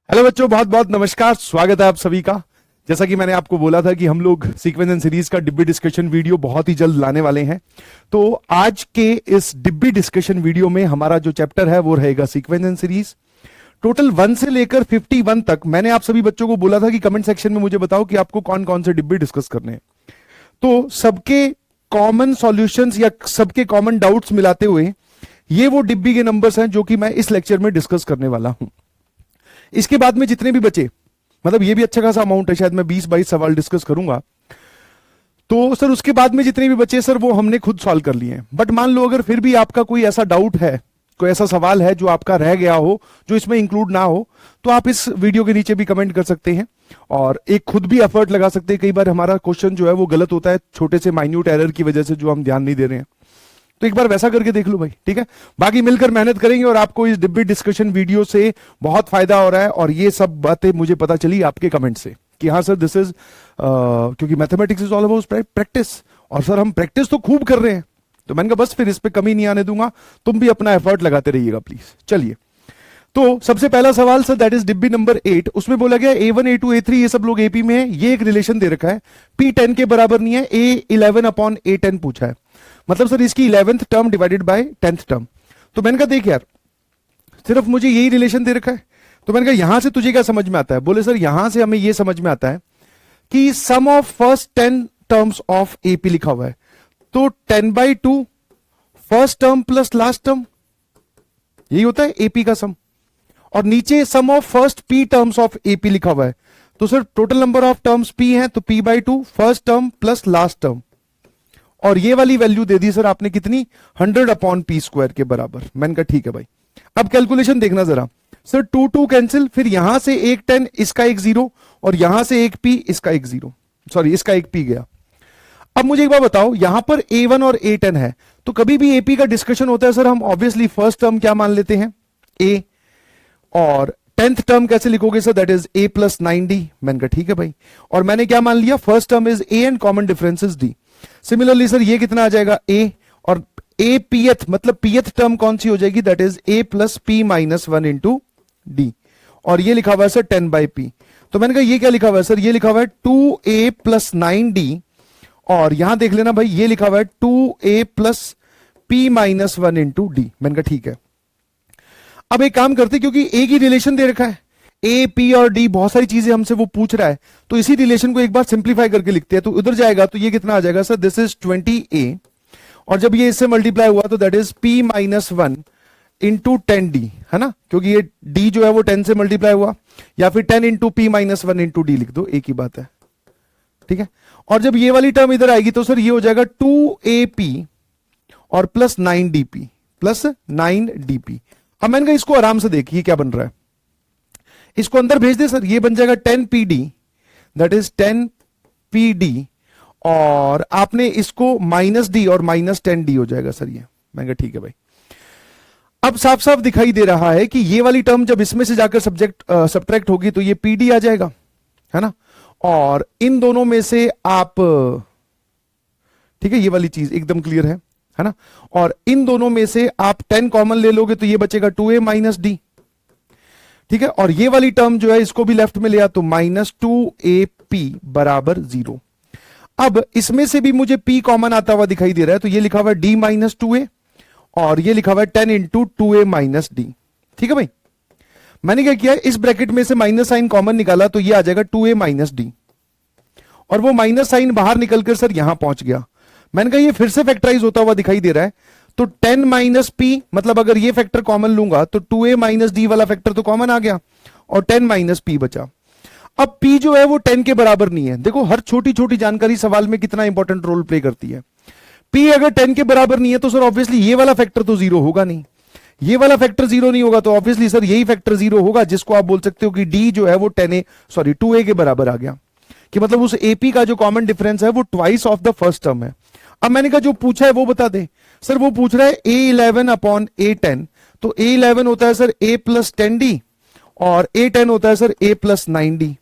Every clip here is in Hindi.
हेलो बच्चों, बहुत बहुत नमस्कार। स्वागत है आप सभी का। जैसा कि मैंने आपको बोला था कि हम लोग सीक्वेंस एंड सीरीज का डिब्बी डिस्कशन वीडियो बहुत ही जल्द लाने वाले हैं। तो आज के इस डिब्बी डिस्कशन वीडियो में हमारा जो चैप्टर है वो रहेगा सीक्वेंस एंड सीरीज। टोटल 1 से लेकर 51 तक मैंने आप सभी बच्चों को बोला था कि कमेंट सेक्शन में मुझे बताओ कि आपको कौन कौन से डिब्बे डिस्कस करने हैं। तो सबके कॉमन सॉल्यूशंस या सबके कॉमन डाउट्स मिलाते हुए ये वो डिब्बी के नंबर्स हैं जो कि मैं इस लेक्चर में डिस्कस करने वाला हूं। इसके बाद में जितने भी बचे, मतलब ये भी अच्छा खासा अमाउंट है, शायद मैं 20-22 सवाल डिस्कस करूंगा। तो सर उसके बाद में जितने भी बचे सर वो हमने खुद सॉल्व कर लिए हैं। बट मान लो अगर फिर भी आपका कोई ऐसा डाउट है, कोई ऐसा सवाल है जो आपका रह गया हो, जो इसमें इंक्लूड ना हो, तो आप इस वीडियो के नीचे भी कमेंट कर सकते हैं और एक खुद भी एफर्ट लगा सकते हैं। कई बार हमारा क्वेश्चन जो है वो गलत होता है छोटे से माइन्यूट एरर की वजह से जो हम ध्यान नहीं दे रहे हैं। तो एक बार वैसा करके देख लो भाई, ठीक है। बाकी मिलकर मेहनत करेंगे और आपको इस डिब्बी डिस्कशन वीडियो से बहुत फायदा हो रहा है। और ये सब बातें मुझे पता चली आपके कमेंट से कि हाँ सर दिस इज क्योंकि mathematics is all about practice, और सर हम प्रैक्टिस तो खूब कर रहे हैं। तो मैंने कहा बस फिर इस पे कमी नहीं आने दूंगा, तुम भी अपना एफर्ट लगाते रहिएगा प्लीज। चलिए, तो सबसे पहला सवाल सर दैट इज डिब्बी नंबर 8। उसमें बोला गया A1 A2 A3 ये सब लोग एपी में है। ये एक रिलेशन दे रखा है, P 10 के बराबर नहीं है, A11 अपॉन A10 पूछा है। मतलब सर इसकी 11th term divided by 10th term. तो मैंने कहा देख यार, सिर्फ मुझे यही रिलेशन दे रखा है। तो मैंने कहा यहां से तुझे क्या समझ में आता है? बोले सर यहां से हमें यह समझ में आता है कि sum of first 10 terms of AP लिखा हुआ है। तो 10/2 first term plus last term, यही होता है एपी का सम। और नीचे sum of first P terms of AP लिखा हुआ है। तो sir total number of terms P है, तो P/2 first term plus last term. और ये वाली वैल्यू दे दी सर आपने कितनी, 100 अपॉन पी स्क्वायर के बराबर। मैंने कहा ठीक है भाई। अब कैलकुलेशन देखना जरा सर, 2 कैंसिल, फिर यहां से एक 10 इसका एक 0 और यहां से एक पी इसका एक 0, सॉरी इसका एक पी गया। अब मुझे एक बात बताओ, यहां पर A1 और A10 है, तो कभी भी एपी का डिस्कशन होता है सर हम ऑब्वियसली फर्स्ट टर्म क्या मान लेते हैं, ए, और 10th टर्म कैसे लिखोगे sir, that is A + 9D। मैंने कहा ठीक है भाई। और मैंने क्या मान लिया, first term is A and common difference is D। Similarly sir ये कितना आ जाएगा A, और A pth मतलब pth टर्म कौन सी हो जाएगी, that is A + P - 1 into D। और ये लिखा हुआ है सर 10/P। तो मैंने कहा ये क्या लिखा हुआ है सर, ये लिखा हुआ है 2A + 9D। और यहां देख लेना भाई, ये लिखा हुआ है 2A + P - 1 इंटू D। मैंने कहा ठीक है। अब एक काम करते, क्योंकि ए की रिलेशन दे रखा है, ए पी और डी बहुत सारी चीजें हमसे वो पूछ रहा है, तो इसी रिलेशन को एक बार सिंप्लीफाई करके लिखते हैं। तो उधर जाएगा तो ये कितना आ जाएगा सर, दिस इज 20A, और जब ये इससे मल्टीप्लाई हुआ तो that is P - 1 into 10D, है ना, क्योंकि ये D जो है वो 10 से मल्टीप्लाई हुआ, या फिर 10 इंटू P - 1 इंटू D लिख दो, एक ही बात है, ठीक है। और जब ये वाली टर्म इधर आएगी तो सर ये हो जाएगा 2AP और प्लस 9DP। अब मैंने कहा इसको आराम से देखिए क्या बन रहा है, इसको अंदर भेज दे सर, ये बन जाएगा 10PD, दैट इज 10PD, और आपने इसको -D और -10D हो जाएगा सर ये। मैंने कहा ठीक है भाई। अब साफ साफ दिखाई दे रहा है कि ये वाली टर्म जब इसमें से जाकर सब्ट्रैक्ट होगी तो ये PD आ जाएगा, है ना। और इन दोनों में से आप, ठीक है, ये वाली चीज एकदम क्लियर है ना। और इन दोनों में से आप 10 कॉमन ले लोगे तो ये बचेगा 2A - D, ठीक है। और ये वाली टर्म जो है इसको भी लेफ्ट में लिया तो -2AP बराबर 0। अब इसमें से भी मुझे P कॉमन आता हुआ दिखाई दे रहा है, तो ये लिखा हुआ है D - 2A, और ये लिखा हुआ है 10 इंटू 2A - D, ठीक है भाई। मैंने क्या किया, इस ब्रैकेट में से माइनस साइन कॉमन निकाला तो ये आ जाएगा 2A - D, और वो माइनस साइन बाहर निकलकर सर यहां पहुंच गया। मैंने कहा ये फिर से फैक्टराइज होता हुआ दिखाई दे रहा है, तो 10 - P, मतलब अगर ये फैक्टर कॉमन लूंगा तो 2A - D वाला फैक्टर तो कॉमन आ गया, और 10 - P बचा। अब P जो है वो 10 के बराबर नहीं है। देखो हर छोटी छोटी जानकारी सवाल में कितना इंपॉर्टेंट रोल प्ले करती है। P अगर 10 के बराबर नहीं है तो सर ऑब्वियसली ये वाला फैक्टर तो 0 होगा नहीं, ये वाला फैक्टर 0 नहीं होगा, तो ऑब्वियसली सर यही फैक्टर 0 होगा, जिसको आप बोल सकते हो कि D जो है वो 2A के बराबर आ गया, कि मतलब उस AP का जो कॉमन डिफरेंस है वो twice of the first term है। अब मैंने कहा जो पूछा है वो बता दे। सर वो पूछ रहा है A11 अपॉन A10, तो A11 होता है सर A + 10D, और A10 होता है सर A + 9D।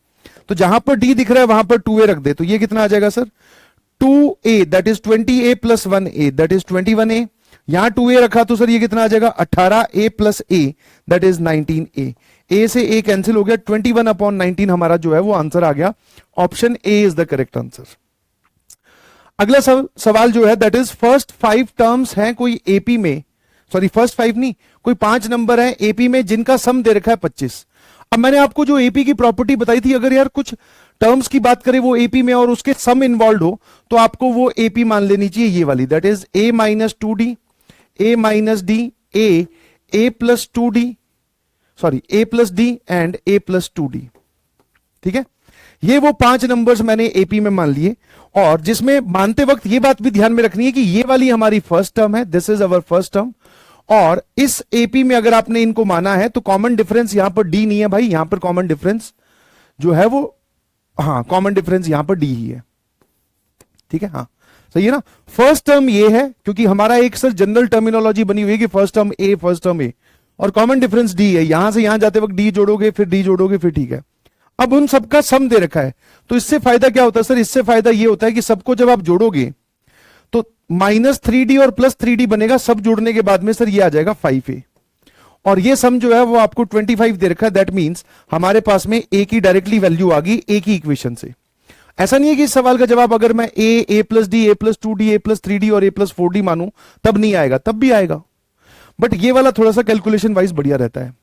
तो जहां पर D दिख रहा है वहां पर 2A रख दे, तो ये कितना आ जाएगा sir, 2A that is 20A + 1A that is 21A। यहां 2A रखा तो सर ये कितना आ जाएगा, 18A + A that is 19A। ए से ए कैंसिल हो गया, 21/19 हमारा जो है वो आंसर आ गया। Option A is the correct answer. अगला सवाल जो है दैट इज फर्स्ट 5 टर्म्स हैं कोई एपी में, सॉरी फर्स्ट 5 नहीं, कोई 5 नंबर है एपी में जिनका सम दे रखा है 25। अब मैंने आपको जो एपी की प्रॉपर्टी बताई थी, अगर यार कुछ टर्म्स की बात करें वो एपी में और उसके सम इन्वॉल्व हो तो आपको वो एपी मान लेनी चाहिए, ये वाली, that is a minus 2d, a minus D, a plus 2d, sorry a plus D and a plus 2d। ठीक है, ये वो 5 नंबर्स मैंने एपी में मान लिए, और जिसमें मानते वक्त ये बात भी ध्यान में रखनी है कि ये वाली हमारी फर्स्ट टर्म है, this is our first term, और इस एपी में अगर आपने इनको माना है तो कॉमन डिफरेंस यहां पर डी नहीं है भाई, यहां पर कॉमन डिफरेंस जो है वो, हाँ कॉमन डिफरेंस यहां पर डी ही है। ठीक है, हाँ सही है ना। फर्स्ट टर्म ये है क्योंकि हमारा एक सर जनरल टर्मिनोलॉजी बनी हुई है कि फर्स्ट टर्म ए, फर्स्ट टर्म ए, और कॉमन डिफरेंस डी है, यहां से यहां जाते वक्त डी जोड़ोगे फिर डी जोड़ोगे फिर, ठीक है। अब उन सबका सम दे रखा है, तो इससे फायदा क्या होता है सर, इससे फायदा ये होता है कि सबको जब आप जोड़ोगे तो -3d और +3d बनेगा, सब जोड़ने के बाद में सर ये आ जाएगा 5a, और ये सम जो है वो आपको 25 दे रखा है। दैट मींस हमारे पास में a की डायरेक्टली वैल्यू आ गई a की इक्वेशन से। ऐसा नहीं है कि इस सवाल का जवाब अगर मैं a plus D, a plus 2d, a plus 3d और a प्लस 4d मानूं तब नहीं आएगा, तब भी आएगा, बट ये वाला थोड़ा सा कैलकुलेशन वाइज बढ़िया रहता है।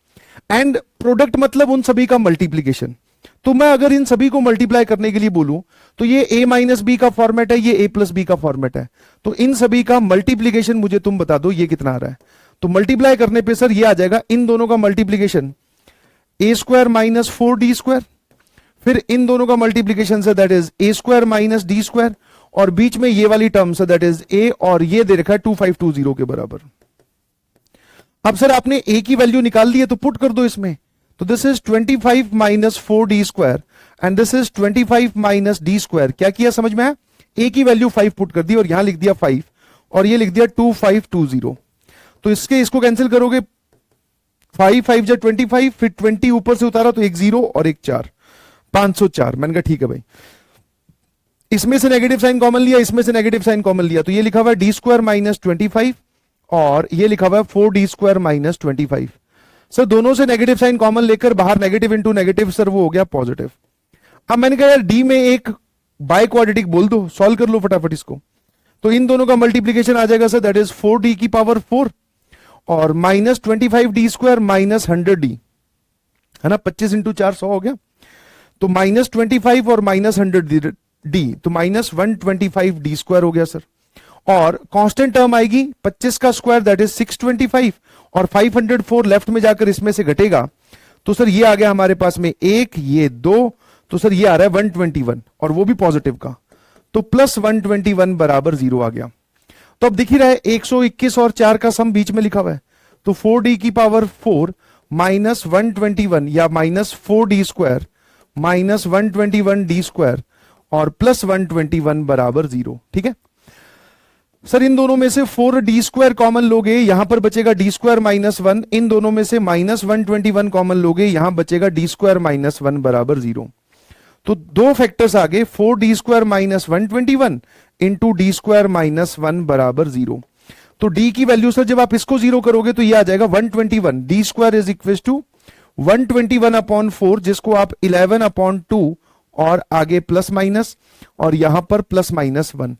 एंड प्रोडक्ट मतलब उन सभी का मल्टीप्लीकेशन, तो मैं अगर इन सभी को मल्टीप्लाई करने के लिए बोलूं तो ये a माइनस बी का फॉर्मेट है, ये a प्लस बी का फॉर्मेट है, तो इन सभी का मल्टीप्लीकेशन मुझे तुम बता दो ये कितना आ रहा है। तो मल्टीप्लाई करने पे सर ये आ जाएगा, इन दोनों का multiplication a square minus 4d square, फिर इन दोनों का multiplication say that is a square minus D square, और बीच में ये वाली term say that is a, और ये दे रखा है 2520 के बराबर। अब सर आपने a की वैल्यू निकाल ली है तो पुट कर दो इसमें, तो this is 25 minus 4d square and this is 25 minus D square. क्या किया समझ में है, a की वैल्यू 5 पुट कर दी और यहां लिख दिया 5 और ये लिख दिया 2520। तो इसको कैंसिल करोगे, 5 5 जा 25, फिर 20 ऊपर से उतारा तो एक 0 और एक 4, 504। मैंने कहा ठीक है भाई, इसमें से नेगेटिव साइन कॉमन लिया, इसमें से नेगेटिव साइन कॉमन लिया, तो ये लिखा हुआ है डी स्क्वायर माइनस 25 और ये लिखा हुआ है 4d स्क्वायर माइनस 25। सर दोनों से नेगेटिव साइन कॉमन लेकर बाहर नेगेटिव इंटू नेगेटिव, सर वो हो गया पॉजिटिव। अब मैंने कहा यार डी में एक बाय क्वाड्रेटिक बोल दो, सॉल्व कर लो फटाफट इसको, तो इन दोनों का मल्टीप्लीकेशन आ जाएगा सर दैट इज 4d की पावर 4 और minus 25d square minus 100d, है ना, 25 इंटू 4 100 हो गया, तो माइनस 25 और माइनस 100d, तो माइनस 125d स्क्वायर हो गया सर। और कांस्टेंट टर्म आएगी 25 का स्क्वायर दैट इज 625 और 504 लेफ्ट में जाकर इसमें से घटेगा, तो सर ये आ गया हमारे पास में 1, ये 2, तो सर ये आ रहा है 121 और वो भी पॉजिटिव का, तो प्लस 121 बराबर 0 आ गया। तो अब दिख ही रहा है 121 और 4 का सम बीच में लिखा हुआ है, तो 4d की पावर 4 माइनस 121 या minus 4d square minus 121d square और प्लस 121 बराबर 0। ठीक है सर, इन दोनों में से 4d स्क्वायर कॉमन लोगे, यहां पर बचेगा d स्क्वायर माइनस 1, इन दोनों में से माइनस 121 कॉमन लोगे, यहां बचेगा d स्क्वायर माइनस 1 बराबर 0। तो दो फैक्टर्स आ गए, 4d square minus 121 into D square minus 1 बराबर 0। तो d की वैल्यू सर जब आप इसको 0 करोगे तो ये आ जाएगा 121, D square is equal to 121/4, जिसको आप 11/2 और आगे प्लस माइनस और यहां पर प्लस माइनस 1,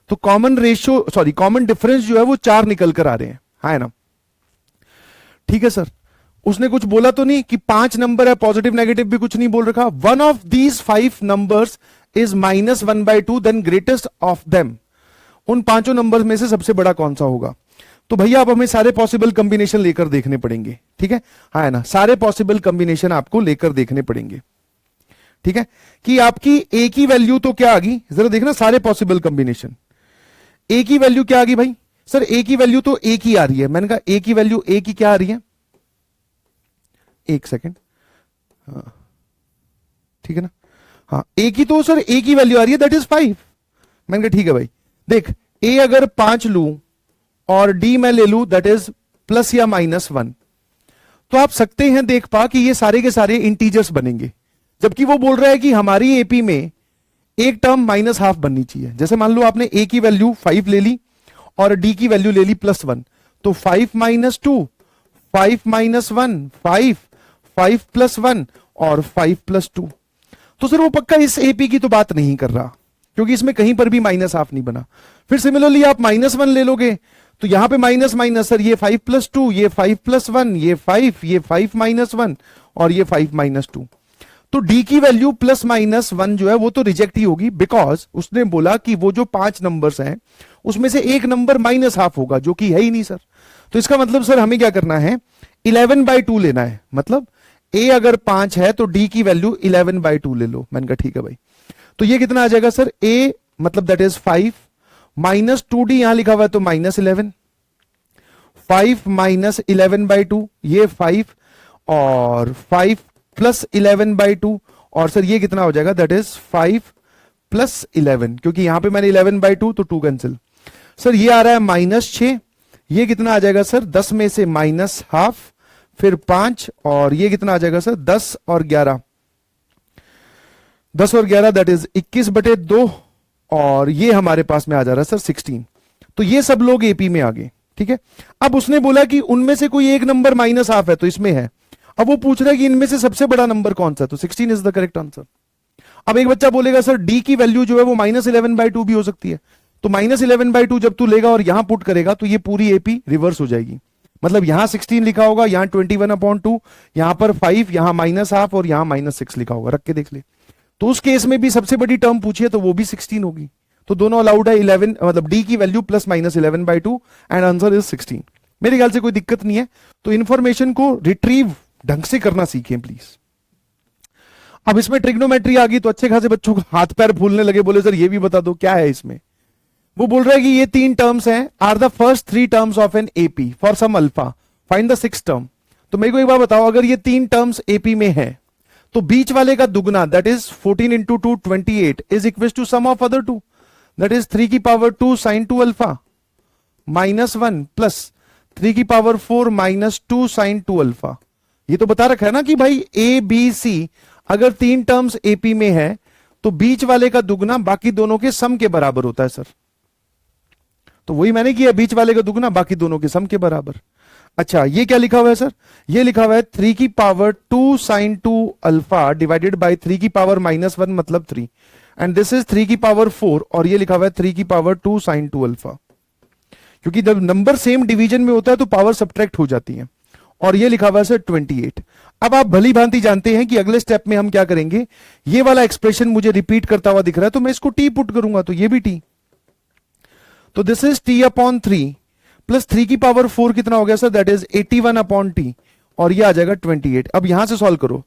तो common ratio sorry common difference जो है वो 4 निकल कर आ रहे हैं, है ना। ठीक है सर, उसने कुछ बोला तो नहीं कि 5 नंबर है, पॉजिटिव नेगेटिव भी कुछ नहीं बोल रखा। One of these 5 numbers is -1/2, then greatest of them, उन 5 नंबर्स में से सबसे बड़ा कौन सा होगा। तो भैया अब हमें सारे पॉसिबल कॉम्बिनेशन लेकर देखने पड़ेंगे, ठीक है, हाँ है ना, सारे पॉसिबल कॉम्बिनेशन आपको लेकर देखने पड़ेंगे। ठीक है, कि आपकी ए की वैल्यू तो क्या आ गई, जरा देखना सारे पॉसिबल कॉम्बिनेशन। ए की वैल्यू क्या आ गई भाई, सर ए की वैल्यू तो ए की आ रही है, मैंने कहा ए की वैल्यू ए की क्या आ रही है, एक सेकेंड, हाँ ठीक है ना, हाँ ए की तो सर ए की वैल्यू आ रही है दैट इज 5। मैंने कहा ठीक है भाई, देख ए अगर 5 लू और डी मैं ले लू दैट इज प्लस या -1, तो आप सकते हैं देख पा कि ये सारे के सारे इंटीजर्स बनेंगे, जबकि वो बोल रहा है कि हमारी एपी में एक टर्म -½ बननी चाहिए। जैसे मान लो आपने ए की वैल्यू 5 ले ली और डी की वैल्यू ले ली +1, तो 5 - 2 5 - 1 5 5+1 और 5+2। तो सर वो पक्का इस एपी की तो बात नहीं कर रहा, क्योंकि इसमें कहीं पर भी माइनस हाफ नहीं बना। फिर सिमिलरली आप -1 ले लोगे तो यहां पे माइनस माइनस, सर ये 5+2, ये 5+1, ये 5, ये 5-1 और ये 5-2। तो डी की वैल्यू +-1 जो है वो तो रिजेक्ट ही होगी, बिकॉज उसने बोला कि वो जो 5 नंबर्स हैं उसमें से एक नंबर -1/2 होगा, जो कि है ही नहीं सर। तो इसका मतलब सर हमें क्या करना है, 11/2 लेना है। मतलब ए अगर 5 है तो डी की वैल्यू 11/2 ले लो। मैंने कहा ठीक है भाई। तो ये कितना आ जाएगा सर, ए मतलब दैट इज 5 -2d यहां लिखा हुआ है तो -11, 5 -11/2 ये 5 और 5 +11/2 और सर ये कितना हो जाएगा, दैट इज 5 + 11, क्योंकि यहां पे मैंने 11/2 तो 2 कैंसिल। सर ये आ रहा है -6, ये कितना आ जाएगा सर, 10 में से -1/2 फिर 5 और ये कितना आ जाएगा सर, 10 और 11, 10 और 11 दैट इज 21/2 और ये हमारे पास में आ जा रहा है सर 16। तो ये सब लोग एपी में आ गए, ठीक है। अब उसने बोला कि उनमें से कोई एक नंबर -1/2 है तो इसमें है। अब वो पूछ रहा है कि इनमें से सबसे बड़ा नंबर कौन सा, तो 16 इज द करेक्ट आंसर। अब एक बच्चा बोलेगा सर डी की वैल्यू जो है वो -11/2 भी हो सकती है, तो -11/2 जब तू लेगा और यहां पुट करेगा तो ये पूरी एपी रिवर्स हो जाएगी। मतलब यहां 16 लिखा होगा, यहां 21/2, यहां पर 5, यहां -1/2 और यहां -6 लिखा होगा, रख के देख ले। तो उस केस में भी सबसे बड़ी टर्म पूछिए तो वो भी 16 होगी। तो दोनों अलाउड है, 11 मतलब डी की वैल्यू +-11/2 एंड आंसर इज 16। मेरे ख्याल से कोई दिक्कत नहीं है। तो इंफॉर्मेशन को रिट्रीव ढंग से करना सीखें प्लीज। अब इसमें ट्रिग्नोमेट्री आ गई तो अच्छे खासे बच्चों को हाथ पैर फूलने लगे, बोले सर ये भी बता दो क्या है इसमें। वो बोल रहा है कि ये 3 टर्म्स हैं, are the first 3 terms of an AP for some alpha, find the 6th term. तो मेरे को एक बार बताओ, अगर ये 3 टर्म्स एपी में है तो बीच वाले का दुगना that is 14 × 2 28 is equal to sum of other 2 that is 3 की पावर 2 sin 2 अल्फा -1 प्लस 3 की पावर 4 -2 sin 2 अल्फा। ये तो बता रखा है ना कि भाई ए बी सी अगर 3 टर्म्स एपी में है तो बीच वाले का दुगना बाकी दोनों के सम के बराबर होता है सर। तो वही मैंने किया, बीच वाले का दुगना बाकी दोनों के सम के बराबर। अच्छा ये क्या लिखा हुआ है सर, ये लिखा हुआ है 3 की power 2 sin 2 alpha divided by 3 की पावर -1 मतलब 3 एंड दिस इज 3 की पावर 4 और ये लिखा हुआ है 3 की पावर 2 sin 2 अल्फा। क्योंकि जब नंबर सेम डिवीजन में होता है तो पावर सब्ट्रैक्ट हो जाती है। और ये लिखा हुआ है सर 28। अब आप भली भांति जानते हैं कि अगले स्टेप में हम क्या करेंगे, ये वाला एक्सप्रेशन मुझे रिपीट करता हुआ दिख रहा है तो मैं इसको टी पुट करूंगा, तो ये भी टी। तो दिस इज t/3 प्लस 3 की पावर 4 कितना हो गया सर, दैट इज 81/t और ये आ जाएगा 28। अब यहां से सॉल्व करो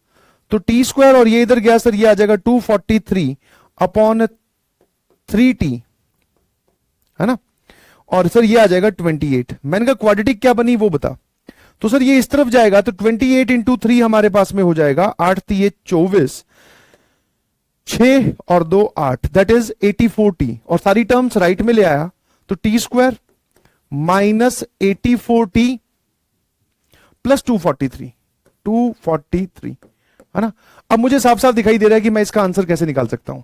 तो t² और ये इधर गया सर, ये आ जाएगा 243/3t, है ना। और सर ये आ जाएगा 28। मैंने कहा क्वाड्रेटिक क्या बनी वो बता। तो सर ये इस तरफ जाएगा तो 28 × 3 हमारे पास में हो जाएगा 8 × 3 = 24, 6 और 2 8 दैट इज 84t और सारी टर्म्स राइट में ले आया तो t² -84t प्लस 243 है ना। अब मुझे साफ साफ दिखाई दे रहा है कि मैं इसका आंसर कैसे निकाल सकता हूं,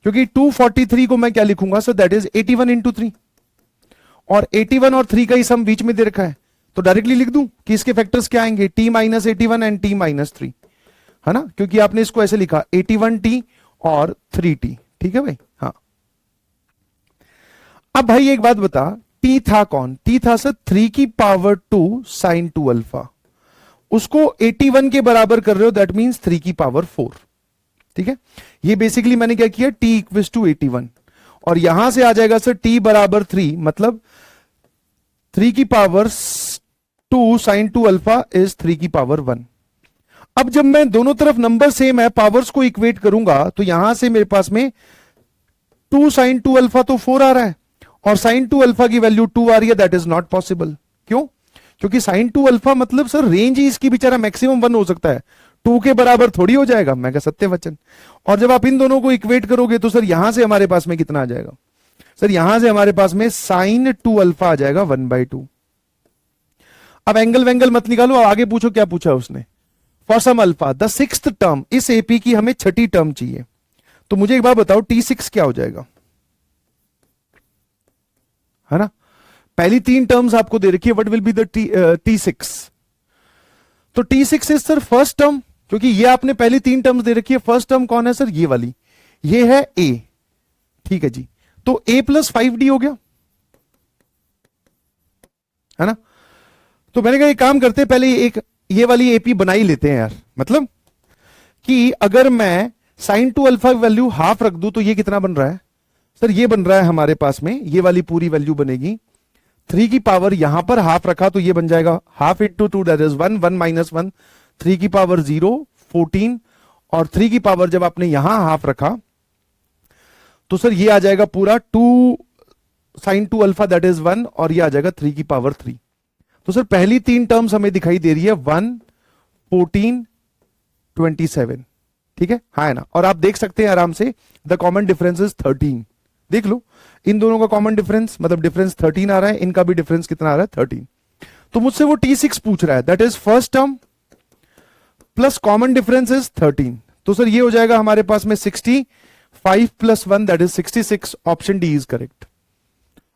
क्योंकि 243 को मैं क्या लिखूंगा सर, दैट इज 81 × 3 और 81 और 3 का ही सम बीच में दे रखा है तो डायरेक्टली लिख दूं कि इसके फैक्टर्स क्या आएंगे, t -81 एंड t -3, है ना, क्योंकि आपने इसको ऐसे लिखा 81t और 3t, ठीक है भाई। हाँ अब भाई एक बात बता, t था कौन, t था सर 3 की पावर 2 sin 2 अल्फा, उसको 81 के बराबर कर रहे हो दैट मींस 3 की पावर 4, ठीक है। ये बेसिकली मैंने क्या किया, t इक्वल्स टू 81 और यहां से आ जाएगा सर t बराबर 3 मतलब 3 की पावर 2 sin 2 अल्फा इज 3 की पावर 1। अब जब मैं दोनों तरफ नंबर सेम है पावर्स को इक्वेट करूंगा तो यहां से मेरे पास में 2 sin 2 अल्फा तो 4 आ रहा है और sin 2 अल्फा की वैल्यू 2 आ रही है, दैट इज नॉट पॉसिबल। क्यों, क्योंकि sin 2 अल्फा मतलब सर रेंज ही इसकी बेचारा मैक्सिमम 1 हो सकता है, 2 के बराबर थोड़ी हो जाएगा, मैं कहा सत्य वचन। और जब आप इन दोनों को इक्वेट करोगे तो सर यहां से हमारे पास में कितना आ जाएगा सर, यहां से हमारे पास में sin 2 अल्फा आ जाएगा 1/2। अब एंगल वेंगल मत निकालो, आगे पूछो क्या पूछा उसने, for some alpha the 6th term, इस एपी की हमें 6ठी टर्म चाहिए। तो मुझे एक बात बताओ t6 क्या हो जाएगा, है ना। पहली 3 टर्म्स आपको दे रखी है, what will be the t6। तो t6 is sir first term, क्योंकि ये आपने पहली 3 टर्म्स दे रखी है। फर्स्ट टर्म कौन है सर? ये वाली, ये है ए, ठीक है जी। तो a प्लस 5d हो गया, है ना। तो मैंने कहा एक काम करते हैं, पहले एक ये वाली एपी बना ही लेते हैं यार। मतलब कि अगर मैं sign to alpha value half रख दूं तो ये कितना बन रहा है सर? ये बन रहा है हमारे पास में, ये वाली पूरी वैल्यू बनेगी 3 की पावर, यहां पर हाफ रखा तो ये बन जाएगा half into 2 that is 1, 1 minus 1, 3 की पावर 0, 14, और 3 की पावर जब आपने यहां हाफ रखा तो सर ये आ जाएगा पूरा 2 sign to alpha that is 1, और ये आ जाएगा 3 की पावर 3। तो सर पहली 3 टर्म्स हमें दिखाई दे रही है 1, 14, 27, ठीक है, हाँ है ना। और आप देख सकते हैं आराम से द कॉमन डिफरेंस इज 13। देख लो इन दोनों का कॉमन डिफरेंस, मतलब डिफरेंस 13 आ रहा है, इनका भी डिफरेंस कितना आ रहा है? 13। तो मुझसे वो T6 पूछ रहा है, that is first term plus common difference is 13। तो सर ये हो जाएगा हमारे पास में 65 plus 1 that is 66। Option D is correct.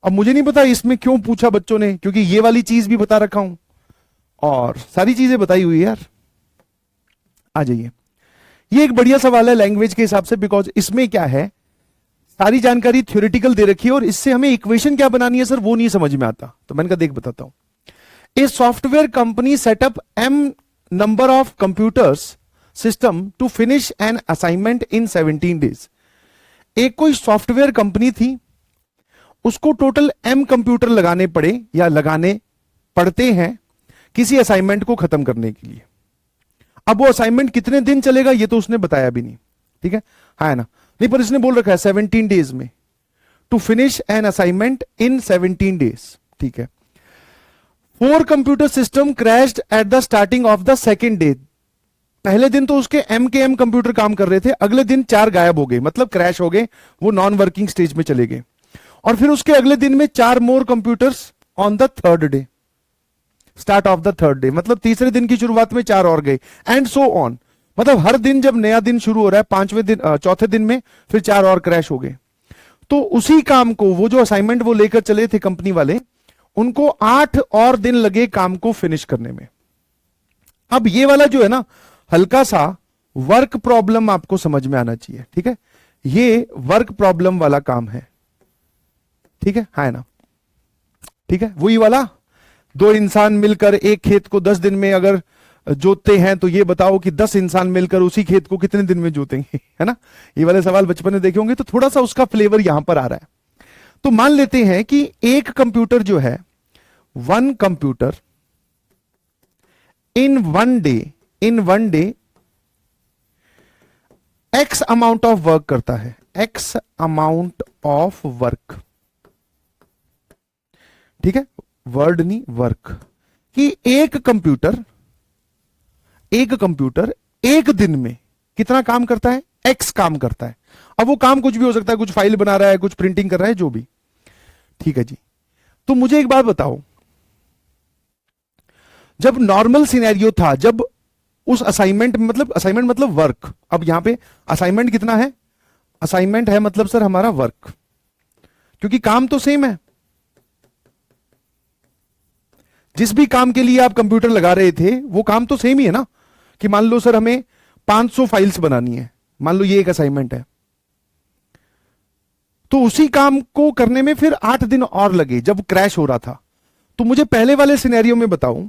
अब मुझे नहीं पता इसमें क्यों पूछा बच्चों ने, क्योंकि ये वाली चीज भी बता रखा हूं और सारी चीजें बताई हुई है यार। आ जाइए, ये एक बढ़िया सवाल है लैंग्वेज के हिसाब से, बिकॉज इसमें क्या है, सारी जानकारी थ्योरेटिकल दे रखी है और इससे हमें इक्वेशन क्या बनानी है सर वो नहीं समझ में आता। तो मैंने कहा देख बताता हूं। A software company setup m number of computers system to finish an assignment in 17 days. एक कोई सॉफ्टवेयर कंपनी थी, उसको टोटल m कंप्यूटर लगाने पड़े या लगाने पड़ते हैं किसी असाइनमेंट को खत्म करने के लिए। अब वो असाइनमेंट कितने दिन चलेगा ये तो उसने बताया भी नहीं, ठीक है, हाँ है ना। नहीं, पर इसने बोल रखा है 17 डेज में, to finish an assignment in 17 days, ठीक है। 4 computer system crashed at the starting of the second day. पहले दिन तो उसके m कंप्यूटर काम कर रहे थे, अगले दिन 4 गायब हो गए, मतलब क्रैश हो गए, वो नॉन वर्किंग स्टेज में चले गए। और फिर उसके अगले दिन में 4 more computers on the third day, start of the third day, मतलब तीसरे दिन की शुरुआत में 4 और गए, एंड सो ऑन। मतलब हर दिन जब नया दिन शुरू हो रहा है, 5वें दिन चौथे दिन में फिर 4 और क्रैश हो गए। तो उसी काम को, वो जो असाइनमेंट वो लेकर चले थे कंपनी वाले, उनको 8 और दिन लगे काम को फिनिश करने में। अब ये वाला जो है ना, हल्का सा वर्क प्रॉब्लम आपको समझ में आना चाहिए, ठीक है। ये वर्क प्रॉब्लम वाला काम है, ठीक है, हाँ है ना, ठीक है। वही वाला 2 इंसान मिलकर एक खेत को 10 दिन में अगर जोतते हैं तो ये बताओ कि 10 इंसान मिलकर उसी खेत को कितने दिन में जोतेंगे, है ना। ये वाले सवाल बचपन में देखे होंगे, तो थोड़ा सा उसका फ्लेवर यहां पर आ रहा है। तो मान लेते हैं कि एक कंप्यूटर जो है, 1 computer in one day x amount of work करता है, एक्स अमाउंट ऑफ वर्क, ठीक है, वर्ड नहीं वर्क, कि एक कंप्यूटर एक दिन में कितना काम करता है? एक्स काम करता है। अब वो काम कुछ भी हो सकता है, कुछ फाइल बना रहा है, कुछ प्रिंटिंग कर रहा है, जो भी, ठीक है जी। तो मुझे एक बात बताओ, जब नॉर्मल सिनेरियो था, जब उस असाइनमेंट मतलब वर्क, अब यहां पे असाइनमेंट कितना है? असाइनमेंट है मतलब सर हमारा वर्क, क्योंकि काम तो सेम है। जिस भी काम के लिए आप कंप्यूटर लगा रहे थे वो काम तो सेम ही है ना। कि मान लो सर हमें 500 फाइल्स बनानी है, मान लो ये एक असाइनमेंट है, तो उसी काम को करने में फिर 8 दिन और लगे जब क्रैश हो रहा था। तो मुझे पहले वाले सिनेरियो में बताओ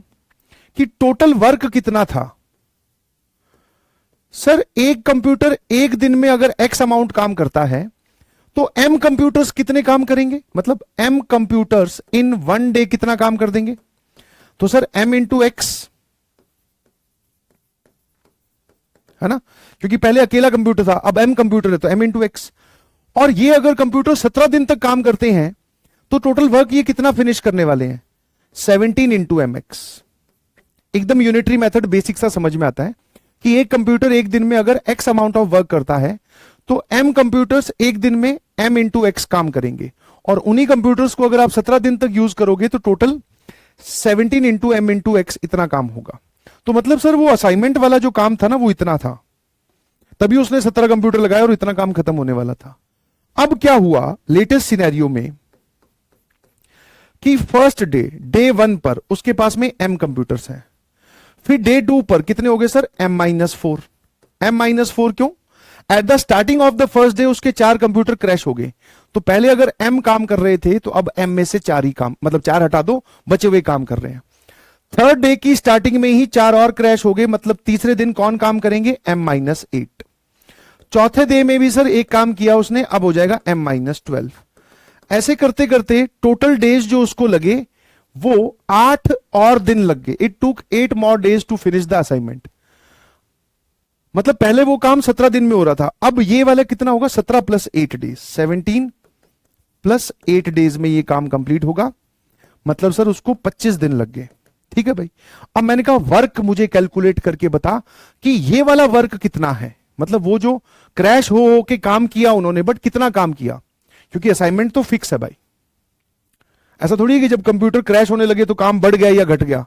कि टोटल वर्क कितना था। सर एक कंप्यूटर एक दिन में अगर एक्स अमाउंट काम करता है तो m कंप्यूटर्स कितने काम करेंगे? मतलब m computers in one day कितना काम कर देंगे? तो सर m इंटू एक्स, है ना, क्योंकि पहले अकेला कंप्यूटर था, अब m कंप्यूटर है तो m इंटू एक्स। और ये अगर कंप्यूटर 17 दिन तक काम करते हैं तो टोटल वर्क ये कितना फिनिश करने वाले हैं? 17 इंटू एम एक्स। एकदम यूनिटरी मेथड बेसिक सा समझ में आता है कि एक कंप्यूटर एक दिन में अगर x अमाउंट ऑफ वर्क करता है तो m कंप्यूटर्स एक दिन में m इंटू एक्स काम करेंगे, और उन्हीं कंप्यूटर्स को अगर आप 17 दिन तक यूज करोगे तो total 17 into M into X इतना काम होगा। तो मतलब सर वो असाइनमेंट वाला जो काम था ना वो इतना था, तभी उसने 17 कंप्यूटर लगाए और इतना काम खत्म होने वाला था। अब क्या हुआ लेटेस्ट सिनेरियो में कि फर्स्ट डे 1 पर उसके पास में m कंप्यूटर्स हैं, फिर डे 2 पर कितने हो गए सर, m-4। m-4 क्यों, eight the starting of the first day उसके 4 कंप्यूटर क्रैश हो गए। तो पहले अगर m काम कर रहे थे तो अब m में से 4 ही काम, मतलब 4 हटा दो, बचे हुए काम कर रहे हैं। थर्ड डे की स्टार्टिंग में ही 4 और क्रैश हो गए, मतलब तीसरे दिन कौन काम करेंगे, m-8। चौथे डे में भी सर एक काम किया उसने, अब हो जाएगा m-12। ऐसे करते करते टोटल डेज जो उसको लगे वो 8 और दिन लग गए। It took 8 more days to finish the assignment. मतलब पहले वो काम 17 दिन में हो रहा था, अब ये वाला कितना होगा, 17 + 8 डेज, 17 + 8 डेज में ये काम कंप्लीट होगा। मतलब सर उसको 25 दिन लग गए। ठीक है भाई। अब मैंने कहा वर्क मुझे कैलकुलेट करके बता कि ये वाला वर्क कितना है, मतलब वो जो क्रैश हो के काम किया उन्होंने, बट कितना काम किया, क्योंकि असाइनमेंट तो फिक्स है भाई। ऐसा थोड़ी है कि जब कंप्यूटर क्रैश होने लगे तो काम बढ़ गया या घट गया,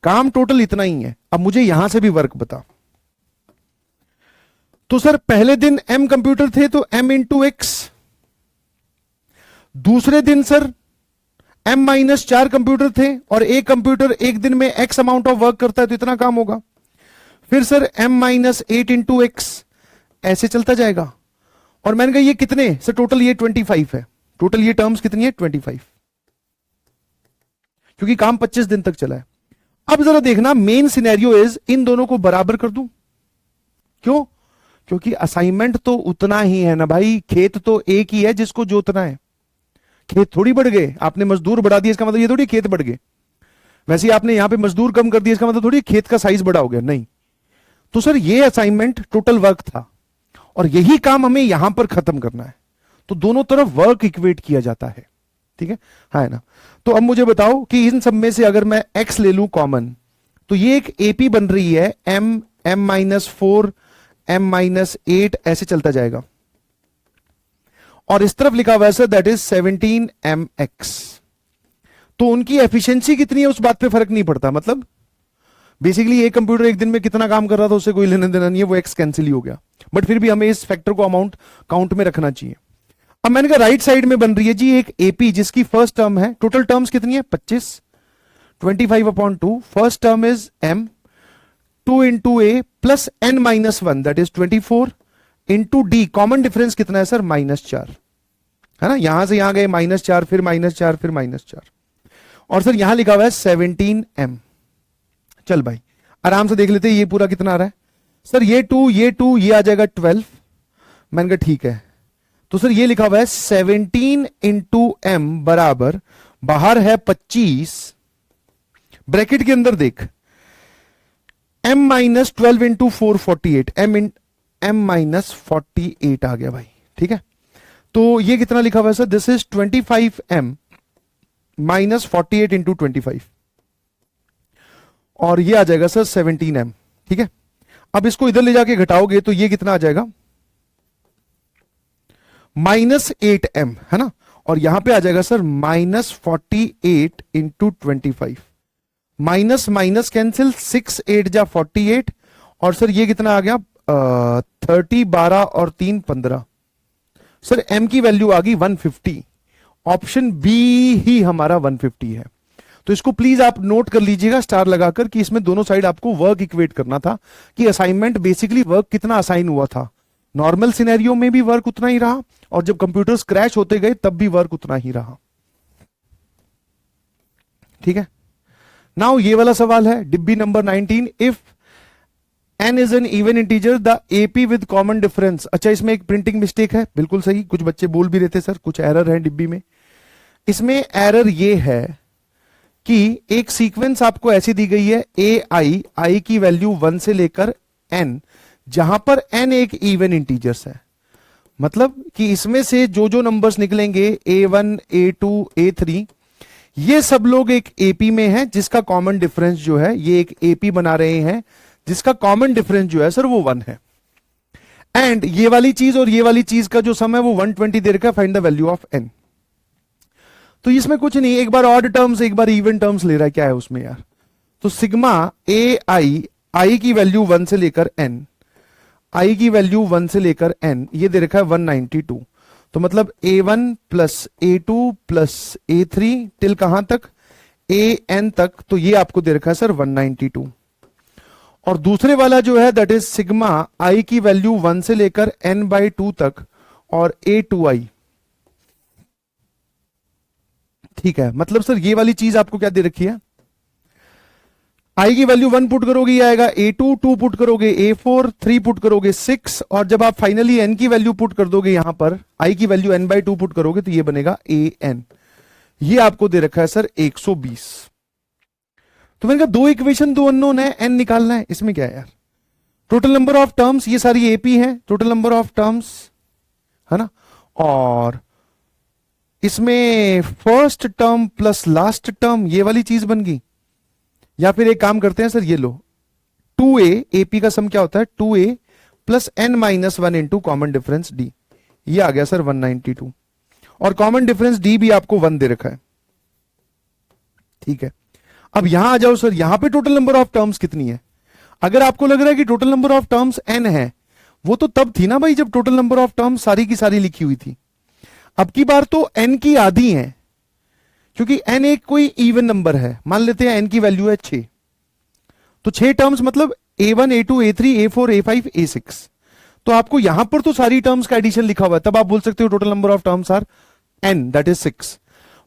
काम टोटल इतना ही है। अब मुझे यहां से भी वर्क बता। तो सर पहले दिन m कंप्यूटर थे तो m × x, दूसरे दिन सर m-4 कंप्यूटर थे और एक कंप्यूटर एक दिन में x अमाउंट ऑफ वर्क करता है तो इतना काम होगा। फिर सर m-8 × x, ऐसे चलता जाएगा। और मैंने कहा ये कितने सर, टोटल ये 25 है, टोटल ये टर्म्स कितनी है, 25, क्योंकि काम 25 दिन तक चला है। अब जरा देखना, मेन सिनेरियो इज इन दोनों को बराबर कर दूं। क्यों, क्योंकि असाइनमेंट तो उतना ही है ना भाई, खेत तो एक ही है जिसको जोतना है। खेत थोड़ी बढ़ गए, आपने मजदूर बढ़ा दिया इसका मतलब ये थोड़ी खेत बढ़ गए। वैसे ही आपने यहां पे मजदूर कम कर दिया इसका मतलब थोड़ी खेत का साइज बड़ा हो गया, नहीं। तो सर ये असाइनमेंट टोटल वर्क था और यही काम हमें यहां पर खत्म करना है, तो दोनों तरफ वर्क इक्वेट किया जाता है। ठीक है, हाँ है ना। तो अब मुझे बताओ कि इन सब में से अगर मैं x ले लूं कॉमन, तो ये एक एपी बन रही है, m-4 m-8 ऐसे चलता जाएगा। और इस तरफ लिखा हुआ है सर दैट इज 17mx। तो उनकी एफिशिएंसी कितनी है उस बात पे फर्क नहीं पड़ता, मतलब बेसिकली एक कंप्यूटर एक दिन में कितना काम कर रहा था उससे कोई लेना देना नहीं है, वो एक्स कैंसिल ही हो गया। बट फिर भी हमें इस फैक्टर को अमाउंट काउंट में रखना चाहिए। अब मैंने कहा राइट साइड में बन रही है जी एक एपी जिसकी फर्स्ट टर्म है, टोटल टर्म्स कितनी है 25, 25/2, first term is m, 2 × a plus n-1 that is 24 into d, common difference कितना है सर -4, है ना। यहां से यहां गए -4, फिर -4, फिर -4, और सर यहां लिखा हुआ है 17m। चल भाई आराम से देख लेते हैं ये पूरा कितना आ रहा है सर, ये 2 ये आ जाएगा 12। मैंने कहा ठीक है, तो सर ये लिखा हुआ है 17 × m बराबर, बाहर है 25, ब्रैकेट के अंदर देख m-12 × 4 48, m-48 आ गया भाई। ठीक है, तो ये कितना लिखा हुआ है सर, दिस इज 25m - 48 × 25, और ये आ जाएगा सर 17m। ठीक है, अब इसको इधर ले जाके घटाओगे तो ये कितना आ जाएगा -8m, है ना। और यहां पे आ जाएगा सर -48 × 25, माइनस माइनस कैंसिल, 6 8 जा 48, और सर ये कितना आ गया 30, 12 और 3 15। सर m की वैल्यू आ गई 150, ऑप्शन बी ही हमारा 150 है। तो इसको प्लीज आप नोट कर लीजिएगा स्टार लगाकर कि इसमें दोनों साइड आपको वर्क इक्वेट करना था कि असाइनमेंट बेसिकली वर्क कितना असाइन हुआ था। नॉर्मल सिनेरियो में भी वर्क उतना ही रहा और जब कंप्यूटर्स क्रैश होते गए तब भी वर्क उतना ही रहा। ठीक है, नाउ ये वाला सवाल है डिब्बी number 19, if n is an even integer the AP with common difference. अच्छा इसमें एक प्रिंटिंग मिस्टेक है, बिल्कुल सही, कुछ बच्चे बोल भी रहे थे सर कुछ एरर है डिब्बी में। इसमें एरर ये है कि एक सीक्वेंस आपको ऐसी दी गई है ai की वैल्यू 1 से लेकर n, जहां पर n एक इवन इंटीजर्स है। मतलब कि इसमें से जो जो नंबर्स निकलेंगे a1 a2 a3 ये सब लोग एक एपी में है जिसका कॉमन डिफरेंस जो है, ये एक एपी बना रहे हैं जिसका कॉमन डिफरेंस जो है सर वो 1 है। एंड ये वाली चीज और ये वाली चीज का जो सम है वो 120 दे रखा है, find the value of n। तो इसमें कुछ नहीं, एक बार ऑड टर्म्स एक बार इवन टर्म्स ले रहा है, क्या है उसमें यार। तो सिग्मा ai की वैल्यू 1 से लेकर n, i की वैल्यू 1 से लेकर n, ये दे रखा है 192। तो मतलब a1 plus a2 plus a3 till कहां तक an तक, तो ये आपको दे रखा है सर 192। और दूसरे वाला जो है दैट इज सिग्मा आई की वैल्यू 1 से लेकर n/2 तक और a2i। ठीक है, मतलब सर ये वाली चीज आपको क्या दे रखी है, आई की वैल्यू 1 पुट करोगे ये आएगा a2, 2 पुट करोगे a4, 3 पुट करोगे 6, और जब आप फाइनली n की वैल्यू पुट कर दोगे यहां पर आई की वैल्यू n/2 पुट करोगे तो ये बनेगा an। ये आपको दे रखा है सर 120। तो मैंने कहा दो इक्वेशन दो अननोन है, n निकालना है, इसमें क्या है यार, टोटल नंबर ऑफ टर्म्स ये सारी एपी है, टोटल नंबर ऑफ टर्म्स है ना, और इसमें first term plus last term ये वाली चीज बन गई। या फिर एक काम करते हैं सर, ये लो 2a, एपी का सम क्या होता है 2a plus n-1 into common difference d, ये आ गया सर 192, और कॉमन डिफरेंस d भी आपको 1 दे रखा है। ठीक है, अब यहां आ जाओ सर, यहां पे टोटल नंबर ऑफ टर्म्स कितनी है। अगर आपको लग रहा है कि total number of terms n है, वो तो तब थी ना भाई जब टोटल नंबर ऑफ टर्म्स सारी की सारी लिखी हुई थी। अब की बार तो n की आधी है, क्योंकि n एक कोई इवन नंबर है, मान लेते हैं n की वैल्यू है 6, तो 6 टर्म्स मतलब a1, a2, a3, a4, a5, a6। तो आपको यहां पर तो सारी टर्म्स का एडिशन लिखा हुआ है, तब आप बोल सकते हो total number of terms are n, that is 6।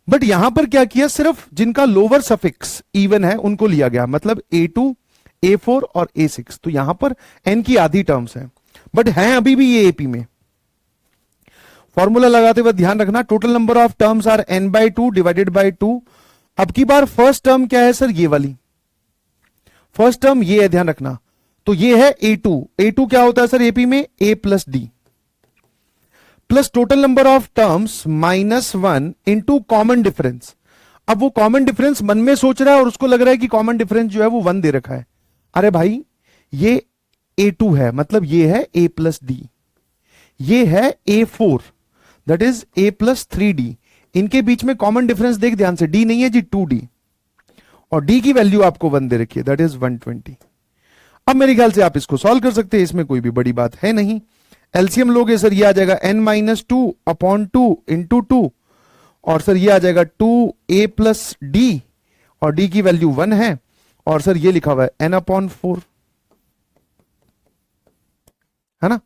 But यहां पर क्या किया, सिर्फ जिनका लोअर सफिक्स इवन है उनको लिया गया, मतलब a2, a4 और a6। तो यहां पर n की आधी टर्म्स है, बट है अभी भी ये एपी में। फॉर्मूला लगाते हुए ध्यान रखना, total number of terms are n/2 divided by 2। अब की बार फर्स्ट टर्म क्या है सर, ये वाली फर्स्ट टर्म ये है, ध्यान रखना। तो ये है a2, a2 क्या होता है सर एपी में, a plus D, plus total number of terms -1 into common difference. अब वो कॉमन डिफरेंस मन में सोच रहा है और उसको लग रहा है कि कॉमन डिफरेंस जो है वो 1 दे रखा है। अरे भाई ये a2 है, मतलब ये है a प्लस डी, ये है a4 that is a plus 3d। इनके बीच में कॉमन डिफरेंस देख ध्यान से, d नहीं है जी 2d, और d की वैल्यू आपको 1 दे रखी है दैट इज 120। अब मेरे ख्याल से आप इसको सॉल्व कर सकते हैं, इसमें कोई भी बड़ी बात है नहीं। एलसीएम लोगे सर, ये आ जाएगा n-2 अपॉन 2 इंटू 2, और सर ये आ जाएगा 2a प्लस डी, और d की वैल्यू 1 है, और सर ये लिखा हुआ है n/4, है ना।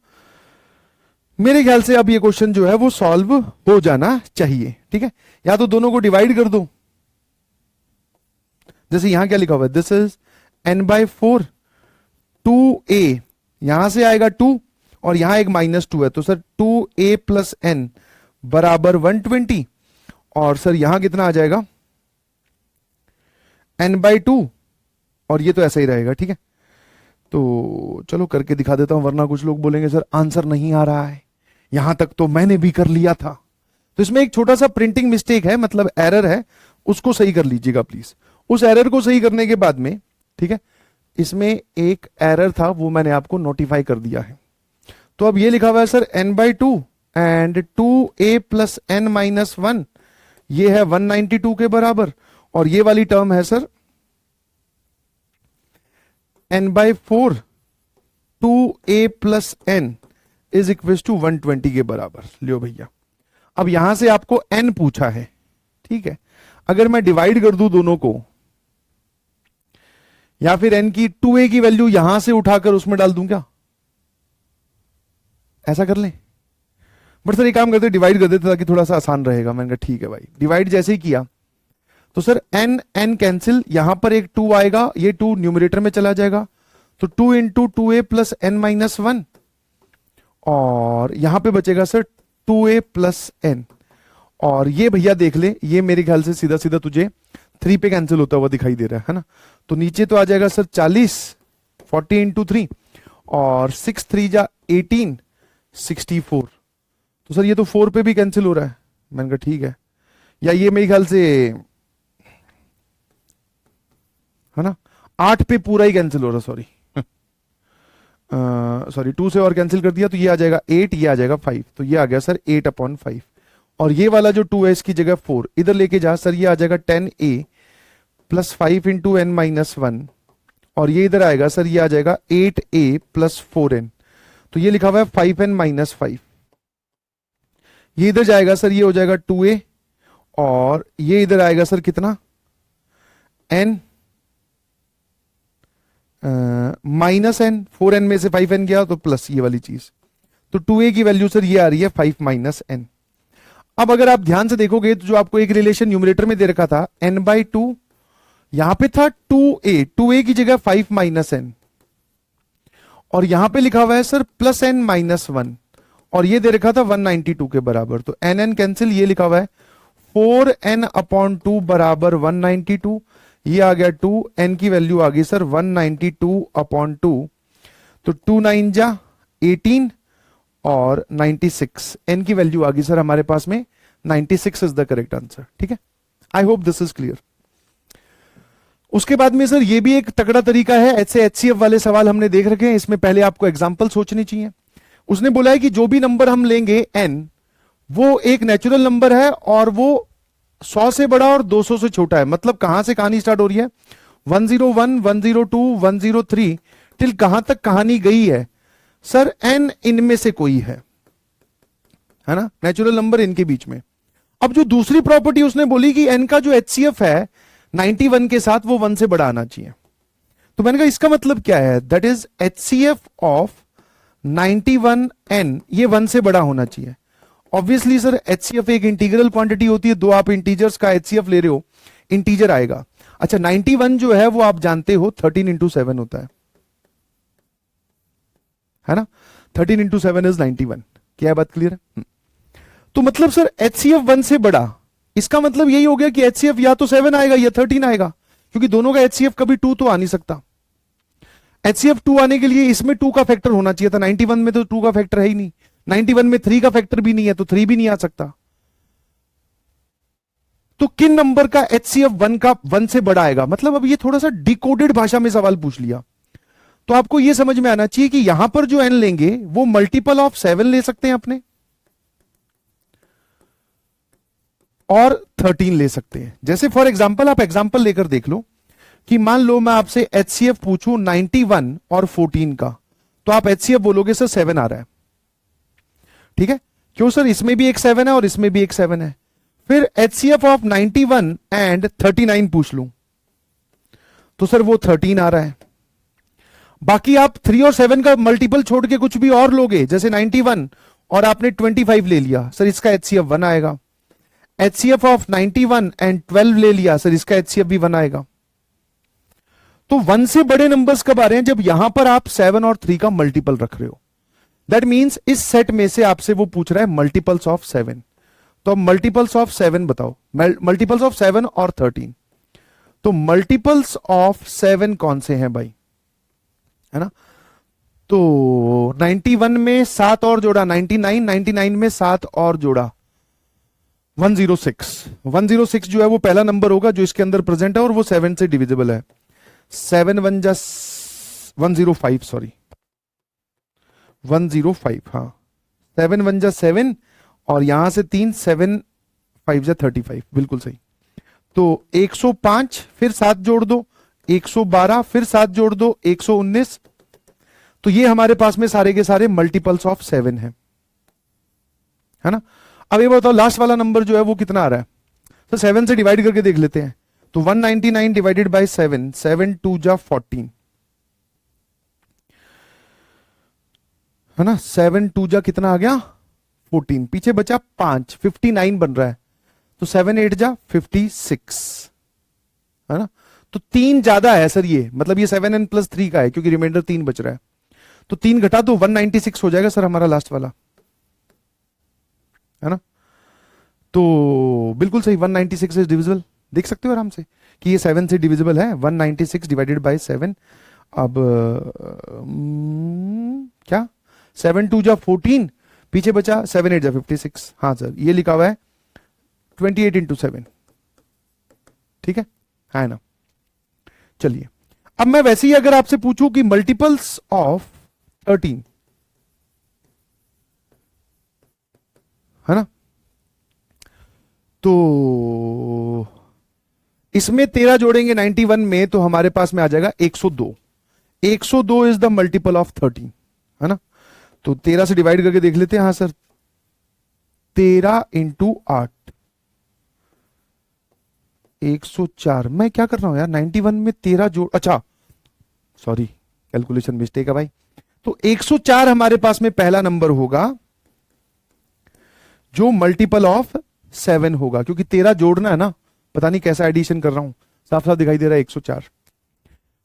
मेरे ख्याल से अब ये क्वेश्चन जो है वो सॉल्व हो जाना चाहिए। ठीक है, या तो दोनों को डिवाइड कर दो, जैसे यहां क्या लिखा हुआ है, दिस इज n/4, 2a यहां से आएगा 2 और यहां एक -2 है, तो सर 2a प्लस n बराबर 120, और सर यहां कितना आ जाएगा n/2, और ये तो ऐसा ही रहेगा। ठीक है, तो चलो करके दिखा देता हूं, वरना कुछ लोग बोलेंगे सर आंसर नहीं आ रहा है, यहां तक तो मैंने भी कर लिया था। तो इसमें एक छोटा सा प्रिंटिंग मिस्टेक है, मतलब एरर है, उसको सही कर लीजिएगा प्लीज। उस एरर को सही करने के बाद में, ठीक है, इसमें एक एरर था वो मैंने आपको नोटिफाई कर दिया है। तो अब ये लिखा हुआ है sir n/2 and 2a plus n-1, ये है 192 के बराबर, और ये वाली टर्म है sir n/4 2a plus n is equal to 120 के बराबर। लियो भैया, अब यहां से आपको n पूछा है, ठीक है, अगर मैं डिवाइड कर दूं दोनों को, या फिर n की 2a की वैल्यू यहां से उठाकर उसमें डाल दूं क्या, ऐसा कर लें। बट सर एक काम करते डिवाइड कर देते ताकि थोड़ा सा आसान रहेगा। मैंने कहा ठीक है भाई, डिवाइड जैसे ही किया तो सर n कैंसिल, यहां पर एक 2 आएगा, ये 2 न्यूमरेटर में चला जाएगा, तो 2 इंटू 2a प्लस n-1, और यहां पे बचेगा सर 2a प्लस n, और ये भैया देख ले, ये मेरे ख्याल से सीधा सीधा तुझे 3 पे कैंसिल होता हुआ दिखाई दे रहा है ना। तो नीचे तो आ जाएगा सर 40, 40 इंटू 3, और 6 3 जा 18, 64। तो सर ये तो 4 पे भी कैंसिल हो रहा है। मैंने कहा ठीक है, या ये मेरे ख्याल से है ना 8 पे पूरा ही कैंसिल हो रहा, सॉरी सॉरी 2 से और कैंसिल कर दिया, तो ये आ जाएगा 8, ये आ जाएगा 5, तो ये आ गया सर 8/5, और ये वाला जो 2 है इसकी जगह 4 इधर लेके जा, सर ये आ जाएगा 10a प्लस 5 इंटू n-1, और ये इधर आएगा सर, ये आ जाएगा 8a प्लस 4n, तो ये लिखा हुआ है 5n-5, ये इधर जाएगा सर, ये हो जाएगा 2a, और ये इधर आएगा सर कितना n, माइनस एन, 4n में से 5n गया तो प्लस ये वाली चीज, तो 2a की वैल्यू सर ये आ रही है 5 माइनस एन। अब अगर आप ध्यान से देखोगे तो जो आपको एक रिलेशन न्यूमरेटर में दे रखा था n/2, यहां पे था 2a की जगह 5 माइनस एन, और यहां पे लिखा हुआ है सर प्लस एन माइनस 1, और ये दे रखा था 192 के बराबर, तो n कैंसिल, ये लिखा हुआ है 4n/2 बराबर 192, ये आ गया 2, n की वैल्यू आ गई सर 192/2, तो 2 9 जा 18 और 96, n की वैल्यू आ गई सर हमारे पास में 96 इज द करेक्ट आंसर। ठीक है, I hope this is clear. उसके बाद में सर ये भी एक तगड़ा तरीका है, ऐसे एचसीएफ वाले सवाल हमने देख रखे हैं, इसमें पहले आपको एग्जांपल सोचनी चाहिए। उसने बोला है कि जो भी नंबर हम लेंगे n, वो एक नेचुरल नंबर है और वो 100 से बड़ा और 200 से छोटा है। मतलब कहां से कहानी स्टार्ट हो रही है, 101, 102, 103 टिल कहां तक कहानी गई है सर, n इनमें से कोई है ना, नेचुरल नंबर इनके बीच में। अब जो दूसरी प्रॉपर्टी उसने बोली कि n का जो एचसीएफ है 91 के साथ वो 1 से बड़ा आना चाहिए। तो मैंने कहा इसका मतलब क्या है, that is HCF of 91n ये 1 से बड़ा होना चाहिए। ऑब्वियसली सर एचसीएफ एक इंटीग्रल क्वांटिटी होती है, दो आप इंटीजर्स का एचसीएफ ले रहे हो, इंटीजर आएगा। अच्छा 91 जो है वो आप जानते हो 13 इंटू 7 होता है ना, 13 इंटू 7 इज 91। क्या है, बात क्लियर है? तो मतलब सर एचसीएफ 1 से बड़ा, इसका मतलब यही हो गया कि एचसीएफ या तो 7 आएगा या 13 आएगा, क्योंकि दोनों का एचसीएफ कभी 2 तो आ नहीं सकता। एचसीएफ 2 आने के लिए इसमें 2 का फैक्टर होना चाहिए था, 91 में तो 2 का फैक्टर है ही नहीं, 91 में 3 का फैक्टर भी नहीं है, तो 3 भी नहीं आ सकता। तो किन नंबर का एचसीएफ 1 से बड़ा आएगा, मतलब अब ये थोड़ा सा डिकोडेड भाषा में सवाल पूछ लिया, तो आपको यह समझ में आना चाहिए कि यहां पर जो एन लेंगे वो मल्टीपल ऑफ 7 ले सकते हैं अपने, और 13 ले सकते हैं। जैसे फॉर एग्जांपल आप एग्जांपल लेकर देख लो कि मान लो मैं आपसे एचसीएफ पूछूं 91 और 14 का, तो आप एचसीएफ बोलोगे सर 7 आ रहा है। ठीक है, क्यों सर, इसमें भी एक 7 है और इसमें भी एक 7 है। फिर एचसीएफ ऑफ 91 एंड 39 पूछ लूं तो सर वो 13 आ रहा है। बाकी आप 3 और 7 का मल्टीपल छोड़ के कुछ भी और लोगे, जैसे 91 और आपने 25 ले लिया, सर इसका एचसीएफ 1 आएगा। एचसीएफ ऑफ 91 एंड 12 ले लिया, सर इसका एचसीएफ भी 1 आएगा। तो 1 से बड़े नंबर्स कब आ रहे हैं, जब यहां पर आप 7 और 3 का मल्टीपल रख रहे हो। दैट मींस इस सेट में से आपसे वो पूछ रहा है मल्टीपल्स ऑफ 7, तो अब मल्टीपल्स ऑफ 7 बताओ, मल्टीपल्स ऑफ 7 और 13। तो मल्टीपल्स ऑफ 7 कौन से हैं भाई, है ना, तो 91 में 7 और जोड़ा 99, 99 में 7 और जोड़ा 106। 106 जो है वो पहला नंबर होगा जो इसके अंदर प्रेजेंट है और वो 7 से डिविजिबल है। 7 1 जा 105, सॉरी 105, हाँ 7 1 जा 7 और यहां से 3, 7 5 जा 35, बिल्कुल सही। तो 105 फिर 7 जोड़ दो, 112 फिर 7 जोड़ दो, 119। तो ये हमारे पास में सारे के सारे मल्टीपल्स ऑफ 7 है ना। अब ये बताओ लास्ट वाला नंबर जो है वो कितना आ रहा है, तो 7 से डिवाइड करके देख लेते हैं। तो 199 डिवाइडेड बाय 7, 7 2 जा 14, है ना, 7 2 जा कितना आ गया 14, पीछे बचा 5, 59 बन रहा है। तो 7 8 जा 56, है ना। तो 3 ज्यादा है सर ये, मतलब ये 7n प्लस 3 का है क्योंकि रिमाइंडर 3 बच रहा है। तो 3 घटा दो 196 हो जाएगा सर हमारा लास्ट वाला, है ना। तो बिल्कुल सही, 196 इज डिविजिबल, देख सकते हो आराम से कि ये 7 से डिविजिबल है। 196 डिवाइडेड बाय 7, अब क्या 7 2 जा 14, पीछे बचा 7 8 जा 56। हाँ सर ये लिखा हुआ है 28 इंटू 7, ठीक है ना। चलिए अब मैं वैसे ही अगर आपसे पूछूं कि मल्टीपल्स ऑफ 13, है ना, तो इसमें 13 जोड़ेंगे 91 में तो हमारे पास में आ जाएगा 102। 102 इज द मल्टीपल ऑफ 13, है ना। तो 13 से डिवाइड करके देख लेते हैं। हाँ सर 13 इंटू 8 104। मैं क्या कर रहा हूं यार, 91 में 13 जोड़, अच्छा सॉरी कैलकुलेशन मिस्टेक है भाई। तो 104 हमारे पास में पहला नंबर होगा जो मल्टीपल ऑफ 7 होगा, क्योंकि 13 जोड़ना है ना, पता नहीं कैसा एडिशन कर रहा हूं, साफ साफ दिखाई दे रहा है 104।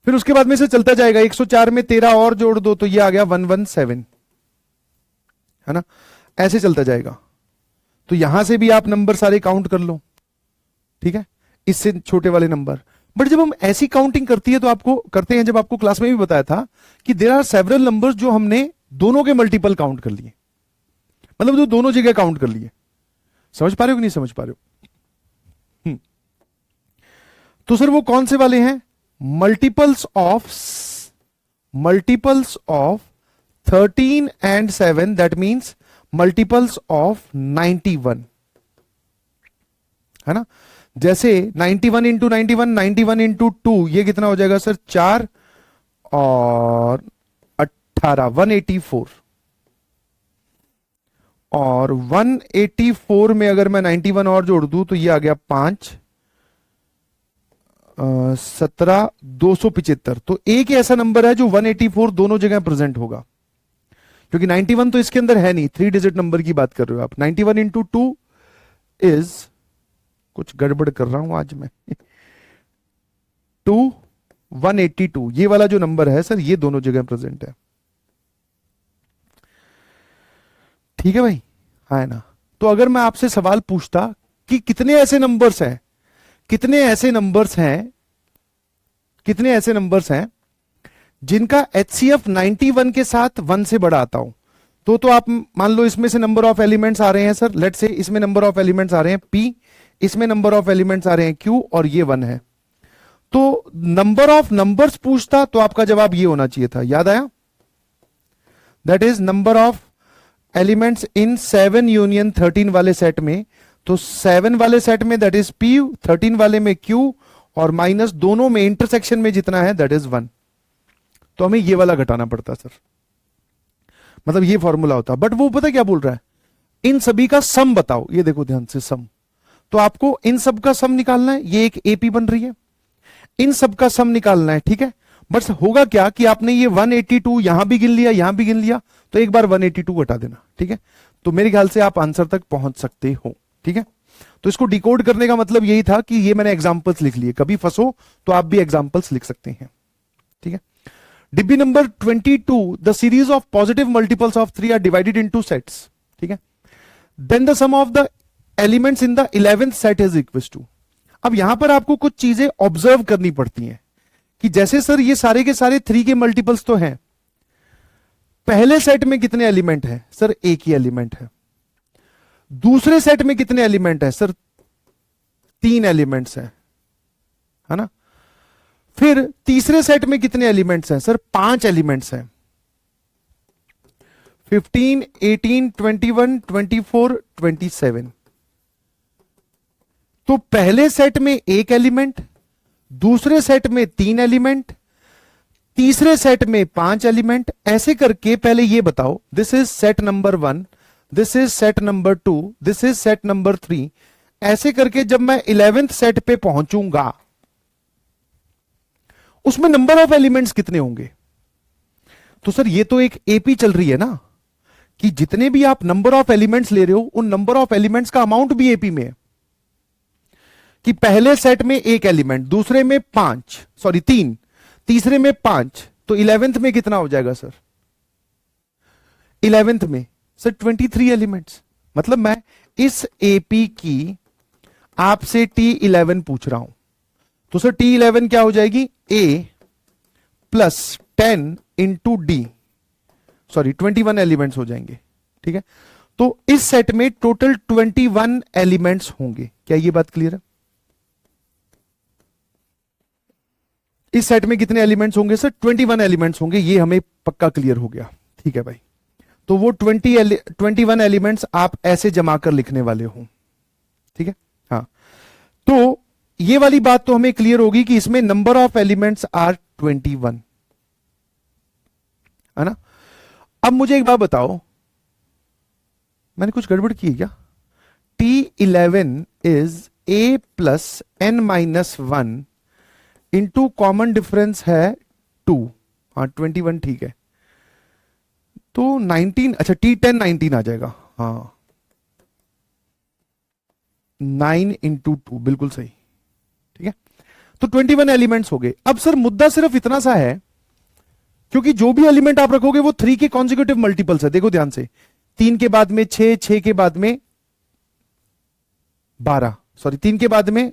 फिर उसके बाद में से चलता जाएगा, 104 में 13 और जोड़ दो तो ये आ गया 117, है ना, ऐसे चलता जाएगा। तो यहां से भी आप नंबर सारे काउंट कर लो, ठीक है, इससे छोटे वाले नंबर। बट जब हम ऐसी काउंटिंग करती है तो आपको करते हैं, जब आपको क्लास में भी बताया था कि देयर आर सेवरल नंबर्स जो हमने दोनों के मल्टीपल काउंट कर लिए, मतलब जो दोनों जगह काउंट कर लिए। समझ पा रहे हो कि नहीं समझ पा रहे हो? तो सर वो कौन से वाले हैं? Multiples of 13 and 7, that means multiples of 91, है ना। जैसे 91 इंटू 91, 91 इंटू 2, ये कितना हो जाएगा सर? 4 और 18, 184। और 184 में अगर मैं 91 और जोड़ दूं तो ये आ गया 5, 17, 275। तो एक ऐसा नंबर है जो 184 दोनों जगह प्रेजेंट होगा, क्योंकि 91 तो इसके अंदर है नहीं, 3 डिजिट नंबर की बात कर रहे हो आप। 91 इंटू 2 इज, कुछ गड़बड़ कर रहा हूं आज मैं, 2, 182, ये वाला जो नंबर है सर ये दोनों जगह प्रेजेंट है। ठीक है भाई, है ना। तो अगर मैं आपसे सवाल पूछता कि कितने ऐसे नंबर्स हैं, कितने ऐसे नंबर्स हैं जिनका HCF 91 के साथ 1 से बड़ा आता हो, तो आप मान लो इसमें से नंबर ऑफ एलिमेंट्स आ रहे हैं सर, लेट्स से इसमें नंबर ऑफ एलिमेंट्स आ रहे हैं P, इसमें नंबर ऑफ एलिमेंट्स आ रहे हैं Q, और ये 1 है। तो नंबर ऑफ नंबर्स पूछता तो आपका जवाब ये होना चाहिए था, याद आया? That is number of elements in 7 union 13 वाले सेट में। तो 7 वाले सेट में दैट इज P, 13 वाले में Q, और माइनस दोनों में इंटरसेक्शन में जितना है दैट इज 1। तो हमें ये वाला घटाना पड़ता सर, मतलब ये फॉर्मूला होता। बट वो पता क्या बोल रहा है, इन सभी का सम बताओ। ये देखो ध्यान से, सम। तो आपको इन सब का सम निकालना है, ये एक एपी बन रही है, इन सब का सम निकालना है, ठीक है। बट होगा क्या कि आपने ये 182 यहां भी गिन लिया, यहां भी गिन लिया, तो एक बार 182 घटा देना, ठीक है। तो मेरे ख्याल से आप आंसर तक पहुंच सकते हो, ठीक है। तो इसको डिकोड करने का मतलब यही था कि ये मैंने एग्जांपल्स लिख लिए, कभी फंसो तो आप भी एग्जांपल्स लिख सकते हैं, ठीक है। डिब्बी number 22, the series of positive multiples of 3 are divided into sets, ठीक है। Then the sum of the elements in the 11th set is equal to. अब यहां पर आपको कुछ चीजें ऑब्जर्व करनी पड़ती हैं कि जैसे सर ये सारे के सारे 3 के मल्टीपल्स तो हैं, पहले सेट में कितने एलिमेंट हैं? सर एक ही एलिमेंट है। दूसरे सेट में कितने एलिमेंट है? सर 3 एलिमेंट्स हैं, है ना। फिर तीसरे सेट में कितने एलिमेंट्स हैं? सर 5 एलिमेंट्स हैं, 15, 18, 21, 24, 27। तो पहले सेट में एक एलिमेंट, दूसरे सेट में 3 एलिमेंट, तीसरे सेट में 5 एलिमेंट। ऐसे करके पहले ये बताओ, this is set number 1, this is set number 2, this is set number 3। ऐसे करके जब मैं 11th सेट पे पहुंचूंगा उसमें नंबर ऑफ एलिमेंट्स कितने होंगे? तो सर ये तो एक एपी चल रही है ना, कि जितने भी आप नंबर ऑफ एलिमेंट्स ले रहे हो उन नंबर ऑफ एलिमेंट्स का अमाउंट भी एपी में है। कि पहले सेट में एक एलिमेंट, दूसरे में 3, तीसरे में 5, तो 11th में कितना हो जाएगा सर? 11th में सर 23 एलिमेंट्स। मतलब मैं इस एपी की आपसे T11 पूछ रहा हूं, तो सर T11 क्या हो जाएगी? A plus 10 into D, sorry 21 elements हो जाएंगे, ठीक है। तो इस सेट में टोटल 21 एलिमेंट्स होंगे। क्या ये बात क्लियर है? इस सेट में कितने एलिमेंट्स होंगे सर? 21 एलिमेंट्स होंगे, ये हमें पक्का क्लियर हो गया, ठीक है भाई। तो वो 21 एलिमेंट्स आप ऐसे जमा कर लिखने वाले हो, ठीक है। हाँ, तो ये वाली बात तो हमें क्लियर होगी कि इसमें नंबर ऑफ एलिमेंट्स आर 21, है ना। अब मुझे एक बात बताओ, मैंने कुछ गड़बड़ की है क्या? T11 is A plus N-1 into common difference है 2, हाँ 21 ठीक है, तो 19, अच्छा T10 19 आ जाएगा, हाँ 9 इंटू 2 बिल्कुल सही, ठीक है। तो 21 एलिमेंट्स हो गए। अब सर मुद्दा सिर्फ इतना सा है, क्योंकि जो भी एलिमेंट आप रखोगे वो 3 के कॉन्जिक्यूटिव मल्टीपल्स है। देखो ध्यान से, 3 के बाद में 6, 6 के बाद में 12, सॉरी 3 के बाद में,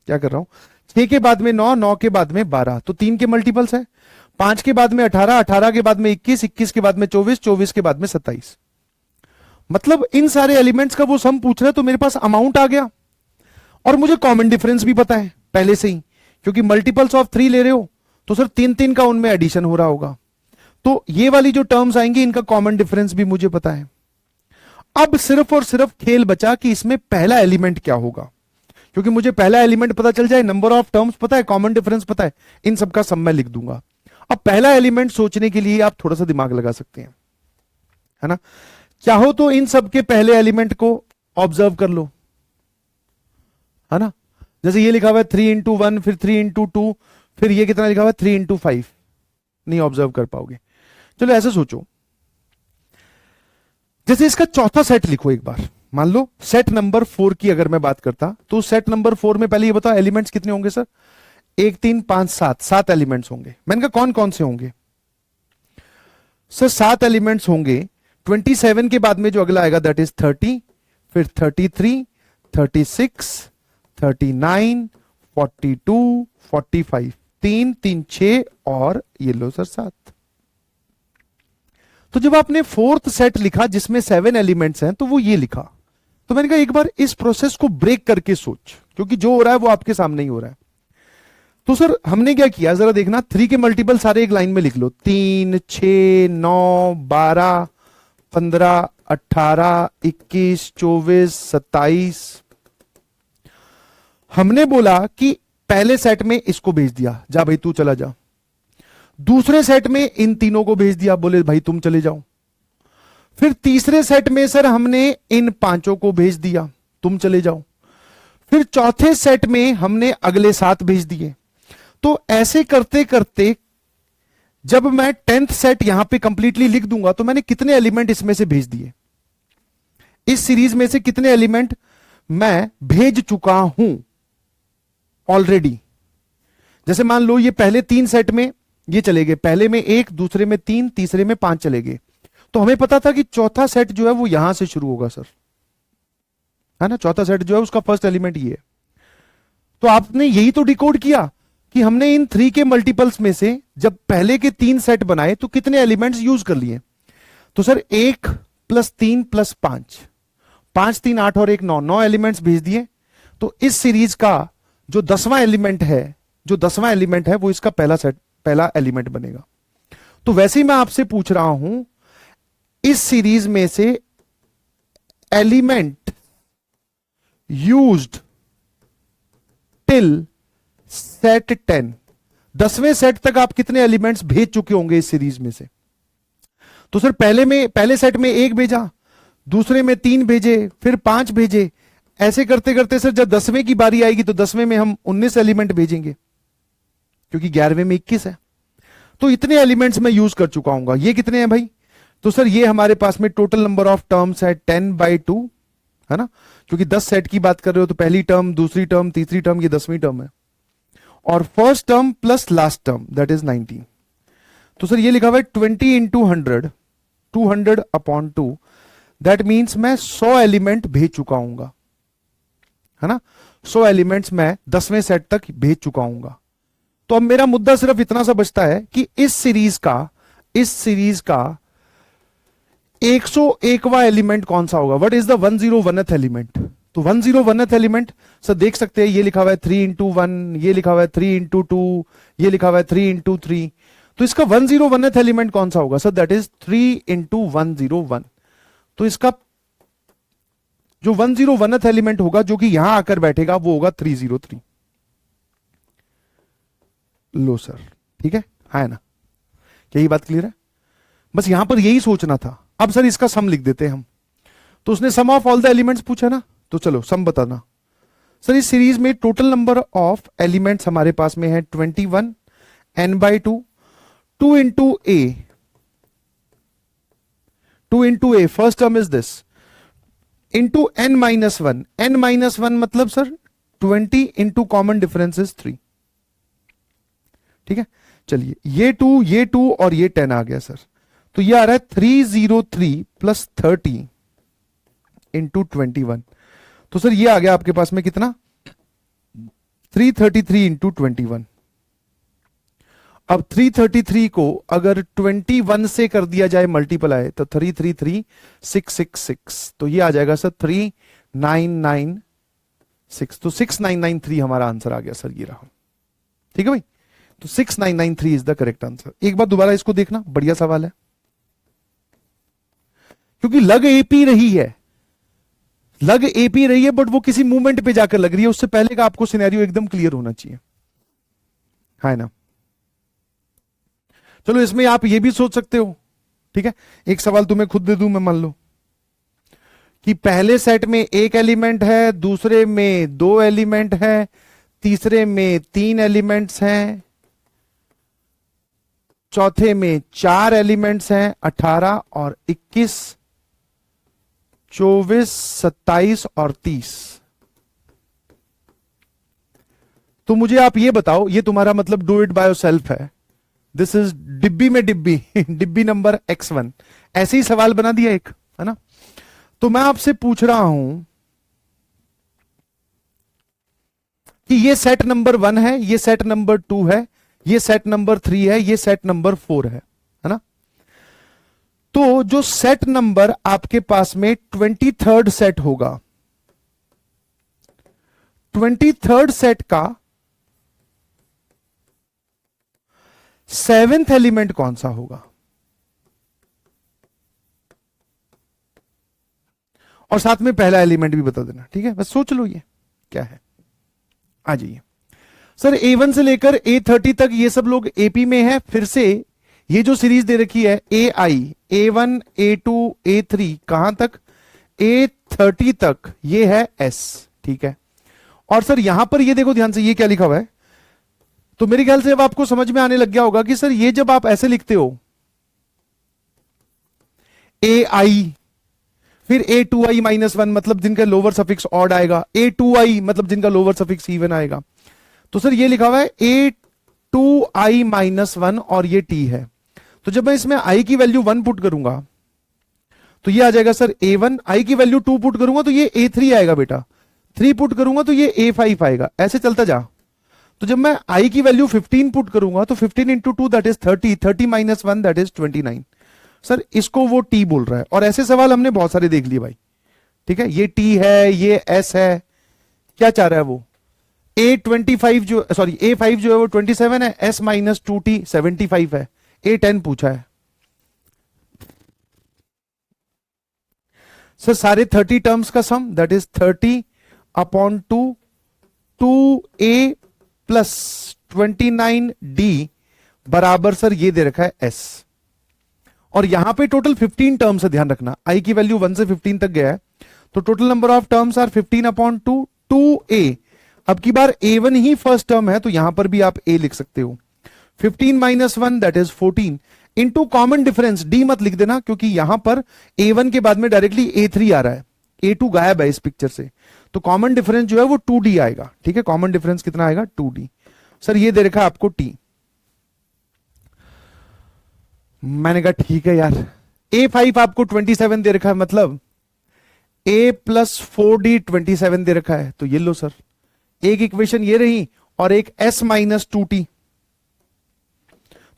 क्या कर रहा हूं, 6 के बाद में 9, 9 के बाद में 12, तो 3 के मल्टीपल्स है। 5 के बाद में 18, 18 के बाद में 21, 21 के बाद में 24, 24 के बाद में 27। मतलब इन सारे एलिमेंट्स का वो सम पूछ रहा है, तो मेरे पास अमाउंट आ गया और मुझे कॉमन डिफरेंस भी पता है पहले से ही, क्योंकि मल्टीपल्स ऑफ 3 ले रहे हो तो सर 3 3 का उनमें एडिशन हो रहा होगा। तो ये वाली जो टर्म्स आएंगी इनका कॉमन डिफरेंस भी मुझे पता है। अब सिर्फ और सिर्फ खेल बचा कि इसमें पहला एलिमेंट क्या होगा, क्योंकि मुझे पहला एलिमेंट पता चल जाए, नंबर ऑफ टर्म्स पता है, कॉमन डिफरेंस पता है, इन सबका सम मैं लिख दूंगा। अब पहला एलिमेंट सोचने के लिए आप थोड़ा सा दिमाग लगा सकते हैं, है ना। चाहो तो इन सब के पहले एलिमेंट को ऑब्जर्व कर लो, है ना। जैसे ये लिखा हुआ है 3 इंटू 1, फिर 3 इंटू 2, फिर ये कितना लिखा हुआ है 3 इंटू 5, नहीं ऑब्जर्व कर पाओगे। चलो ऐसे सोचो, जैसे इसका चौथा सेट लिखो एक बार। मान लो सेट नंबर 4 की अगर मैं बात करता, तो सेट नंबर 4 में पहले ये बताओ एलिमेंट्स कितने होंगे सर। 1 3 5 7, 7 एलिमेंट्स होंगे। मैंने कहा कौन कौन से होंगे सर, 7 एलिमेंट्स होंगे। 27 के बाद में जो अगला आएगा दैट इज 30, फिर 33, 36, 39, 42, 45, 3 3 6 और ये लो सर 7। तो जब आपने फोर्थ सेट लिखा जिसमें 7 एलिमेंट्स हैं, तो वो ये लिखा। तो मैंने कहा एक बार इस प्रोसेस को ब्रेक करके सोच, क्योंकि जो हो रहा है वो आपके सामने ही हो रहा है। तो सर हमने क्या किया जरा देखना, 3 के मल्टीपल सारे एक लाइन में लिख लो। 3 6 9 12 15 18 21 24 27। हमने बोला कि पहले सेट में इसको भेज दिया, जा भाई तू चला जा। दूसरे सेट में इन तीनों को भेज दिया, बोले भाई तुम चले जाओ। फिर तीसरे सेट में सर हमने इन 5 को भेज दिया, तुम चले जाओ। फिर चौथे सेट में हमने अगले 7 भेज दिए। तो ऐसे करते करते जब मैं 10th सेट यहां पे कंप्लीटली लिख दूंगा, तो मैंने कितने एलिमेंट इसमें से भेज दिए, इस सीरीज में से कितने एलिमेंट मैं भेज चुका हूं ऑलरेडी। जैसे मान लो ये पहले 3 सेट में ये चले गए, पहले में 1, दूसरे में 3, तीसरे में 5 चले गए। तो हमें पता था कि चौथा सेट जो है वो यहां से शुरू होगा सर, है ना। चौथा सेट जो है उसका फर्स्ट एलिमेंट ये है। तो आपने यही तो डिकोड किया कि हमने इन 3 के मल्टीपल्स में से जब पहले के 3 सेट बनाए तो कितने एलिमेंट्स यूज कर लिए। तो सर 1 + 3 + 5, 5 3 8 और 1 9, 9 एलिमेंट्स भेज दिए। तो इस सीरीज का जो 10वां एलिमेंट है वो इसका पहला एलिमेंट बनेगा। तो वैसे ही मैं आपसे पूछ रहा हूं, इस सीरीज में से एलिमेंट यूज्ड टिल सेट 10, 10वें सेट तक आप कितने एलिमेंट्स भेज चुके होंगे इस सीरीज में से। तो सर पहले सेट में 1 भेजा, दूसरे में 3 भेजे, फिर 5 भेजे। ऐसे करते करते सर जब 10वें की बारी आएगी तो 10वें में हम 19 एलिमेंट भेजेंगे, क्योंकि 11वें में 21 है। तो इतने एलिमेंट्स मैं यूज कर चुका हूं। ये कितने हैं भाई, तो सर ये हमारे पास में टोटल नंबर ऑफ टर्म्स है 10/2, है ना। क्योंकि 10 सेट की बात कर रहे हो तो पहली टर्म, दूसरी टर्म, तीसरी टर्म, ये 10वीं टर्म है। और first term plus last term that is 19। तो सर ये लिखा हुआ है 20 × 100, 200/2, दैट मीन्स मैं 100 एलिमेंट भेज चुका हूंगा, है ना। 100 एलिमेंट्स मैं 10वें सेट तक भेज चुका हूंगा। तो अब मेरा मुद्दा सिर्फ इतना सा बचता है कि इस सीरीज का 101वां एलिमेंट कौन सा होगा। What is the 101th element. तो 101th एलिमेंट सर देख सकते हैं, ये लिखा हुआ है 3 × 1, ये लिखा हुआ है 3 × 2, ये लिखा हुआ है 3 × 3। तो इसका 101th एलिमेंट कौन सा होगा सर, दैट इज 3 × 101। तो इसका जो 101th एलिमेंट होगा जो कि यहां आकर बैठेगा वो होगा 303। लो सर ठीक है ना, यही बात क्लियर है। बस यहां पर यही सोचना था। अब सर इसका सम लिख देते हैं हम। तो उसने सम ऑफ ऑल द एलिमेंट्स पूछा ना, तो चलो सम बताना। सर इस सीरीज में टोटल नंबर ऑफ एलिमेंट्स हमारे पास में है 21 n/2, 2 into a, 2 into a, first term is this, into n minus 1, n minus 1 मतलब sir 20 into common difference is 3। ठीक है, चलिए ये 2 और ये 10 आ गया सर, तो ये आ रहा है 303 प्लस 30 इंटू 21। तो सर ये आ गया आपके पास में कितना, 333 इंटू 21। अब 333 को अगर 21 से कर दिया जाए मल्टीप्लाई, तो 333666, तो ये आ जाएगा सर 3996, तो 6993 हमारा आंसर आ गया सर, ये रहा। ठीक है भाई, तो 6993 इज द करेक्ट आंसर। एक बार दोबारा इसको देखना, बढ़िया सवाल है, क्योंकि लग एपी रही है, लग एपी रही है, बट वो किसी मूवमेंट पे जाकर लग रही है, उससे पहले का आपको सिनेरियो एकदम क्लियर होना चाहिए, है ना। चलो इसमें आप ये भी सोच सकते हो, ठीक है, एक सवाल तुम्हें खुद दे दूं मैं, मान लो कि पहले सेट में एक एलिमेंट है, दूसरे में 2 एलिमेंट है, तीसरे में 3 एलिमेंट्स हैं, चौथे में 4 एलिमेंट्स हैं, 18 और 21, 24, 27 और 30। तो मुझे आप ये बताओ, ये तुम्हारा मतलब डू इट बाय योरसेल्फ है, दिस इज डिब्बी में डिब्बी डिब्बी नंबर x1, ऐसे ही सवाल बना दिया एक, है ना। तो मैं आपसे पूछ रहा हूं कि ये सेट नंबर 1 है, ये सेट नंबर 2 है, ये सेट नंबर 3 है, ये सेट नंबर 4 है ना। तो जो सेट नंबर आपके पास में 23rd सेट होगा, 23rd सेट का 7th एलिमेंट कौन सा होगा, और साथ में पहला एलिमेंट भी बता देना, ठीक है, बस सोच लो ये क्या है। आ जाइए सर, A1 से लेकर A30 तक ये सब लोग AP में है। फिर से ये जो सीरीज दे रखी है AI, A1, A2, A3 कहां तक, A30 तक, ये है S, ठीक है। और सर यहां पर ये देखो ध्यान से, ये क्या लिखा हुआ है, तो मेरे ख्याल से अब आपको समझ में आने लग गया होगा कि सर ये जब आप ऐसे लिखते हो AI, फिर A2i माइनस 1 मतलब जिनका लोअर सफिक्स ऑड आएगा, A2i मतलब जिनका लोअर सफिक्स इवन आएगा, तो सर ये लिखा हुआ है A2i माइनस 1 और ये T है। तो जब मैं इसमें i की वैल्यू 1 पुट करूंगा तो ये आ जाएगा सर A1, i की वैल्यू 2 पुट करूंगा तो ये A3 आएगा बेटा, 3 पुट करूंगा तो ये A5 आएगा, ऐसे चलता जा। तो जब मैं i की वैल्यू 15 पुट करूंगा तो 15 into 2 that is 30, 30 minus 1 that is 29। Sir इसको वो T बोल रहा है, और ऐसे सवाल हमने बहुत सारे देख लिए भाई, ठीक है। ये T है, ये S है, क्या चाह रहा है वो, A25 जो, सॉरी A5 जो है वो 27 है, S माइनस 2T 75 है, A10 पूछा है। सर सारे 30 टर्म्स का sum that is 30 upon 2a plus 29d बराबर सर ये दे रखा है S, और यहां पे टोटल 15 टर्म्स है, ध्यान रखना i की वैल्यू 1 से 15 तक गया है, तो total number of terms are 15 upon 2a। अब की बार A1 ही फर्स्ट टर्म है, तो यहां पर भी आप a लिख सकते हो, 15 minus 1 that is 14 into common difference, d मत लिख देना क्योंकि यहां पर A1 के बाद में डायरेक्टली A3 आ रहा है, A2 गायब है इस पिक्चर से, तो कॉमन डिफरेंस जो है वो 2d आएगा, ठीक है। कॉमन डिफरेंस कितना आएगा, 2d। सर ये दे रखा है आपको T, मैंने कहा ठीक है यार। A5 आपको 27 दे रखा है, मतलब A प्लस 4d 27 दे रखा है, तो ये लो सर, एक इक्वेशन ये रही और एक S माइनस 2t,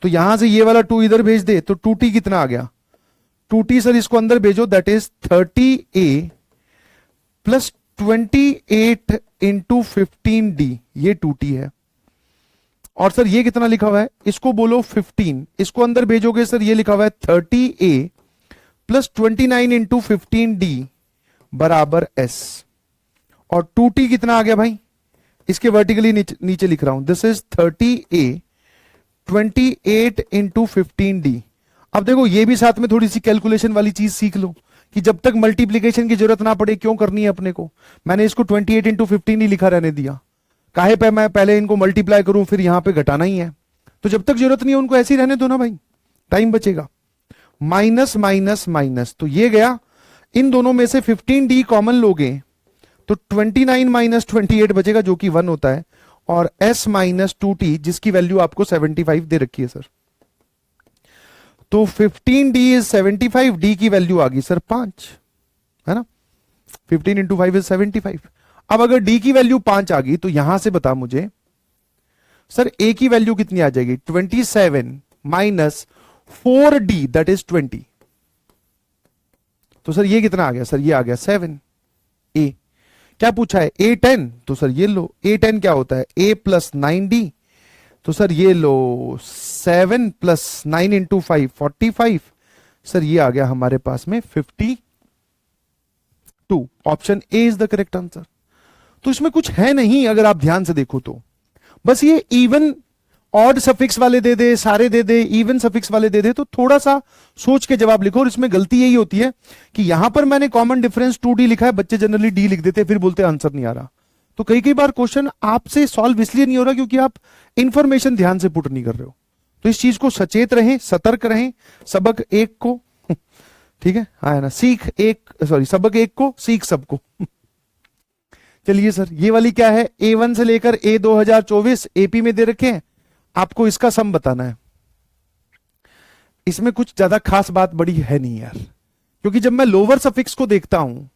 तो यहां से ये वाला 2 इधर भेज दे तो 2t कितना आ गया, 2t सर इसको अंदर भेजो that is 30a plus 28 into 15d, ये 2t है। और सर ये कितना लिखा हुआ है, इसको बोलो 15, इसको अंदर भेजोगे सर ये लिखा हुआ है 30a प्लस 29 इंटू 15d बराबर s, और 2t कितना आ गया भाई, इसके वर्टिकली नीचे लिख रहा हूं, this is 30a 28 into 15d। अब देखो ये भी साथ में थोड़ी सी कैलकुलेशन वाली चीज सीख लो कि जब तक मल्टीप्लीकेशन की जरूरत ना पड़े क्यों करनी है अपने को। मैंने इसको 28 इंटू 15 ही लिखा रहने दिया, काहे पे मैं पहले इनको मल्टीप्लाई करूं फिर यहां पे घटाना ही है, तो जब तक जरूरत नहीं है उनको ऐसे ही रहने दो ना भाई, टाइम बचेगा। माइनस माइनस माइनस, तो ये गया, इन दोनों में से 15D कॉमन लोगे तो 29 माइनस 28 बचेगा जो कि 1 होता है, और s माइनस 2t जिसकी वैल्यू आपको 75 दे रखी है सर। तो 15D इज 75, D की वैल्यू आ गई सर 5, है ना। 15 इंटू 5 इज 75। अब अगर D की वैल्यू 5 आ गई तो यहां से बता मुझे सर A की वैल्यू कितनी आ जाएगी, 27 माइनस 4D दैट इज 20। तो सर ये कितना आ गया सर, ये आ गया 7। A क्या पूछा है, A10, तो सर ये लो, A10 क्या होता है, A प्लस 9D, तो सर ये लो 7 प्लस 9 इंटू 5 45, सर ये आ गया हमारे पास में 52। Option A is the correct answer. तो इसमें कुछ है नहीं अगर आप ध्यान से देखो तो, बस ये इवन ऑड सफिक्स वाले दे दे, सारे दे दे, इवन सफिक्स वाले दे दे, तो थोड़ा सा सोच के जवाब लिखो। और इसमें गलती यही होती है कि यहां पर मैंने कॉमन डिफरेंस 2D लिखा है, बच्चे जनरली D लिख देते, फिर बोलते आंसर नहीं आ रहा। तो कई कई बार क्वेश्चन आपसे सॉल्व इसलिए नहीं हो रहा क्योंकि आप इंफॉर्मेशन ध्यान से पुट नहीं कर रहे हो। तो इस चीज को सचेत रहें, सतर्क रहें। सबक एक को ठीक है, हाँ ना, सीख एक, सॉरी सबक एक को सीख सबको। चलिए सर, ये वाली क्या है, A1 से लेकर A 2024 एपी में दे रखे हैं, आपको इसका सम बताना है। इसमें कुछ ज्यादा खास बात बड़ी है नहीं यार, क्योंकि जब मैं लोअर सफिक्स को देखता हूं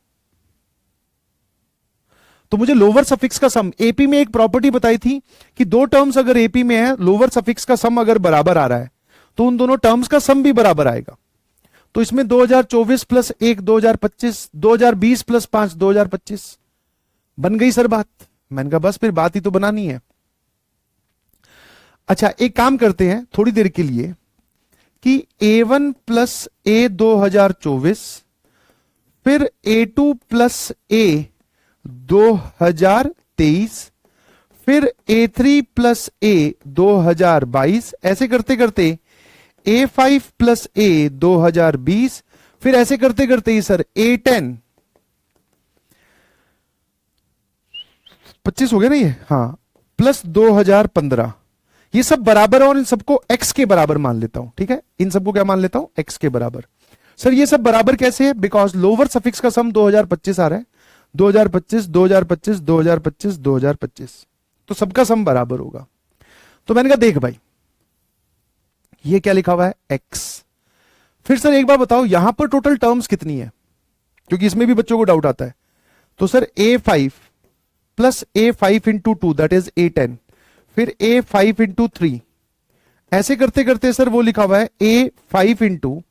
तो मुझे लोअर सफिक्स का सम, एपी में एक प्रॉपर्टी बताई थी कि दो टर्म्स अगर एपी में है, लोअर सफिक्स का सम अगर बराबर आ रहा है तो उन दोनों टर्म्स का सम भी बराबर आएगा। तो इसमें 2024 प्लस 1 2025, 2020 प्लस 5 2025 बन गई सर बात। मैंने कहा बस फिर बात ही तो बनानी है। अच्छा एक काम करते हैं थोड़ी देर के लिए कि A1 प्लस A 2024 फिर A2 प्लस A 2023 फिर A3 प्लस A 2022, ऐसे करते करते A5 प्लस A 2020, फिर ऐसे करते करते ही सर A10 25 हो गया ना ये, हाँ, प्लस 2015, ये सब बराबर है और इन सबको x के बराबर मान लेता हूं। ठीक है, इन सबको क्या मान लेता हूं, x के बराबर। सर ये सब बराबर कैसे है, बिकॉज लोअर सफिक्स का सम 2025 आ रहा है, 2025 2025 2025 2025, तो सबका सम बराबर होगा। तो मैंने कहा देख भाई ये क्या लिखा हुआ है x। फिर सर एक बार बताओ यहां पर टोटल टर्म्स कितनी है, क्योंकि इसमें भी बच्चों को डाउट आता है। तो sir A5 plus A5 into 2 that is A10, फिर A5 इंटू 3, ऐसे करते करते सर वो लिखा हुआ है A5 इंटू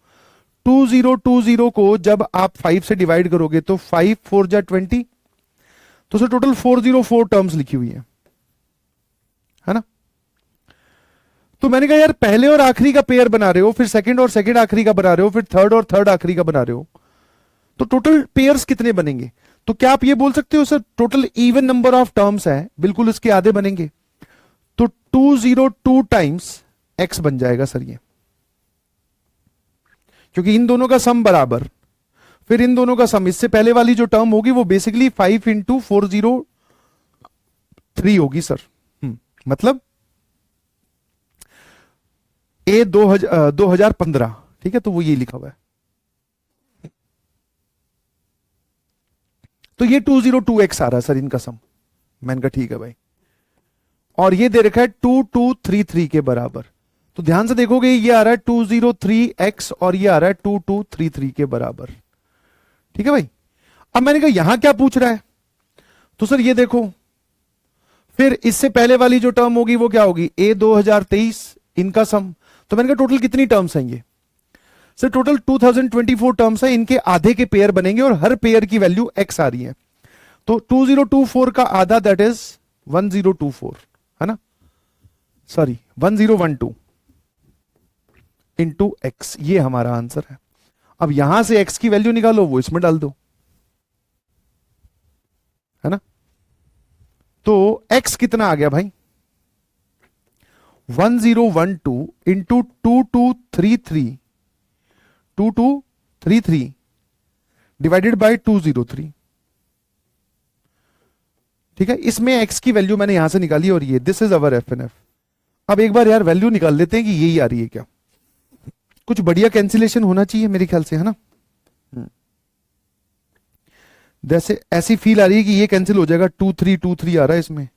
2020 को जब आप 5 से डिवाइड करोगे तो 5 4 जा 20, तो सर टोटल 404 टर्म्स लिखी हुई है ना। तो मैंने कहा यार पहले और आखिरी का पेयर बना रहे हो, फिर सेकंड और सेकंड आखिरी का बना रहे हो, फिर थर्ड और थर्ड आखिरी का बना रहे हो, तो टोटल पेयर्स कितने बनेंगे। तो क्या आप ये बोल सकते हो sir total even number of terms है, बिल्कुल इसके आधे बनेंगे, तो 202 टाइम्स x बन जाएगा सर ये, क्योंकि इन दोनों का सम बराबर, फिर इन दोनों का सम, इससे पहले वाली जो टर्म होगी वो बेसिकली 5 इंटू 403 होगी सर। मतलब A 2015, ठीक है, तो वो ये लिखा हुआ है। तो ये 202x आ रहा है सर इनका सम। मैंने कहा ठीक है भाई, और ये दे रखा है 2233 के बराबर, तो ध्यान से देखोगे ये आ रहा है 203x और ये आ रहा है 2233 के बराबर। ठीक है भाई, अब मैंने कहा यहां क्या पूछ रहा है, तो सर ये देखो फिर इससे पहले वाली जो टर्म होगी वो क्या होगी A 2023, इनका सम। तो मैंने कहा टोटल कितनी टर्म्स हैं ये, सर टोटल 2024 टर्म्स है, इनके आधे के पेयर बनेंगे और हर पेयर की वैल्यू x आ रही है। तो 2024 का आधा दैट इज 1024, है ना, सॉरी 1012 इंटू एक्स, ये हमारा आंसर है। अब यहां से x की वैल्यू निकालो, वो इसमें डाल दो, है ना। तो x कितना आ गया भाई 1012 इंटू 2233 डिवाइडेड बाय 203। ठीक है, इसमें x की वैल्यू मैंने यहां से निकाली और ये this is our F N F. अब एक बार यार वैल्यू निकाल लेते हैं कि यही आ रही है क्या, कुछ बढ़िया कैंसिलेशन होना चाहिए मेरे ख्याल से, है ना। जैसे ऐसी फील आ रही है कि ये कैंसिल हो जाएगा, 2323 आ रहा है इसमें,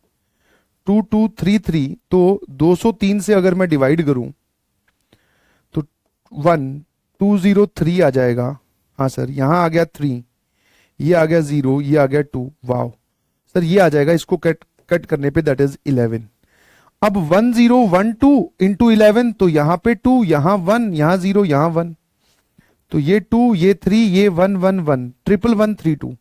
2233, तो 203 से अगर मैं डिवाइड करूं तो 1203 आ जाएगा। हाँ सर, यहां आ गया 3, ये आ गया 0, ये आ गया 2, वाओ सर ये आ जाएगा, इसको कट कट करने पे दैट इज 11। अब 1012 इंटू 11, तो यहां पे 2, यहां 1, यहां 0, यहां 1, तो ये 2, ये 3, ये 1 1 1, 1132,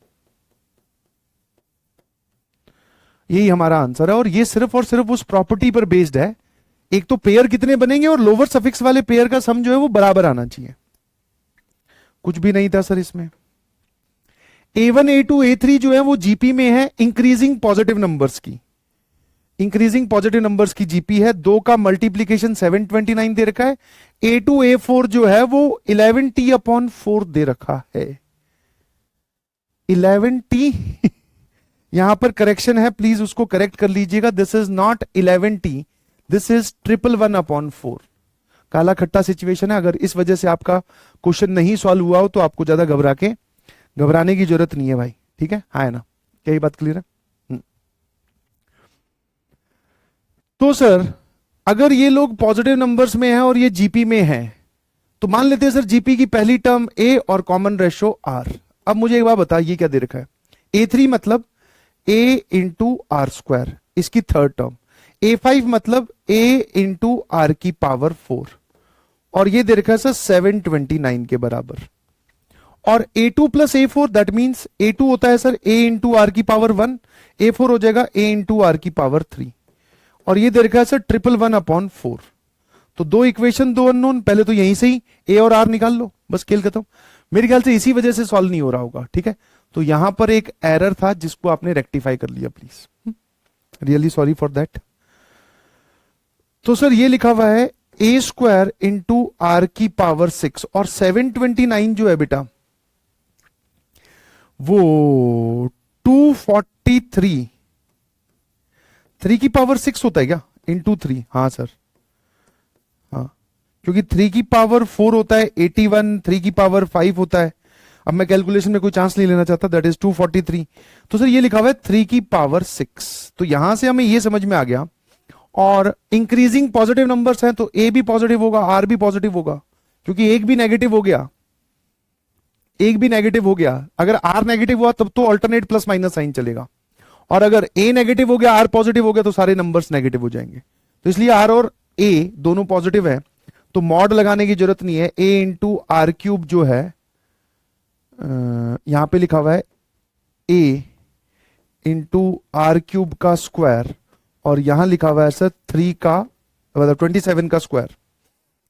यही हमारा आंसर है। और ये सिर्फ और सिर्फ उस प्रॉपर्टी पर बेस्ड है, एक तो पेयर कितने बनेंगे और लोअर सफिक्स वाले पेयर का सम जो है वो बराबर आना चाहिए, कुछ भी नहीं था सर इसमें। A1 A2 A3 जो है वो जीपी में है इंक्रीजिंग पॉजिटिव नंबर्स की, इंक्रीजिंग पॉजिटिव नंबर्स की जीपी है। 2 का मल्टीप्लीकेशन 729 दे रखा है। A2 A4 जो है वो 11T/4 दे रखा है, 11T यहां पर करेक्शन है, प्लीज उसको करेक्ट कर लीजिएगा, this is not 11T, this is 1111/4। काला खट्टा सिचुएशन है, अगर इस वजह से आपका क्वेश्चन नहीं सॉल्व हुआ हो तो आपको ज्यादा घबराने की जरूरत नहीं है भाई, ठीक है, हाँ है ना, क्या ये बात क्लियर है। तो सर अगर ये लोग पॉजिटिव नंबर्स में हैं और ये जीपी में हैं, तो मान लेते हैं सर जीपी की पहली टर्म ए और कॉमन रेशो आर। अब मुझे एक बात बता, ये क्या दे रखा है, A3 मतलब a इंटू आर स्क्वायर, इसकी थर्ड टर्म, A5 मतलब a इंटू आर की पावर 4, और ये दे रखा है सर 729 के बराबर। और A2 plus A4 that means A2 होता है सर a इंटू आर की पावर 1, A4 हो जाएगा a इंटू आर की पावर 3, और ये दे रखा है सर 1111/4। तो दो इक्वेशन, दो अननोन, पहले तो यहीं से ही a और r निकाल लो, बस खेल खत्म। मेरे ख्याल से इसी वजह से सॉल्व नहीं हो रहा होगा, ठीक है। तो यहां पर एक एरर था जिसको आपने रेक्टिफाई कर लिया, please, really sorry for that. तो सर ये लिखा हुआ है a स्क्वायर इंटू आर की पावर 6, और 729 जो है बेटा वो 243, 3 की पावर 6 होता है क्या, इंटू 3, हाँ सर, हाँ, क्योंकि 3 की पावर 4 होता है 81, 3 की पावर 5 होता है। अब मैं कैलकुलेशन में कोई चांस नहीं लेना चाहता, दैट इज 243। तो सर ये लिखा हुआ है 3 की पावर 6, तो यहां से हमें ये समझ में आ गया। और इंक्रीजिंग पॉजिटिव नंबर्स हैं तो ए भी पॉजिटिव होगा, आर भी पॉजिटिव होगा, क्योंकि एक भी नेगेटिव हो गया, एक भी नेगेटिव हो गया, अगर आर नेगेटिव हुआ तब तो अल्टरनेट प्लस माइनस साइन चलेगा, और अगर ए नेगेटिव हो गया, आर पॉजिटिव हो गया, तो सारे नंबर्स नेगेटिव हो जाएंगे। तो इसलिए आर और ए दोनों पॉजिटिव है, तो मॉड लगाने की जरूरत नहीं है। ए इंटू आर क्यूब जो है यहां पे लिखा हुआ है ए इंटू आर क्यूब का स्क्वायर, और यहां लिखा हुआ है सर 3 का मतलब 27 का स्क्वायर,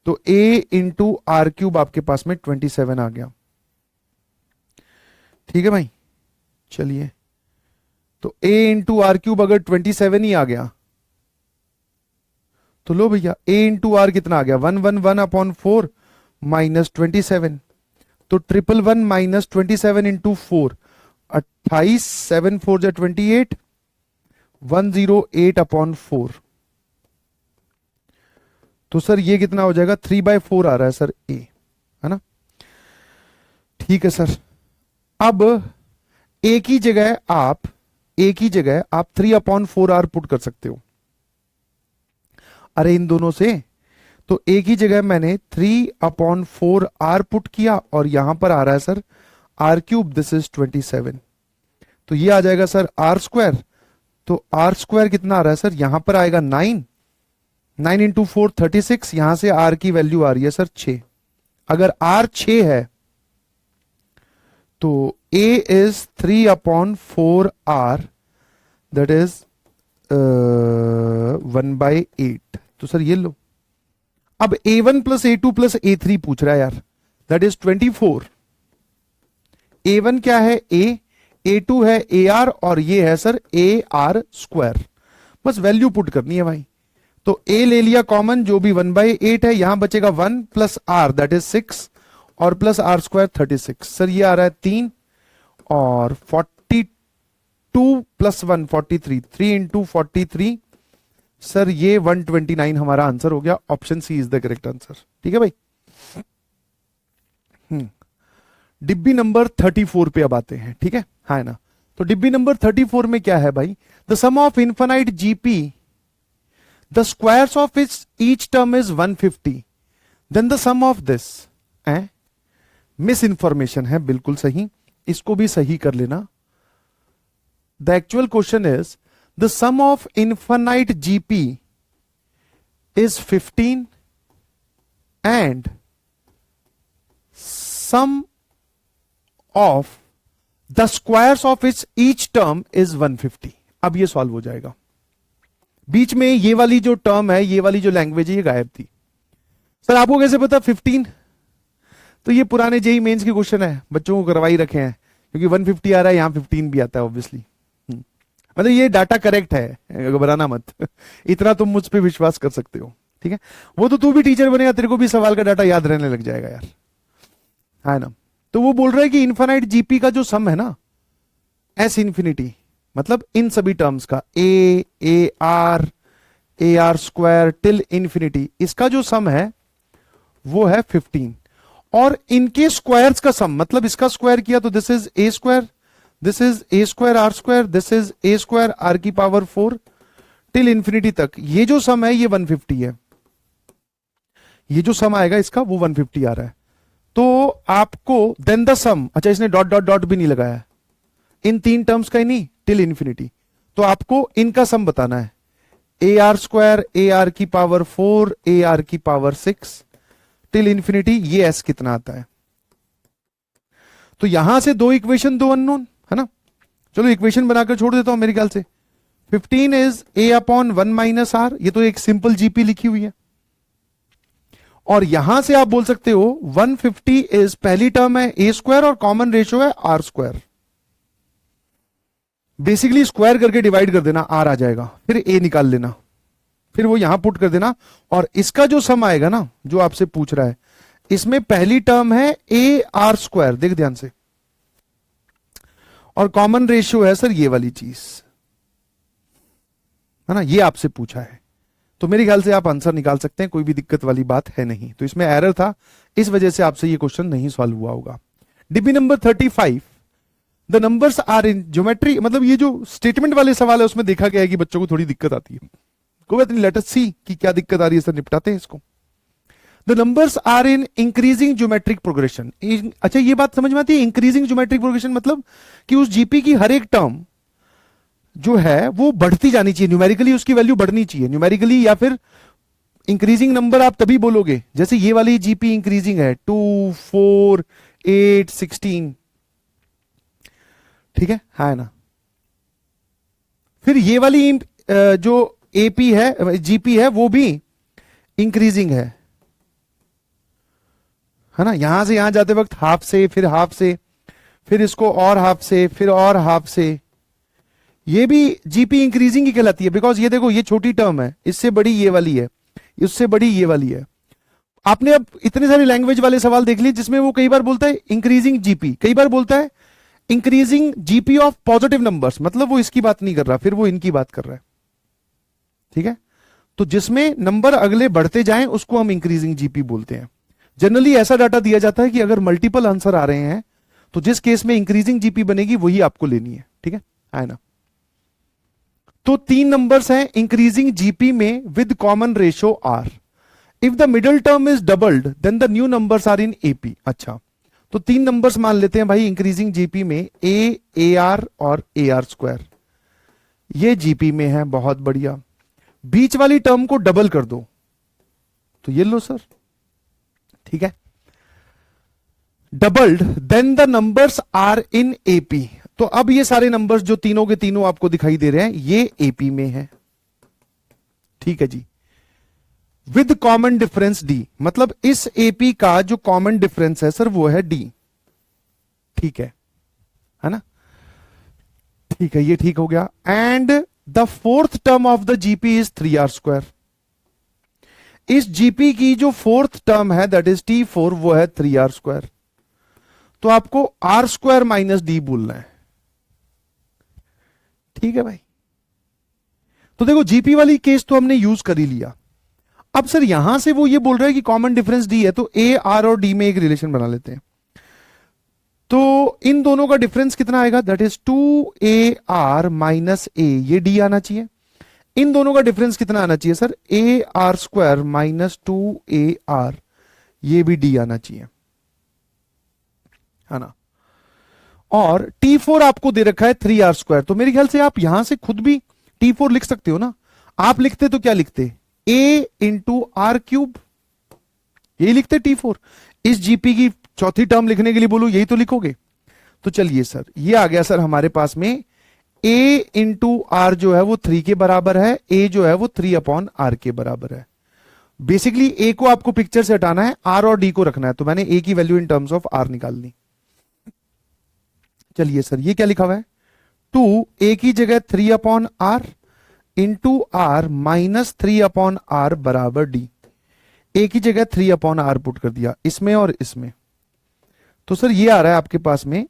तो ए इंटू आर क्यूब आपके पास में 27 आ गया, ठीक है भाई। चलिए, तो a इंटू आर क्यूब अगर 27 ही आ गया तो लो भैया a इंटू आर कितना आ गया, 111/4 माइनस 27, तो 111 माइनस 27 इंटू 4, 28, 7 4 जा 28, 108/4। तो सर ये कितना हो जाएगा, 3/4 आ रहा है सर a, है ना, ठीक है सर। अब एक ही जगह आप 3/4 पुट कर सकते हो, अरे इन दोनों से, तो एक ही जगह मैंने 3/4 पुट किया, और यहां पर आ रहा है sir R cube, this is 27, तो ये आ जाएगा सर आर स्क्वायर। तो आर स्क्वायर कितना आ रहा है सर, यहां पर आएगा 9, 9 इंटू 4 36, यहां से आर की वैल्यू आ रही है सर 6। अगर आर 6 है तो a is 3/4r, that is 1/8। तो सर ये लो, अब a1 plus a2 plus a3 पूछ रहा है यार, that is 24। a1 क्या है a, a2 है ar, और ये है सर ar स्क्वायर, बस वैल्यू पुट करनी है भाई। तो a ले लिया कॉमन, जो भी 1/8 है, यहां बचेगा 1 प्लस r दैट इज 6, और प्लस आर स्क्वायर 36, सर ये आ रहा है 3, और 42 प्लस 1 43, 3 इंटू 43 सर ये 129 हमारा आंसर हो गया, option C is the correct answer. ठीक है भाई। डिब्बी नंबर 34 पे अब आते हैं, ठीक है, हाँ ना। तो डिब्बी नंबर 34 में क्या है भाई, the sum of infinite GP, the squares of its each term is 150, then the sum of this. Miss information है, बिल्कुल सही, इसको भी सही कर लेना। The actual question is the sum of infinite GP is 15 and sum of the squares of its each term is 150। अब ये सॉल्व हो जाएगा। बीच में ये वाली जो टर्म है, ये वाली जो लैंग्वेज है, ये गायब थी। सर आपको कैसे पता 15? तो ये पुराने जेई मेंस के क्वेश्चन है, बच्चों को करवाई रखे हैं, क्योंकि 150 आ रहा है, यहां 15 भी आता है ऑब्वियसली। मतलब ये डाटा करेक्ट है, घबराना मत। इतना तुम मुझ पे विश्वास कर सकते हो, ठीक है। वो तो तू भी टीचर बनेगा, तेरे को भी सवाल का डाटा याद रहने लग जाएगा यार, है ना। तो वो बोल रहा है कि इनफाइनाइट जीपी का जो सम है ना, एस इंफिनिटी, मतलब इन सभी टर्म्स का, ए आर स्क्वायर टिल इंफिनिटी, इसका जो सम है वो है 15, और इनके स्क्वायर्स का सम, मतलब इसका स्क्वायर किया तो this is A square, this is A square are square, this is A square R की पावर 4 टिल इंफिनिटी तक, ये जो सम है ये 150 है। ये जो सम आएगा इसका वो 150 आ रहा है। तो आपको देन द सम, अच्छा इसने डॉट डॉट डॉट भी नहीं लगाया, इन तीन टर्म्स का ही नहीं, टिल इंफिनिटी, तो आपको इनका सम बताना है। ए आर स्क्वायर ए आर की पावर 4 ए आर की पावर 6 टिल इंफिनिटी, ये एस कितना आता है। तो यहां से दो इक्वेशन, दो अननोन, है ना। चलो इक्वेशन बनाकर छोड़ देता हूं मेरे ख्याल से। 15 is A upon 1 minus R, ये तो एक सिंपल जीपी लिखी हुई है। और यहां से आप बोल सकते हो 150 इज, पहली टर्म है ए स्क्वायर और कॉमन रेशियो है आर स्क्वायर। बेसिकली स्क्वायर करके डिवाइड कर देना, आर आ जाएगा, फिर ए निकाल लेना, फिर वो यहां पुट कर देना, और इसका जो सम आएगा ना, जो आपसे पूछ रहा है, इसमें पहली टर्म है ए आर स्क्वायर, देख ध्यान से, और कॉमन रेशियो है सर ये वाली चीज, है ना, ये आपसे पूछा है। तो मेरे ख्याल से आप आंसर निकाल सकते हैं, कोई भी दिक्कत वाली बात है नहीं। तो इसमें एरर था, इस वजह से आपसे ये क्वेश्चन नहीं सॉल्व हुआ होगा। डिब्बी number 35, the numbers are in geometry, मतलब ये जो स्टेटमेंट वाले सवाल है उसमें देखा गया है कि बच्चों को थोड़ी दिक्कत आती है। कोई बात नहीं, लेट अस सी कि क्या दिक्कत आ रही है, सर निपटाते हैं इसको। The numbers are in increasing geometric progression. अच्छा ये बात समझ में आती है, इंक्रीजिंग ज्योमेट्रिक प्रोग्रेशन मतलब कि उस जीपी की हर एक टर्म जो है वो बढ़ती जानी चाहिए, न्यूमेरिकली उसकी वैल्यू बढ़नी चाहिए न्यूमेरिकली, या फिर इंक्रीजिंग नंबर आप तभी बोलोगे, जैसे ये वाली जीपी इंक्रीजिंग है 2 4 8 16, ठीक है ना। फिर ये वाली जो एपी है, जीपी है, वो भी इंक्रीजिंग है ना। यहां से यहां जाते वक्त हाफ से, फिर हाफ से, फिर इसको और हाफ से, फिर और हाफ से, ये भी जीपी इंक्रीजिंग ही कहलाती है। बिकॉज ये देखो, ये छोटी टर्म है, इससे बड़ी ये वाली है, इससे बड़ी ये वाली है। आपने अब इतने सारे लैंग्वेज वाले सवाल देख लिए जिसमें वो कई बार बोलता है इंक्रीजिंग जीपी, कई बार बोलता है increasing GP of positive numbers, मतलब वो इसकी बात नहीं कर रहा, फिर वो इनकी बात कर रहा है, ठीक है। तो जिसमें नंबर अगले बढ़ते जाएं उसको हम इंक्रीजिंग जीपी बोलते हैं। जनरली ऐसा डाटा दिया जाता है कि अगर मल्टीपल आंसर आ रहे हैं तो जिस केस में इंक्रीजिंग जीपी बनेगी वही आपको लेनी है, ठीक है ना। तो तीन नंबर्स हैं इंक्रीजिंग जीपी में with common ratio R. If the middle term is doubled then the new numbers are in AP. अच्छा, तो तीन नंबर्स मान लेते हैं भाई इंक्रीजिंग जीपी में, ए आर और ए आर स्क्वायर, ये जीपी में है, बहुत बढ़िया। बीच वाली टर्म को डबल कर दो तो ये लो सर, ठीक है, doubled, then the numbers are in AP. तो अब ये सारे नंबर्स जो तीनों के तीनों आपको दिखाई दे रहे हैं ये एपी में है, ठीक है जी, विद कॉमन डिफरेंस डी, मतलब इस एपी का जो कॉमन डिफरेंस है सर वो है डी, ठीक है ना, ठीक है, ये ठीक हो गया। And the fourth term of the GP is 3r square. इस जीपी की जो फोर्थ टर्म है दैट इज T4, वो है 3r स्क्वायर। तो आपको r स्क्वायर माइनस डी बोलना है, ठीक है भाई। तो देखो जीपी वाली केस तो हमने यूज कर ही लिया। अब सर यहां से वो ये बोल रहा है कि कॉमन डिफरेंस डी है, तो ए आर और डी में एक रिलेशन बना लेते हैं। तो इन दोनों का डिफरेंस कितना आएगा, दैट इज 2AR माइनस ए, ये डी आना चाहिए। इन दोनों का डिफरेंस कितना आना चाहिए सर, AR² माइनस 2AR, ये भी डी आना चाहिए, है ना। और T4 आपको दे रखा है 3R², तो मेरे ख्याल से आप यहां से खुद भी T4 लिख सकते हो ना। आप लिखते तो क्या लिखते, A इंटू R³, यही लिखते T4। इस जीपी की चौथी टर्म लिखने के लिए बोलूं, यही तो लिखोगे। तो चलिए सर, ये आ गया सर हमारे पास में A इंटू आर जो है वो 3 के बराबर है, A जो है वो 3/R के बराबर है। बेसिकली A को आपको पिक्चर से हटाना है, R और D को रखना है, तो मैंने A की value in terms of R निकालनी। चलिए सर, ये क्या लिखा हुआ है, 2A की जगह 3/R into are minus 3/R बराबर डी। ए की जगह 3/R पुट कर दिया इसमें और इसमें, तो सर ये आ रहा है आपके पास में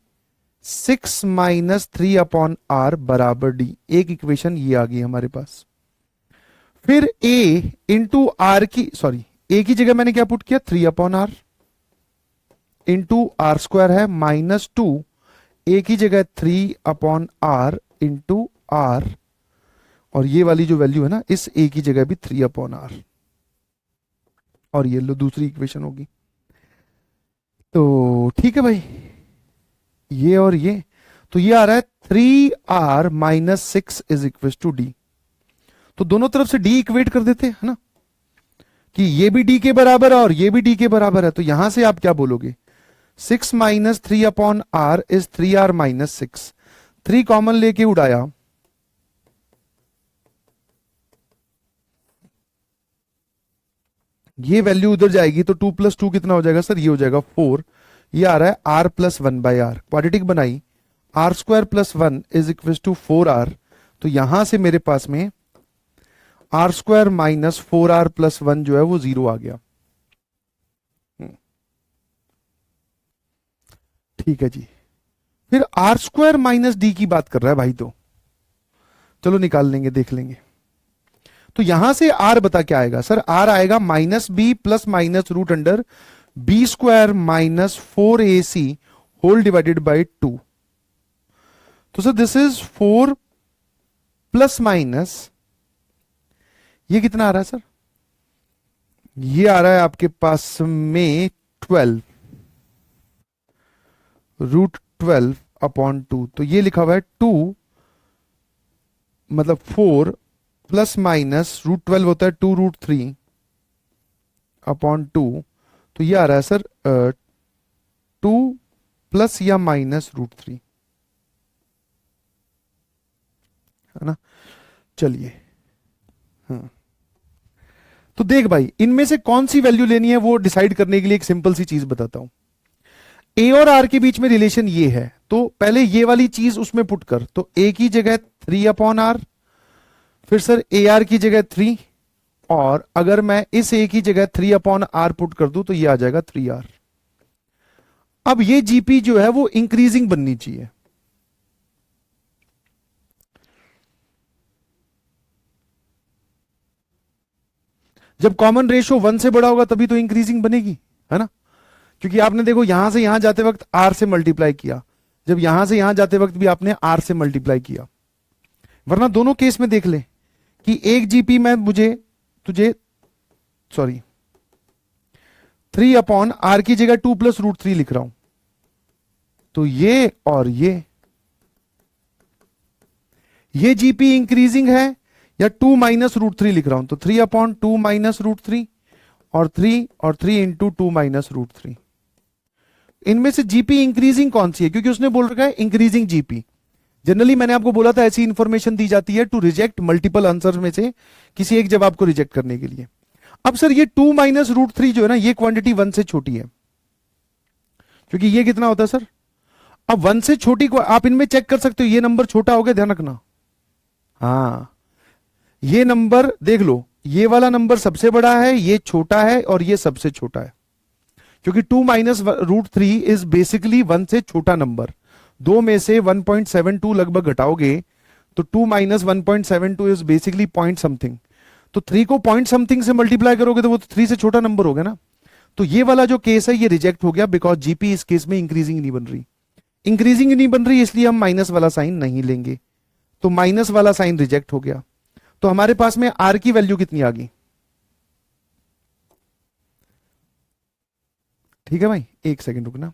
6 माइनस 3/R बराबर डी। एक इक्वेशन ये आ गई हमारे पास। फिर ए इंटू आर की, सॉरी, ए की जगह मैंने क्या पुट किया, 3/R इंटू R² है माइनस 2, ए की जगह 3/R इंटू आर, और ये वाली जो वैल्यू है ना, इस ए की जगह भी 3/R, और ये लो दूसरी इक्वेशन होगी। तो ठीक है भाई, ये और ये, तो ये आ रहा है 3R minus 6 is equal to D. तो दोनों तरफ से डी इक्वेट कर देते हैं, है ना, कि ये भी डी के बराबर है और ये भी डी के बराबर है। तो यहां से आप क्या बोलोगे, 6 minus 3/R is 3R minus 6, 3 common लेके उड़ाया, ये वैल्यू उधर जाएगी, तो 2 + 2 कितना हो जाएगा सर, ये हो जाएगा 4। ये आ रहा है R + 1/R, क्वाड्रेटिक बनाई, R² + 1 is equal to 4R। तो यहां से मेरे पास में R² माइनस 4R + 1 जो है वो 0 आ गया। ठीक है जी। फिर R² माइनस डी की बात कर रहा है भाई, तो चलो निकाल लेंगे, देख लेंगे। तो यहां से R बता क्या आएगा सर, R आएगा -b plus minus root under B² minus 4AC whole divided by 2। तो sir this is 4 plus minus, ये कितना आ रहा है सर, ये आ रहा है आपके पास में 12 √12/2। तो ये लिखा हुआ है 2 मतलब 4 प्लस माइनस √12 होता है 2√3/2। तो ये आ रहा है सर 2 प्लस या माइनस √3, है ना। चलिए, हाँ, तो देख भाई, इनमें से कौन सी वैल्यू लेनी है वो डिसाइड करने के लिए एक सिंपल सी चीज बताता हूं। ए और आर के बीच में रिलेशन ये है, तो पहले ये वाली चीज उसमें पुट कर, तो ए की जगह 3/R, फिर सर ए आर की जगह 3, और अगर मैं इस ए की जगह 3/R पुट कर दूं तो ये आ जाएगा 3R। अब ये जीपी जो है वो इंक्रीजिंग बननी चाहिए। जब कॉमन रेशियो 1 से बड़ा होगा तभी तो इंक्रीजिंग बनेगी, है ना। क्योंकि आपने देखो यहां से यहां जाते वक्त R से मल्टीप्लाई किया, जब यहां से यहां जाते वक्त भी आपने R से मल्टीप्लाई किया, वरना दोनों केस में देख ले कि एक जीपी में तुझे 3/R की जगह 2 + √3 लिख रहा हूं, तो ये और ये जीपी इंक्रीजिंग है, या 2 माइनस √3 लिख रहा हूं, तो 3/2 माइनस √3 और 3 और 3 इंटू 2 माइनस √3। इनमें से जीपी इंक्रीजिंग कौन सी है, क्योंकि उसने बोल रखा है इंक्रीजिंग जीपी। जनरली मैंने आपको बोला था ऐसी इंफॉर्मेशन दी जाती है टू रिजेक्ट मल्टीपल आंसर में से किसी एक जवाब को रिजेक्ट करने के लिए। अब सर ये 2 माइनस √3 जो है ना, ये क्वांटिटी 1 से छोटी है, क्योंकि ये कितना होता है सर, अब 1 से छोटी को आप इनमें चेक कर सकते हो, ये नंबर छोटा हो गया, ध्यान रखना। हाँ, ये नंबर देख लो, ये वाला नंबर सबसे बड़ा है, ये छोटा है, और ये सबसे छोटा है, क्योंकि 2 माइनस √3 इज बेसिकली 1 से छोटा नंबर। 2 में से 1.72 लगभग घटाओगे तो 2 minus 1.72 is basically point something. तो 3 को पॉइंट समथिंग से मल्टीप्लाई करोगे तो वो तो 3 से छोटा नंबर हो गया ना। तो ये वाला जो केस है ये रिजेक्ट हो गया, बिकॉज जीपी इस केस में इंक्रीजिंग नहीं बन रही। इंक्रीजिंग नहीं बन रही इसलिए हम माइनस वाला साइन नहीं लेंगे, तो माइनस वाला साइन रिजेक्ट हो गया। तो हमारे पास में आर की वैल्यू कितनी आ गई? ठीक है भाई, एक सेकंड रुकना।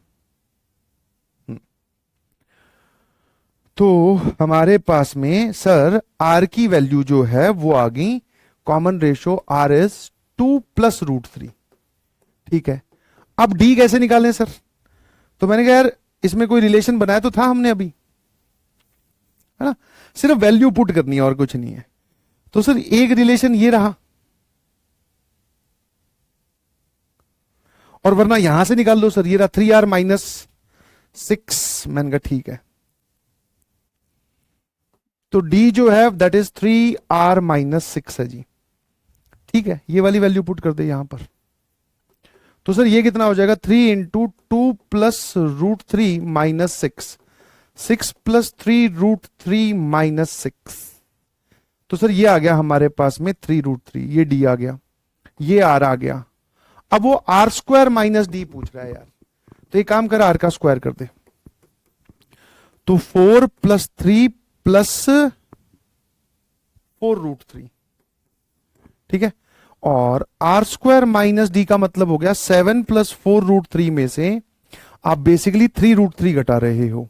तो हमारे पास में सर आर की वैल्यू जो है वो आ गई, common ratio R is 2 plus root 3। ठीक है, अब डी कैसे निकालें सर? तो मैंने कहा यार इसमें कोई रिलेशन बनाया तो था हमने अभी, है ना, सिर्फ वैल्यू पुट करनी है और कुछ नहीं है। तो सर एक रिलेशन ये रहा, और वरना यहां से निकाल लो सर, ये रहा 3r माइनस 6। मैंने कहा ठीक है, तो d जो है दैट इज 3r माइनस 6 है जी। ठीक है, ये वाली वैल्यू पुट कर दे यहां पर। तो सर ये कितना हो जाएगा? 3 into 2 plus root 3 minus 6 plus 3 root 3 minus 6। तो सर ये आ गया हमारे पास में 3 रूट 3, ये d आ गया, ये r आ गया। अब वो आर स्क्वायर माइनस डी पूछ रहा है यार, तो एक काम कर आर का स्क्वायर कर दे। तो 4 प्लस 3 प्लस 4 रूट 3। ठीक है, और आर स्क्वायर माइनस डी का मतलब हो गया 7 प्लस 4 रूट 3 में से आप बेसिकली 3 रूट 3 घटा रहे हो।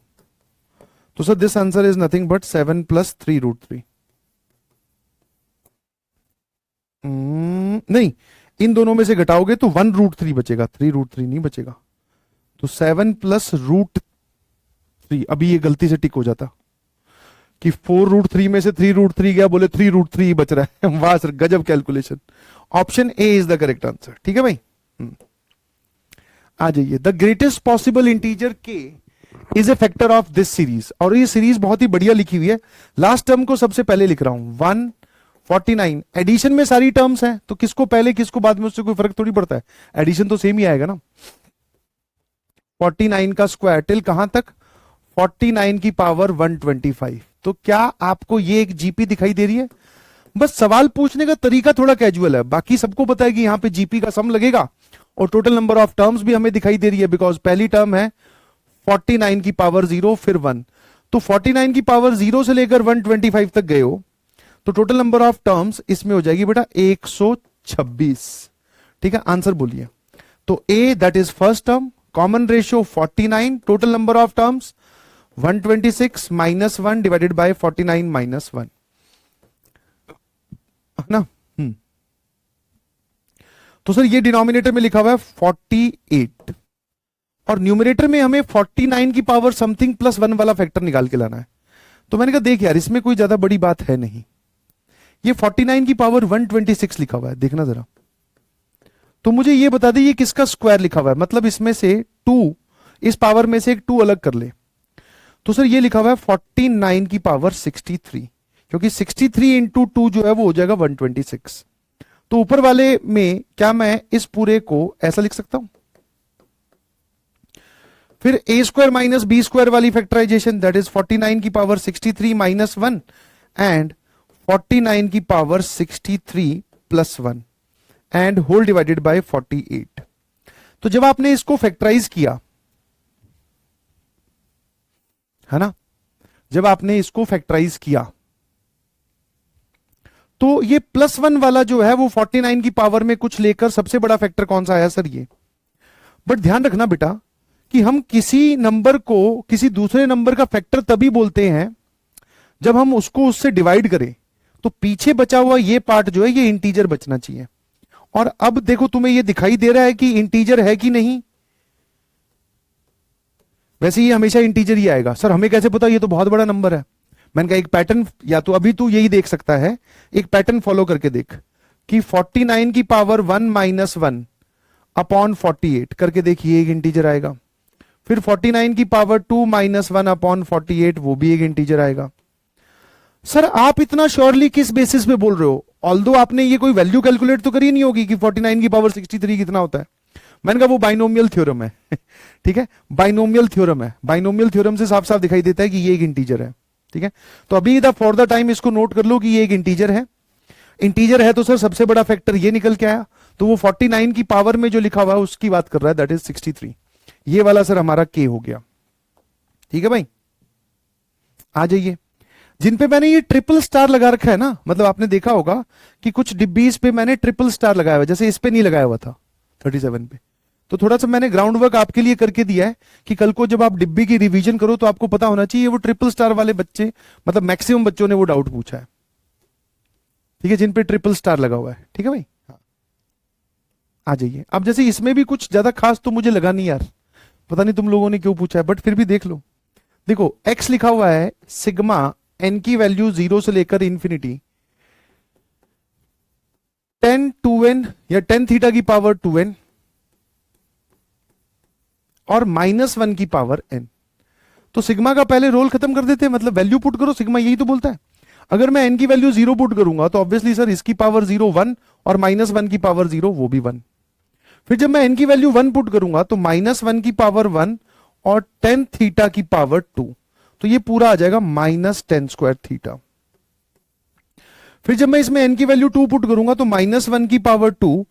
तो sir this answer is nothing but 7 plus 3 root 3। नहीं, इन दोनों में से घटाओगे तो 1 रूट 3 बचेगा, 3 रूट 3 नहीं बचेगा। तो 7 प्लस रूट 3, अभी ये गलती से टिक हो जाता कि 4 रूट 3 में से 3 रूट 3 गया, बोले 3 रूट 3 ही बच रहा है। वाह सर, गजब calculation. Option A is the correct answer. ठीक है भाई, आ जाइए। द ग्रेटेस्ट पॉसिबल इंटीजर के is a factor of this series, और ये सीरीज बहुत ही बढ़िया लिखी हुई है। लास्ट टर्म को सबसे पहले लिख रहा हूं, 149। एडिशन में सारी टर्म्स हैं, तो किसको पहले किसको बाद में उससे कोई फर्क थोड़ी पड़ता है, एडिशन तो सेम ही आएगा ना। 49 का स्क्वायर टिल कहां तक? 49 की पावर 125। तो क्या आपको ये एक जीपी दिखाई दे रही है? बस सवाल पूछने का तरीका थोड़ा कैजुअल है, बाकी सबको पता है कि यहां पे जीपी का सम लगेगा, और टोटल नंबर ऑफ टर्म्स भी हमें दिखाई दे रही है, बिकॉज पहली टर्म है 49 की पावर 0 फिर 1। तो 49 की पावर 0 से लेकर 125 तक गए हो, तो टोटल नंबर ऑफ टर्म्स इसमें हो जाएगी बेटा 126। ठीक है, आंसर बोलिए। तो a that is first term, common ratio 49, total number of terms 126 minus 1 divided by 49 minus 1, है ना। तो सर ये डिनोमिनेटर में लिखा हुआ है 48, और न्यूमरेटर में हमें 49 की पावर समथिंग प्लस 1 वाला फैक्टर निकाल के लाना है। तो मैंने कहा देख यार इसमें कोई ज्यादा बड़ी बात है नहीं, ये 49 की पावर 126 लिखा हुआ है, देखना जरा। तो मुझे ये बता दे ये किसका स्क्वायर लिखा हुआ है, मतलब इसमें से 2, इस पावर में से एक 2 अलग कर ले। तो सर ये लिखा हुआ है 49 की पावर 63, क्योंकि 63 इंटू 2 जो है वो हो जाएगा 126। तो ऊपर वाले में क्या मैं इस पूरे को ऐसा लिख सकता हूं? फिर A square minus B square वाली फैक्टराइजेशन, दैट इज 49 की पावर 63 माइनस 1 एंड 49 की power 63 plus 1 and whole divided by 48। तो जब आपने इसको फैक्टराइज किया, है ना, जब आपने इसको फैक्टराइज किया तो ये प्लस 1 वाला जो है वो 49 की पावर में कुछ लेकर सबसे बड़ा फैक्टर कौन सा आया सर? ये। बट ध्यान रखना बेटा कि हम किसी नंबर को किसी दूसरे नंबर का फैक्टर तभी बोलते हैं जब हम उसको उससे डिवाइड करें, तो पीछे बचा हुआ ये पार्ट जो है ये इंटीजर बचना चाहिए। और अब देखो तुम्हें ये दिखाई दे रहा है कि इंटीजर है कि नहीं? वैसे ये हमेशा इंटीजर ही आएगा। सर हमें कैसे पता? ये तो बहुत बड़ा नंबर है। मैंने कहा एक पैटर्न, या तो अभी तू यही देख सकता है, एक पैटर्न फॉलो करके देख कि 49 की पावर 1 माइनस 1 अपॉन 48 करके देखिए, एक इंटीजर आएगा। फिर 49 की पावर 2 माइनस 1 अपॉन 48, वो भी एक इंटीजर आएगा। सर आप इतना श्योरली किस बेसिस पे बोल रहे हो? ऑल्दो आपने ये कोई वैल्यू कैलकुलेट तो करी नहीं होगी कि 49 की पावर 63 कितना होता है। मैंने कहा वो बाइनोमियल थ्योरम है। ठीक है, बाइनोमियल थ्योरम है। बाइनोमियल थ्योरम से साफ साफ दिखाई देता है कि ये एक इंटीजर है। ठीक है, तो अभी फॉर द टाइम इसको नोट कर लो कि ये एक इंटीजर है। इंटीजर है तो सर सबसे बड़ा फैक्टर ये निकल के आया, तो वो 49 की पावर में जो लिखा हुआ है उसकी बात कर रहा है, दैट इज 63। ये वाला सर हमारा के हो गया। ठीक है भाई, आ जाइए। जिन पे मैंने ये ट्रिपल स्टार लगा रखा है ना, मतलब आपने देखा होगा कि कुछ डिब्बीज पे मैंने ट्रिपल स्टार लगाया हुआ, जैसे इस पे नहीं लगाया हुआ था 37 पे, तो थोड़ा सा मैंने ग्राउंड वर्क आपके लिए करके दिया है कि कल को जब आप डिब्बी की रिवीजन करो तो आपको पता होना चाहिए। वो ट्रिपल स्टार वाले बच्चे, मतलब मैक्सिमम बच्चों ने वो डाउट पूछा है, ठीक है, जिन पे ट्रिपल स्टार लगा हुआ है। ठीक है भाई, हाँ, आ जाइए। अब जैसे इसमें भी कुछ ज्यादा खास तो मुझे लगा नहीं यार, पता नहीं तुम लोगों ने क्यों पूछा है, बट फिर भी देख लो। देखो x लिखा हुआ है, सिग्मा n की वैल्यू 0 से लेकर इंफिनिटी 10 2n या 10 थीटा की पावर 2n और -1 की पावर n। तो सिग्मा का पहले रोल खत्म कर देते हैं, मतलब वैल्यू पुट करो, सिग्मा यही तो बोलता है। अगर मैं n की वैल्यू 0 पुट करूंगा तो ऑब्वियसली सर इसकी पावर 0 1 और -1 की पावर 0 वो भी 1। फिर जब मैं n की वैल्यू 1 पुट करूंगा तो -1 की पावर 1 और 10 थीटा की पावर 2, तो ये पूरा आ जाएगा -10² थीटा। फिर जब मैं इसमें n की वैल्यू 2 पुट करूंगा तो -1 की पावर 2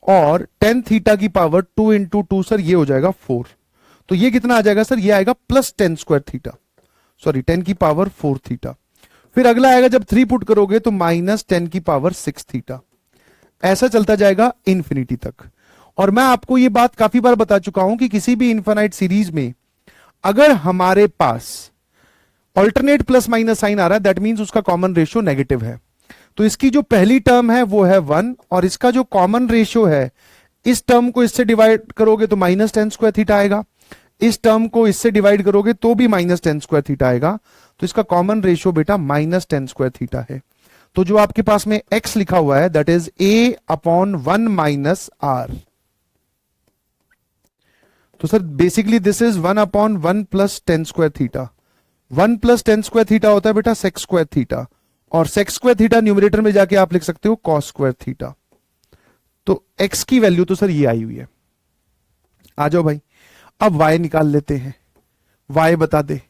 और 10 थीटा की पावर 2 इंटू 2 सर ये हो जाएगा 4। तो ये कितना आ जाएगा सर, ये आएगा +10² थीटा, सॉरी 10 की पावर 4 थीटा। फिर अगला आएगा जब 3 पुट करोगे तो -10 की पावर 6 थीटा। ऐसा चलता जाएगा इंफिनिटी तक। और मैं आपको ये बात काफी बार बता चुका हूं कि किसी भी इनफाइनाइट सीरीज में अगर हमारे पास ऑल्टरनेट प्लस माइनस साइन आ रहा है, दैट मींस उसका कॉमन रेशियो नेगेटिव है। तो इसकी जो पहली टर्म है वो है 1 और इसका जो कॉमन रेशियो है, इस टर्म को इससे डिवाइड करोगे तो -10² थीटा आएगा, इस टर्म को इससे डिवाइड करोगे तो भी -10² थीटा आएगा। तो इसका कॉमन रेशियो बेटा -10² थीटा है। तो जो आपके पास में x लिखा हुआ है दैट इज a/1 - r। तो sir basically this is 1/1 + 10² theta. 1 + 10² theta होता है बेटा sec² थीटा, और sec² थीटा न्यूमरेटर में जाके आप लिख सकते हो cos² थीटा। तो x की वैल्यू तो सर ये आई हुई है। आ जाओ भाई, अब y निकाल लेते हैं। y बता दे,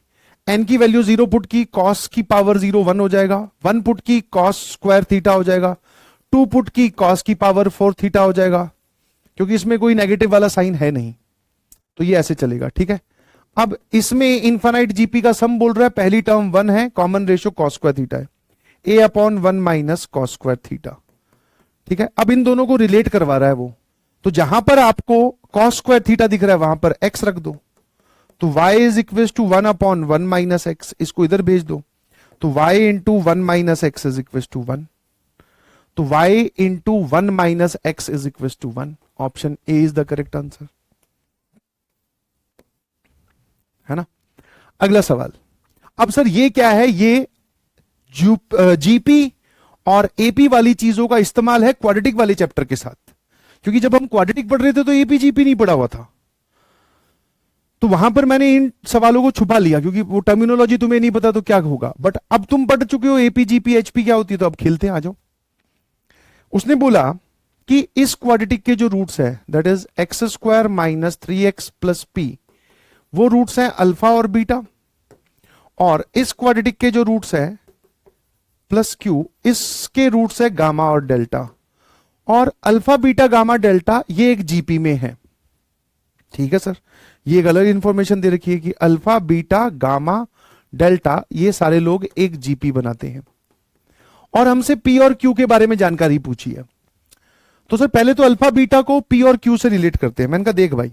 n की वैल्यू 0 पुट की, cos की पावर 0 1 हो जाएगा, 1 पुट की cos² थीटा हो जाएगा, 2 पुट की cos की पावर 4 थीटा हो जाएगा, क्योंकि इसमें कोई नेगेटिव वाला साइन है नहीं, तो ये ऐसे चलेगा। ठीक है, अब इसमें इनफाइनाइट जीपी का सम बोल रहा है, पहली टर्म 1 है, कॉमन रेशियो cos² थीटा है, a/1 - cos² थीटा। ठीक है, अब इन दोनों को रिलेट करवा रहा है वो, तो जहां पर आपको cos² थीटा दिख रहा है वहां पर x रख दो, तो y is equal to 1/1 - x, इसको इधर भेज दो, तो y into 1 - x is equal to 1, तो y into 1 - x is equal to 1। Option A is the correct answer, है ना। अगला सवाल, अब सर ये क्या है, ये जीपी और एपी वाली चीजों का इस्तेमाल है क्वाड्रेटिक वाले चैप्टर के साथ, क्योंकि जब हम क्वाड्रेटिक पढ़ रहे थे तो एपी जीपी नहीं पढ़ा हुआ था, तो वहां पर मैंने इन सवालों को छुपा लिया, क्योंकि वो टर्मिनोलॉजी तुम्हें नहीं पता तो क्या होगा। बट अब तुम पढ़ चुके हो एपी जीपी एचपी क्या होती है, तो अब खेलते हैं, आ जाओ। उसने बोला कि इस क्वाड्रेटिक के जो रूट्स है that is x² - 3x + p, वो रूट्स हैं अल्फा और बीटा, और इस क्वाड्रेटिक के जो रूट्स है +q, इसके रूट्स है गामा और डेल्टा, और अल्फा बीटा गामा डेल्टा ये एक जीपी में है। ठीक है सर, ये एक अलग इंफॉर्मेशन दे रखी है कि अल्फा बीटा गामा डेल्टा ये सारे लोग एक जीपी बनाते हैं, और हमसे पी और क्यू के बारे में जानकारी पूछी है। तो सर पहले तो अल्फा बीटा को पी और क्यू से रिलेट करते हैं। मैंने कहा देख भाई,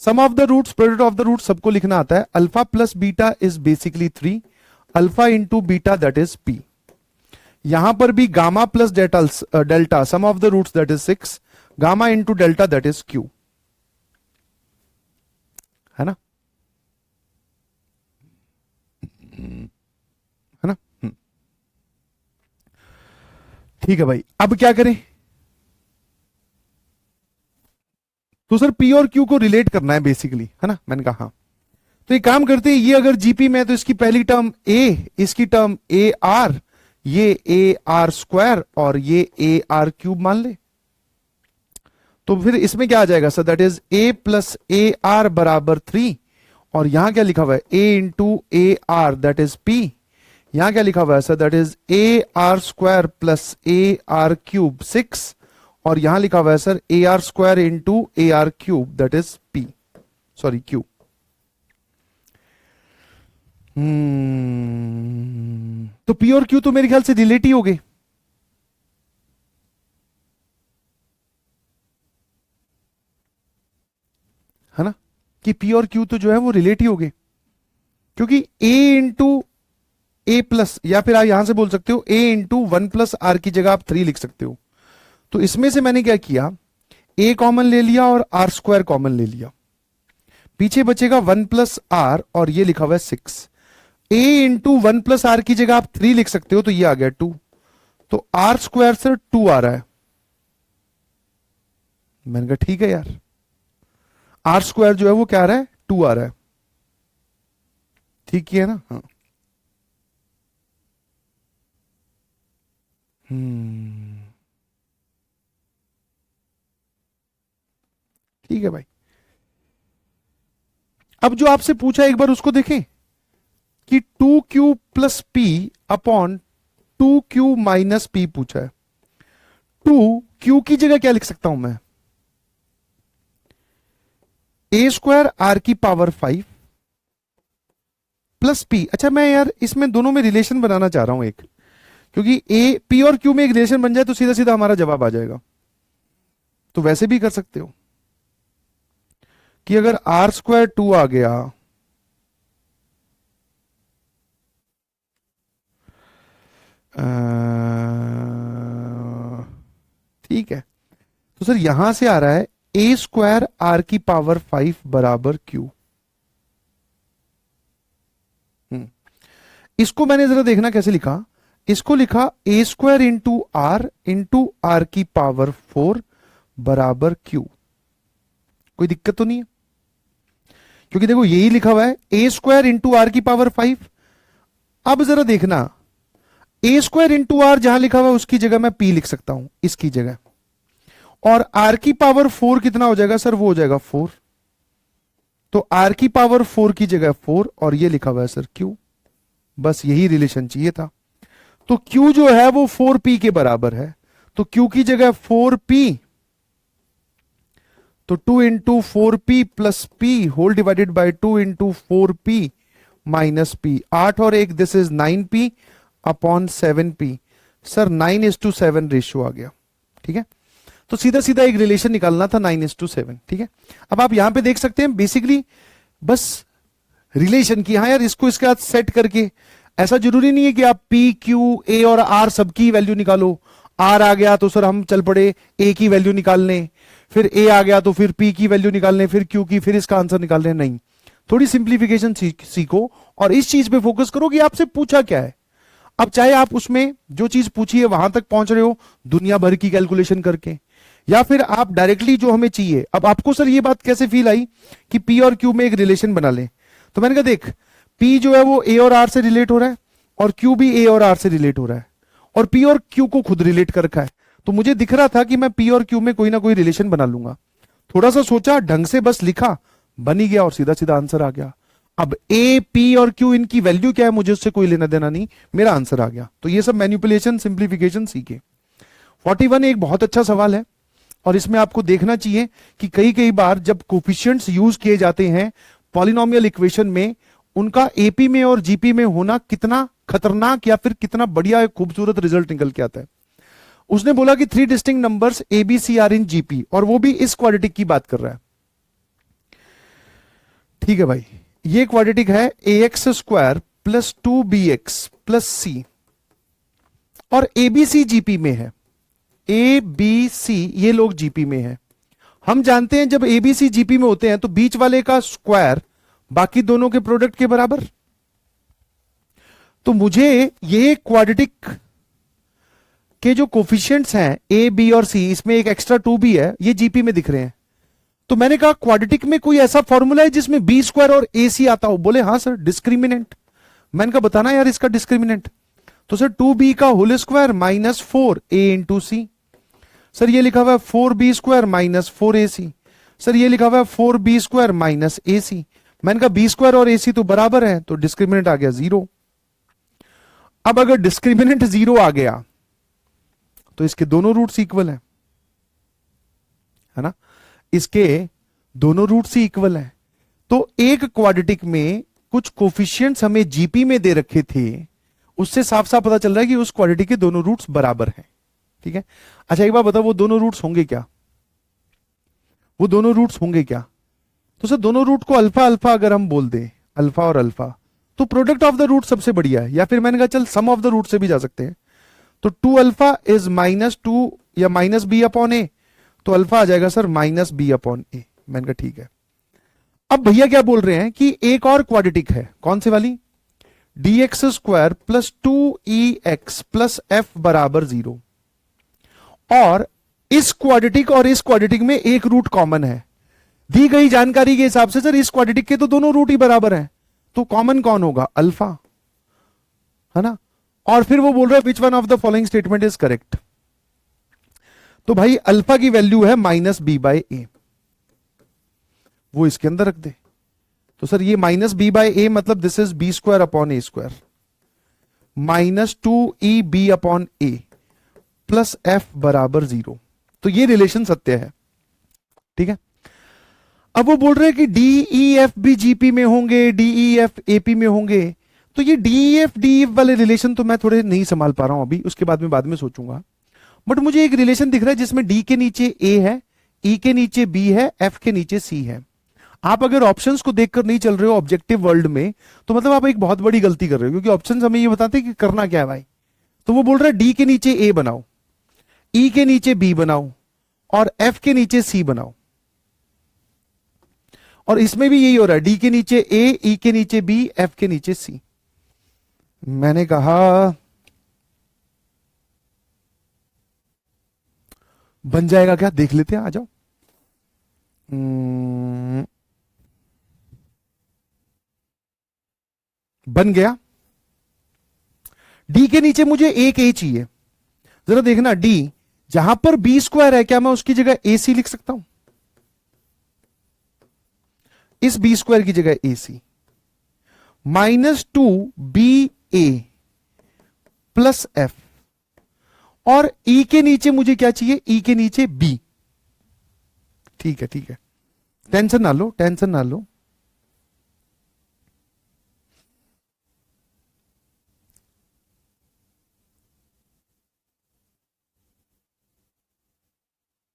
sum of the roots product of the roots सबको लिखना आता है, alpha plus beta is basically 3, alpha into beta that is P. यहां पर भी gamma plus delta sum of the roots that is 6, gamma into delta that is Q, है ना, है ना। ठीक है भाई, अब क्या करें, तो सर पी और क्यू को रिलेट करना है बेसिकली, है ना। मैंने कहा हाँ, तो एक काम करते हैं, ये अगर जीपी में है तो इसकी पहली टर्म ए, इसकी टर्म ए आर, ये ए आर स्क्वायर और ये ए आर क्यूब मान ले, तो फिर इसमें क्या आ जाएगा sir, that is a plus a r बराबर 3, और यहां क्या लिखा हुआ है, a into a r that is P, यहां क्या लिखा हुआ है sir? That is a r square plus a r cube 6, और यहां लिखा हुआ है sir a r square into a r cube, that is P, sorry Q. तो पी और क्यू तो मेरे ख्याल से रिलेट ही हो गए, है ना? कि पी और क्यू तो जो है वो रिलेट ही हो गए, क्योंकि ए इंटू ए प्लस, या फिर आप यहां से बोल सकते हो ए इंटू 1 प्लस आर की जगह आप 3 लिख सकते हो। तो इसमें से मैंने क्या किया, ए कॉमन ले लिया और आर स्क्वायर कॉमन ले लिया, पीछे बचेगा 1 प्लस आर, और ये लिखा हुआ है 6। ए इंटू 1 प्लस आर की जगह आप 3 लिख सकते हो, तो ये आ गया 2। तो आर स्क्वायर से 2 आ रहा है। मैंने कहा ठीक है यार, आर स्क्वायर जो है वो क्या आ रहा है? 2 आ रहा है। ठीक है ना? हाँ। ठीक है भाई। अब जो आपसे पूछा एक बार उसको देखें कि 2q plus P upon 2q minus P पूछा है। 2q की जगह क्या लिख सकता हूं मैं? ए स्क्वायर आर की पावर 5 प्लस पी। अच्छा, मैं यार इसमें दोनों में रिलेशन बनाना चाह रहा हूं एक, क्योंकि ए पी और क्यू में एक रिलेशन बन जाए तो सीधा सीधा हमारा जवाब आ जाएगा। तो वैसे भी कर सकते हो कि अगर आर स्क्वायर 2 आ गया, ठीक है, तो सर यहां से आ रहा है ए स्क्वायर आर की पावर 5 बराबर क्यू। इसको मैंने जरा देखना कैसे लिखा। इसको लिखा ए स्क्वायर इंटू आर की पावर 4 बराबर क्यू। कोई दिक्कत तो नहीं है? क्योंकि देखो यही लिखा हुआ है ए स्क्वायर इंटू आर की पावर 5। अब जरा देखना, ए स्क्वायर इंटू आर जहां लिखा हुआ है उसकी जगह मैं पी लिख सकता हूं, इसकी जगह, और आर की पावर 4 कितना हो जाएगा सर? वो हो जाएगा 4। तो आर की पावर 4 की जगह 4, और ये लिखा हुआ है सर क्यू। बस यही रिलेशन चाहिए था। तो Q जो है वो 4P के बराबर है, तो Q की जगह 4P, तो 2 into 4P plus P whole divided by 2 into 4P minus P। 8 और 1 this is 9P upon 7P। Sir 9:7 ratio आ गया। ठीक है, तो सीधा सीधा एक रिलेशन निकालना था 9:7। ठीक है, अब आप यहां पे देख सकते हैं बेसिकली बस रिलेशन की। हाँ यार, इसको इसके साथ सेट करके, ऐसा जरूरी नहीं है कि आप पी क्यू ए और आर सबकी वैल्यू निकालो। आर आ गया तो सर हम चल पड़े ए की वैल्यू निकालने, फिर ए आ गया तो फिर पी की वैल्यू निकालने, फिर क्यू की, फिर इसका आंसर निकालने। नहीं, थोड़ी सिंप्लीफिकेशन सीखो और इस चीज पे फोकस करो कि आपसे पूछा क्या है। अब चाहे आप उसमें जो चीज पूछी है वहां तक पहुंच रहे हो दुनिया भर की कैलकुलेशन करके, या फिर आप डायरेक्टली जो हमें चाहिए। अब आपको सर ये बात कैसे फील आई कि पी और क्यू में एक रिलेशन बना लें? तो मैंने कहा देख, P जो है वो A और R से रिलेट हो रहा है, और Q भी A और R से रिलेट हो रहा है, और P और Q को खुद रिलेट कर रखा है। तो मुझे दिख रहा था कि मैं P और Q में कोई ना कोई रिलेशन बना लूंगा। थोड़ा सा सोचा, ढंग से बस लिखा, बन ही गया और सीधा सीधा आंसर आ गया। अब A, P और Q इनकी वैल्यू क्या है मुझे उससे कोई लेना देना नहीं, मेरा आंसर आ गया। तो ये सब मैनिपुलेशन, सिंप्लीफिकेशन सीखे। 41 एक बहुत अच्छा सवाल है, और इसमें आपको देखना चाहिए कि कई कई बार जब कोफिशिएंट्स यूज किए जाते हैं पॉलिनोमियल इक्वेशन में, उनका एपी में और जीपी में होना कितना खतरनाक या फिर कितना बढ़िया खूबसूरत रिजल्ट निकल के आता है। उसने बोला कि 3 distinct numbers A B C are in GP, और वो भी इस क्वाड्रेटिक की बात कर रहा है। ठीक है भाई, ये क्वाड्रेटिक है a x square plus 2bx plus c, और एबीसी जीपी में है। ए बी सी ये लोग जीपी में है। हम जानते हैं जब एबीसी जीपी में होते हैं तो बीच वाले का स्क्वायर बाकी दोनों के प्रोडक्ट के बराबर। तो मुझे ये क्वाड्रेटिक के जो कोफिशिएंट्स हैं ए बी और सी, इसमें एक एक्स्ट्रा 2 भी है, ये जीपी में दिख रहे हैं। तो मैंने कहा क्वाड्रेटिक में कोई ऐसा फॉर्मूला है जिसमें बी स्क्वायर और ए सी आता हो? बोले हाँ सर, डिस्क्रिमिनेंट। मैंने कहा बताना यार इसका डिस्क्रिमिनेंट। तो सर 2b का whole square minus 4a into c. Sir ये लिखा हुआ है 4b square minus 4ac। Sir ये लिखा हुआ है 4b स्क्वायर माइनस ac। मैंने कहा बी स्क्वायर और ac तो बराबर है, तो डिस्क्रिमिनेंट आ गया 0। अब अगर डिस्क्रिमिनेंट 0 आ गया तो इसके दोनों रूट्स इक्वल है ना, इसके दोनों रूट्स ही इक्वल है। तो एक क्वाड्रेटिक में कुछ कोफिशिएंट्स हमें जीपी में दे रखे थे, उससे साफ साफ पता चल रहा है कि उस क्वाड्रेटिक के दोनों रूट्स बराबर हैं। ठीक है, अच्छा एक बात बताओ, वो दोनों रूट्स होंगे क्या? वो दोनों रूट्स होंगे क्या? तो सर दोनों रूट को अल्फा अल्फा अगर हम बोल दें, अल्फा और अल्फा, तो प्रोडक्ट ऑफ द रूट सबसे बढ़िया है, या फिर मैंने कहा चल सम ऑफ द रूट से भी जा सकते हैं। तो 2 अल्फा इज -2 या -b अपॉन ए, तो अल्फा आ जाएगा सर -b अपॉन ए। मैंने कहा ठीक है। अब भैया क्या बोल रहे हैं कि एक और क्वाड्रेटिक है, कौन सी वाली? dx square plus 2ex plus f बराबर 0, और इस क्वाड्रेटिक और इस क्वाड्रेटिक में एक रूट कॉमन है। दी गई जानकारी के हिसाब से सर इस क्वाड्रेटिक के तो दोनों रूट ही बराबर हैं, तो कॉमन कौन होगा? अल्फा, है ना। और फिर वो बोल रहा है which one of the following statement is correct. तो भाई अल्फा की वैल्यू है -b/a, वो इसके अंदर रख दे। तो सर ये -b/a मतलब this is b square upon A square -2e b upon a plus f बराबर 0। तो ये रिलेशन सत्य है। ठीक है, अब वो बोल रहे हैं कि डी ई एफ भी जीपी में होंगे, डी ई एफ एपी में होंगे। तो ये डी एफ वाले रिलेशन तो मैं थोड़े नहीं संभाल पा रहा हूं अभी, उसके बाद में सोचूंगा। बट मुझे एक रिलेशन दिख रहा है जिसमें डी के नीचे ए है, ई के नीचे बी है, एफ के नीचे सी है। आप अगर ऑप्शंस को देखकर नहीं चल रहे हो ऑब्जेक्टिव वर्ल्ड में, तो मतलब आप एक बहुत बड़ी गलती कर रहे हो, क्योंकि ऑप्शंस हमें ये बताते हैं कि करना क्या है भाई। तो वो बोल रहा है डी के नीचे ए बनाओ, ई के नीचे बी बनाओ, और एफ के नीचे सी बनाओ। और इसमें भी यही हो रहा है, डी के नीचे ए, ई के नीचे बी, एफ के नीचे सी। मैंने कहा बन जाएगा क्या, देख लेते हैं, आ जाओ। बन गया। डी के नीचे मुझे एक ए चाहिए, जरा देखना, डी जहां पर बी स्क्वायर है, क्या मैं उसकी जगह ए सी लिख सकता हूं? इस बी स्क्वायर की जगह ए सी, -2ba प्लस एफ, और ई के नीचे मुझे क्या चाहिए? ई के नीचे बी। ठीक है ठीक है, टेंशन ना लो, टेंशन ना लो।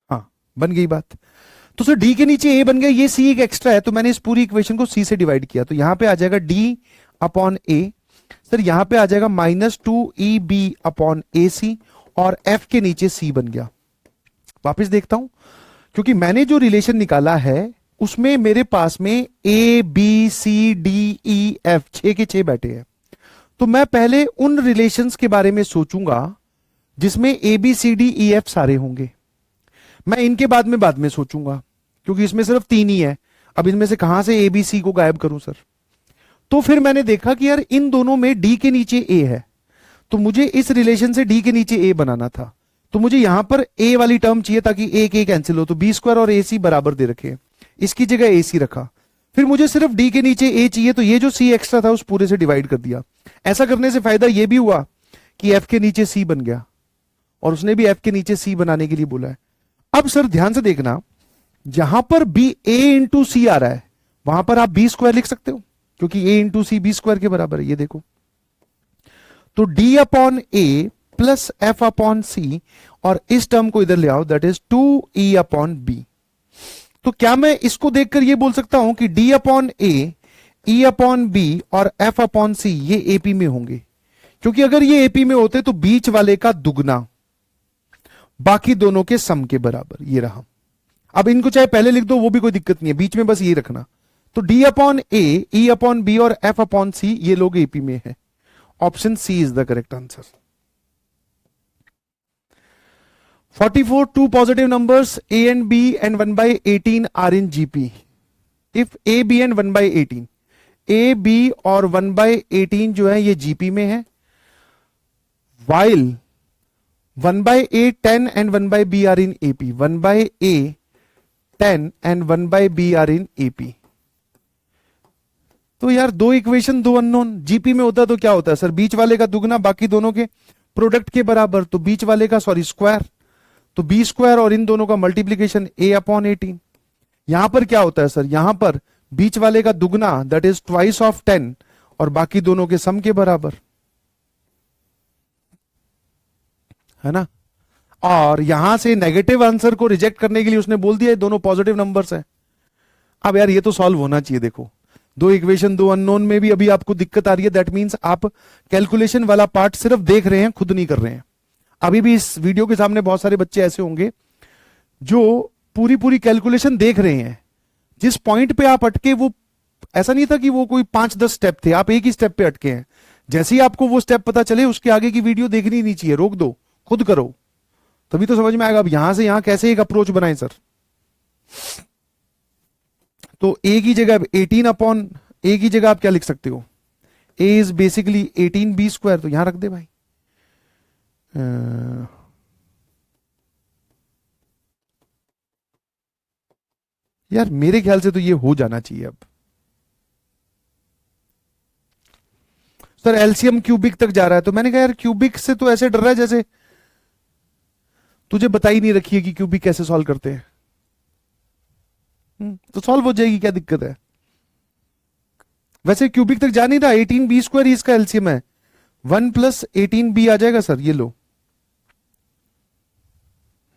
हाँ बन गई बात। तो सर डी के नीचे ए बन गया, ये सी एक एक्स्ट्रा है, तो मैंने इस पूरी इक्वेशन को सी से डिवाइड किया, तो यहां पे आ जाएगा डी अपॉन ए। सर यहां पे आ जाएगा -2e b अपॉन ए सी, और एफ के नीचे सी बन गया। वापस देखता हूं, क्योंकि मैंने जो रिलेशन निकाला है उसमें मेरे पास में A B C D E F 6 के 6 बैठे हैं। तो मैं पहले उन रिलेशंस के बारे में सोचूंगा जिसमें A B C D E F सारे होंगे। मैं इनके बाद में सोचूंगा, क्योंकि इसमें सिर्फ 3 ही है। अब इनमें से कहां से ए बी सी को गायब करूं सर? तो फिर मैंने देखा कि यार इन दोनों में डी के नीचे ए है, तो मुझे इस रिलेशन से डी के नीचे ए बनाना था। तो मुझे यहां पर ए वाली टर्म चाहिए ताकि ए के कैंसिल हो, तो बी स्क्वायर और ए सी बराबर दे रखे, इसकी जगह ए सी रखा। फिर मुझे सिर्फ डी के नीचे ए चाहिए, तो ये जो सी एक्स्ट्रा था उस पूरे से डिवाइड कर दिया। ऐसा करने से फायदा यह भी हुआ कि एफ के नीचे सी बन गया, और उसने भी एफ के नीचे सी बनाने के लिए बोला है। अब सर ध्यान से देखना, जहां पर बी ए इंटू सी आ रहा है वहां पर आप बी स्क्वायर लिख सकते हो, क्योंकि ए इंटू सी बी स्क्वायर के बराबर है। ये देखो, तो डी अपॉन ए प्लस एफ अपॉन सी, और इस टर्म को इधर ले आओ, that is 2e upon B. तो क्या मैं इसको देखकर ये बोल सकता हूं कि D upon A, E upon B और एफ अपॉन सी ये एपी में होंगे? क्योंकि अगर ये एपी में होते तो बीच वाले का दुगना, बाकी दोनों के सम के बराबर, ये रहा। अब इनको चाहे पहले लिख दो, वो भी कोई दिक्कत नहीं है, बीच में बस ये रखना। तो D upon A, E upon B और एफ अपॉन सी ये लोग एपी में है। Option C is the correct answer. 44 two positive numbers a and b and 1/18 are in GP. If a, b and 1/18, a, b और 1/18 जो है ये GP में है, while 1/a 10 and 1/b are in AP. 1/a 10 and 1/b are in AP. तो यार दो इक्वेशन दो अननोन, जीपी में होता तो क्या होता है सर, बीच वाले का दुगना बाकी दोनों के प्रोडक्ट के बराबर, तो बीच वाले का सॉरी स्क्वायर, तो बी स्क्वायर और इन दोनों का मल्टीप्लीकेशन a/18। यहां पर क्या होता है सर, यहां पर बीच वाले का दुगना दैट इज ट्वाइस ऑफ 10 और बाकी दोनों के सम के बराबर, है ना। और यहां से नेगेटिव आंसर को रिजेक्ट करने के लिए उसने बोल दिया ये दोनों पॉजिटिव नंबर्स हैं। अब यार ये तो सॉल्व होना चाहिए। देखो दो इक्वेशन दो अननोन में भी अभी आपको दिक्कत आ रही है, दैट मींस आप कैलकुलेशन वाला पार्ट सिर्फ देख रहे हैं, खुद नहीं कर रहे हैं। अभी भी इस वीडियो के सामने बहुत सारे बच्चे ऐसे होंगे जो पूरी पूरी कैलकुलेशन देख रहे हैं, जिस पॉइंट पे आप अटके वो ऐसा नहीं था कि वो कोई 5-10 स्टेप थे, आप एक ही स्टेप पे अटके हैं। जैसे ही आपको वो स्टेप पता चले उसके आगे की वीडियो देखनी नहीं चाहिए, रोक दो, खुद करो, तभी तो समझ में आएगा। अब यहां से यहां कैसे एक अप्रोच बनाए सर। तो ए की जगह 18 ए की जगह आप क्या लिख सकते हो, ए इज बेसिकली 18b², तो यहां रख दे भाई। यार मेरे ख्याल से तो ये हो जाना चाहिए अब। सर एलसीएम क्यूबिक तक जा रहा है, तो मैंने कहा यार क्यूबिक से तो ऐसे डर रहा है जैसे तुझे बताई नहीं रखी है कि क्यूबिक कैसे सॉल्व करते हैं। तो सॉल्व हो जाएगी, क्या दिक्कत है। वैसे क्यूबिक तक जा नहीं रहा, 18b² इसका एलसीएम है, 1 + 18b आ जाएगा सर, ये लो।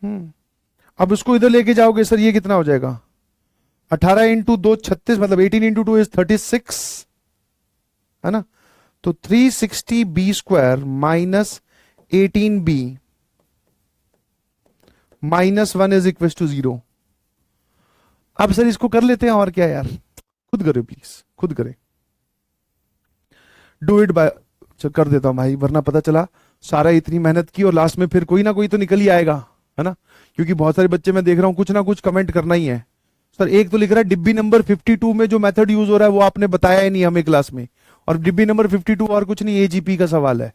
अब उसको इधर लेके जाओगे सर, ये कितना हो जाएगा, 18 × 2 36, मतलब 18 × 2 इज 36, है ना। तो 360b² minus 18b minus 1 is equal to 0। अब सर इसको कर लेते हैं, और क्या यार, खुद करे प्लीज, खुद करे, डू इट बाय। कर देता हूं भाई, वरना पता चला सारा इतनी मेहनत की और लास्ट में फिर कोई ना कोई तो निकल ही आएगा, है ना। क्योंकि बहुत सारे बच्चे मैं देख रहा हूं कुछ ना कुछ कमेंट करना ही है। सर एक तो लिख रहा है डिब्बी नंबर 52 में जो मेथड यूज हो रहा है वो आपने बताया ही नहीं हमें क्लास में, और डिब्बी नंबर 52 और कुछ नहीं, एजीपी का सवाल है।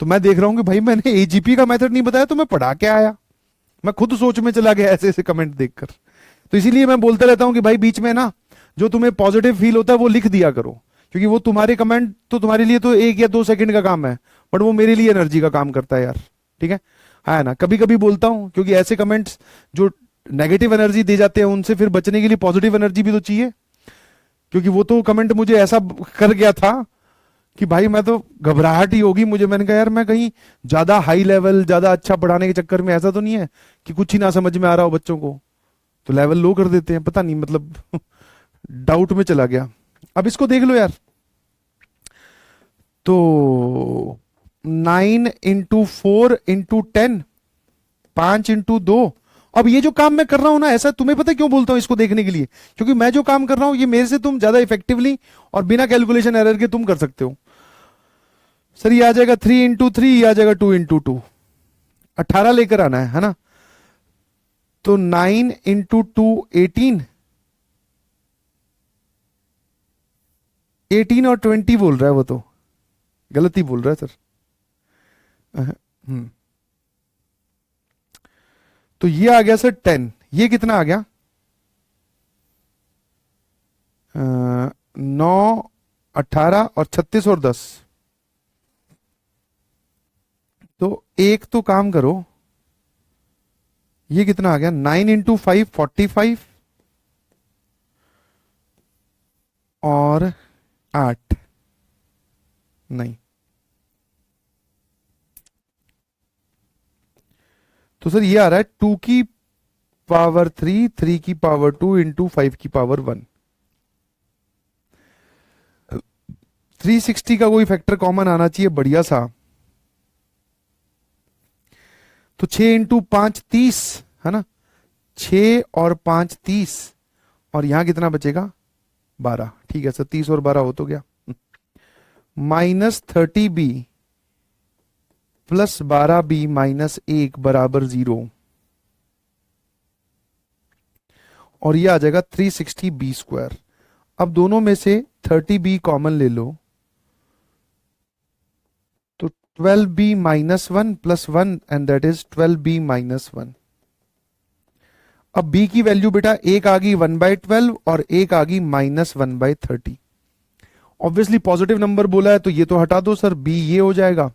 तो मैं देख रहा हूं कि भाई मैंने एजीपी का मेथड नहीं बताया तो मैं पढ़ा क्या आया, मैं खुद सोच में चला गया ऐसे ऐसे कमेंट देखकर। तो इसीलिए मैं बोलता रहता हूं कि भाई बीच में ना जो तुम्हें पॉजिटिव फील होता है वो लिख दिया करो, क्योंकि वो तुम्हारे कमेंट तो तुम्हारे लिए तो 1 या 2 सेकंड का काम है, बट वो मेरे लिए एनर्जी का काम करता है यार, ठीक है ना। कभी कभी बोलता हूं क्योंकि ऐसे कमेंट्स जो नेगेटिव एनर्जी दे जाते हैं उनसे फिर बचने के लिए पॉजिटिव एनर्जी भी तो चाहिए। क्योंकि वो तो कमेंट मुझे ऐसा कर गया था कि भाई मैं तो घबराहट ही होगी मुझे, मैंने कहा यार मैं कहीं ज्यादा हाई लेवल ज्यादा अच्छा पढ़ाने के चक्कर में ऐसा तो नहीं है कि कुछ ही ना समझ में आ रहा हो बच्चों को, तो लेवल लो कर देते हैं, पता नहीं मतलब डाउट में चला गया। अब इसको देख लो यार, तो 9 × 4 × 10, 5 × 2। अब ये जो काम मैं कर रहा हूं ना, ऐसा तुम्हें पता क्यों बोलता हूं इसको देखने के लिए, क्योंकि मैं जो काम कर रहा हूं ये मेरे से तुम ज्यादा इफेक्टिवली और बिना कैलकुलेशन एरर के तुम कर सकते हो। सर ये आ जाएगा 3 × 3, ये आ जाएगा 2 × 2, 18 लेकर आना है ना। तो 9 × 2 18, 18 और 20 बोल रहा है, वो तो गलती बोल रहा है सर। तो ये आ गया सर 10, ये कितना आ गया 9, 18 और 36 और 10। तो एक तो काम करो, ये कितना आ गया 9 × 5 45 और 8, नहीं तो सर ये आ रहा है 2 की पावर 3, 3 की पावर 2 × 5 की पावर 1। 360 का कोई फैक्टर कॉमन आना चाहिए बढ़िया सा। तो 6 × 5 30, है ना, 6 और 5 30, और यहां कितना बचेगा 12। ठीक है सर, 30 और 12 हो तो गया, -30b + 12b - 1 बराबर 0, और ये आ जाएगा 360b²। अब दोनों में से 30b कॉमन ले लो, तो 12b - 1 + 1 and that is 12b - 1। अब b की वैल्यू बेटा एक आ गई 1/12 और एक आ गई -1/30, ऑब्वियसली पॉजिटिव नंबर बोला है तो ये तो हटा दो सर, बी ये हो जाएगा,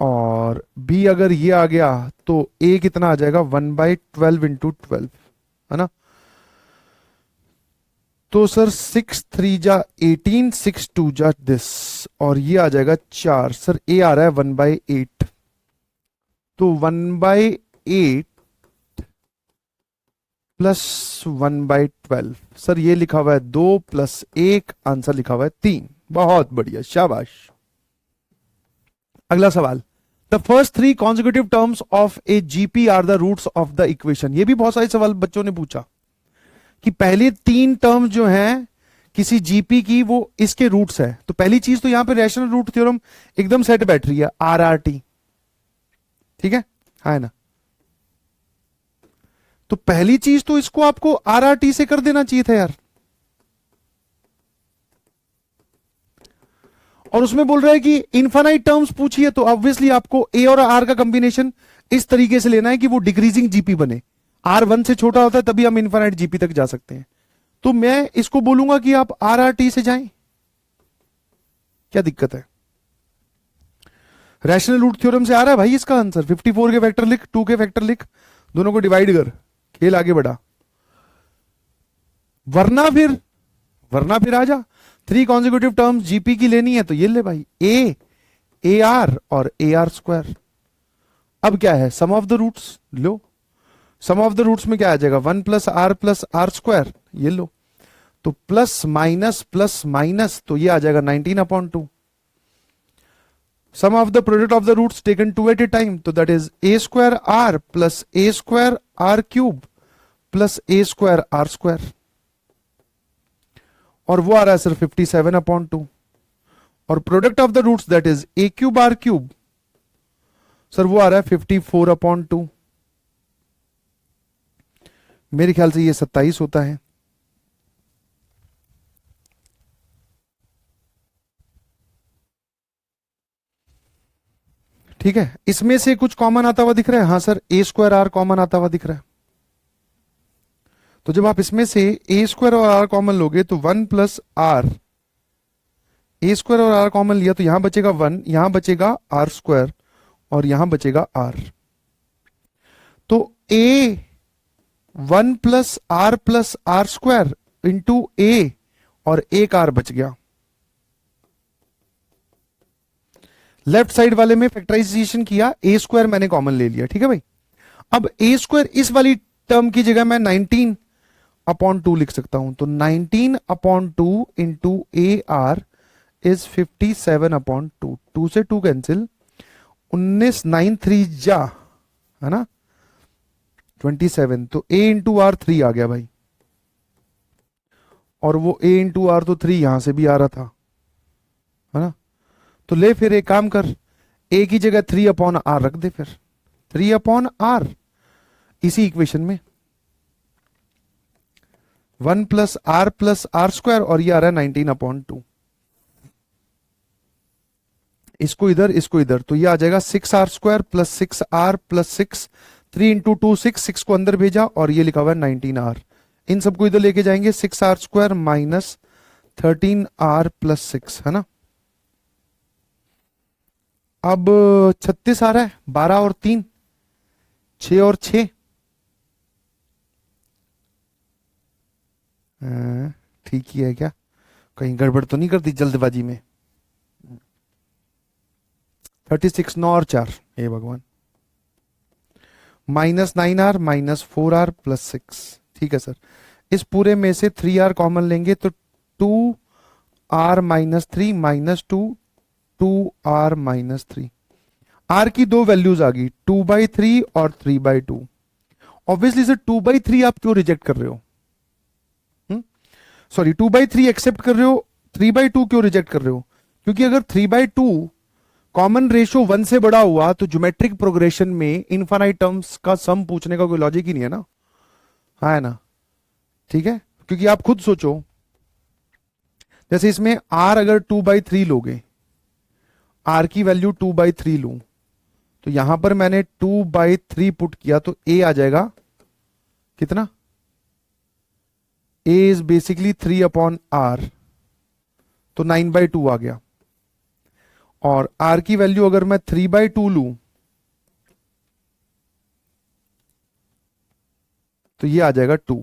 और बी अगर ये आ गया तो ए कितना आ जाएगा 1/12 इंटू 12, है ना। तो सर 6 3 जा 18, 6 2 जा दिस, और ये आ जाएगा 4, सर ए आ रहा है 1/8, तो 1/8 प्लस 1/12, सर ये लिखा हुआ है 2 प्लस 1, आंसर लिखा हुआ है 3। बहुत बढ़िया, शाबाश। अगला सवाल, the first 3 consecutive terms of a GP are the roots of the equation. ये भी बहुत सारे सवाल बच्चों ने पूछा कि पहले 3 टर्म्स जो हैं किसी जीपी की वो इसके रूट्स है। तो पहली चीज तो यहां पे रैशनल रूट थ्योरम एकदम सेट बैठ रही है, आरआरटी, ठीक है ना। तो पहली चीज तो इसको आपको आरआरटी से कर देना चाहिए था यार, और उसमें बोल रहा है कि इनफाइनाइट टर्म्स पूछिए, तो ऑब्वियसली आपको ए और आर का कंबिनेशन इस तरीके से लेना है कि वो डिक्रीजिंग जीपी बने, आर 1 से छोटा होता है तभी हम इनफाइनाइट जीपी तक जा सकते हैं। तो मैं इसको बोलूंगा कि आप आरआरटी से जाएं, क्या दिक्कत है। रैशनल रूट थ्योरम से आ रहा है भाई इसका आंसर, 54 के फैक्टर लिख, 2 के फैक्टर लिख, दोनों को डिवाइड कर, खेल आगे बढ़ा। वरना फिर आ जा, 3 कॉन्जिक्यूटिव टर्म्स जीपी की लेनी है तो ये ले भाई, ए आर और ए आर स्क्वायर। अब क्या है, सम ऑफ द रूट्स लो, सम ऑफ द रूट्स में क्या आ जाएगा 1 प्लस आर स्क्वायर, ये लो, तो प्लस माइनस तो ये आ जाएगा 19/2। Sum of the product of the roots taken 2 at a time, तो that is A square r plus a square r cube plus a square are square, और वो आ रहा है सर 57/2। और product of the roots that is a cube r cube, sir वो आ रहा है 54/2। मेरे ख्याल से ये 27 होता है। ठीक है, इसमें से कुछ कॉमन आता हुआ दिख रहा है, हाँ sir a square r common आता हुआ दिख रहा है। तो जब आप इसमें से ए स्क्वायर और आर कॉमन लोगे तो 1 प्लस आर, ए स्क्वायर और आर कॉमन लिया तो यहां बचेगा 1, यहां बचेगा आर स्क्वायर और यहां बचेगा आर। तो ए 1 प्लस आर स्क्वायर इंटू ए, और एक आर बच गया। लेफ्ट साइड वाले में फैक्टराइजेशन किया, ए स्क्वायर मैंने कॉमन ले लिया, ठीक है भाई। अब ए स्क्वायर इस वाली टर्म की जगह मैं 19/2 लिख सकता हूं, तो 19/2 इंटू ए आर इज 57/2, 2 से 2 कैंसिल, 19 9 3 जा, है ना 27, तो ए इंटू आर 3 आ गया भाई, और वो ए इंटू आर तो 3 यहां से भी आ रहा था, है ना। तो ले फिर एक काम कर, ए की जगह 3/r रख दे, फिर 3/r इसी इक्वेशन में 1 प्लस आर स्क्वायर, और ये आ रहा है 19/2। इसको इधर, तो ये आ जाएगा 6r square plus 6r plus 6, 3 into 2 6 को अंदर भेजा, और ये लिखा हुआ है 19r। इन सबको इधर लेके जाएंगे, 6r square minus 13r plus 6, है ना। अब 36 आ रहा है, 12 और 3 6 और 6, ठीक ही है क्या, कहीं गड़बड़ तो नहीं कर दी जल्दबाजी में। 36 9 और 4, हे भगवान, minus 9r minus 4r plus 6, ठीक है सर। इस पूरे में से 3r कॉमन लेंगे तो 2r minus 3 minus 2, 2r minus 3, r की दो वैल्यूज आ गई, 2/3 और 3/2। ऑब्वियसली सर 2/3 आप क्यों रिजेक्ट कर रहे हो, सॉरी 2/3 एक्सेप्ट कर रहे हो, 3/2 क्यों रिजेक्ट कर रहे हो? क्योंकि अगर 3/2 कॉमन रेशियो 1 से बड़ा हुआ तो ज्योमेट्रिक प्रोग्रेशन में इनफाइनाइट टर्म्स का सम पूछने का कोई लॉजिक ही नहीं है ना, हाँ है ना, ठीक है। क्योंकि आप खुद सोचो, जैसे इसमें r अगर 2/3 लोगे, r की वैल्यू 2/3 लूं, तो यहां पर मैंने 2/3 पुट किया तो a आ जाएगा कितना, a इज बेसिकली 3/r, तो 9/2 आ गया, और r की वैल्यू अगर मैं 3/2 लूं तो ये आ जाएगा 2।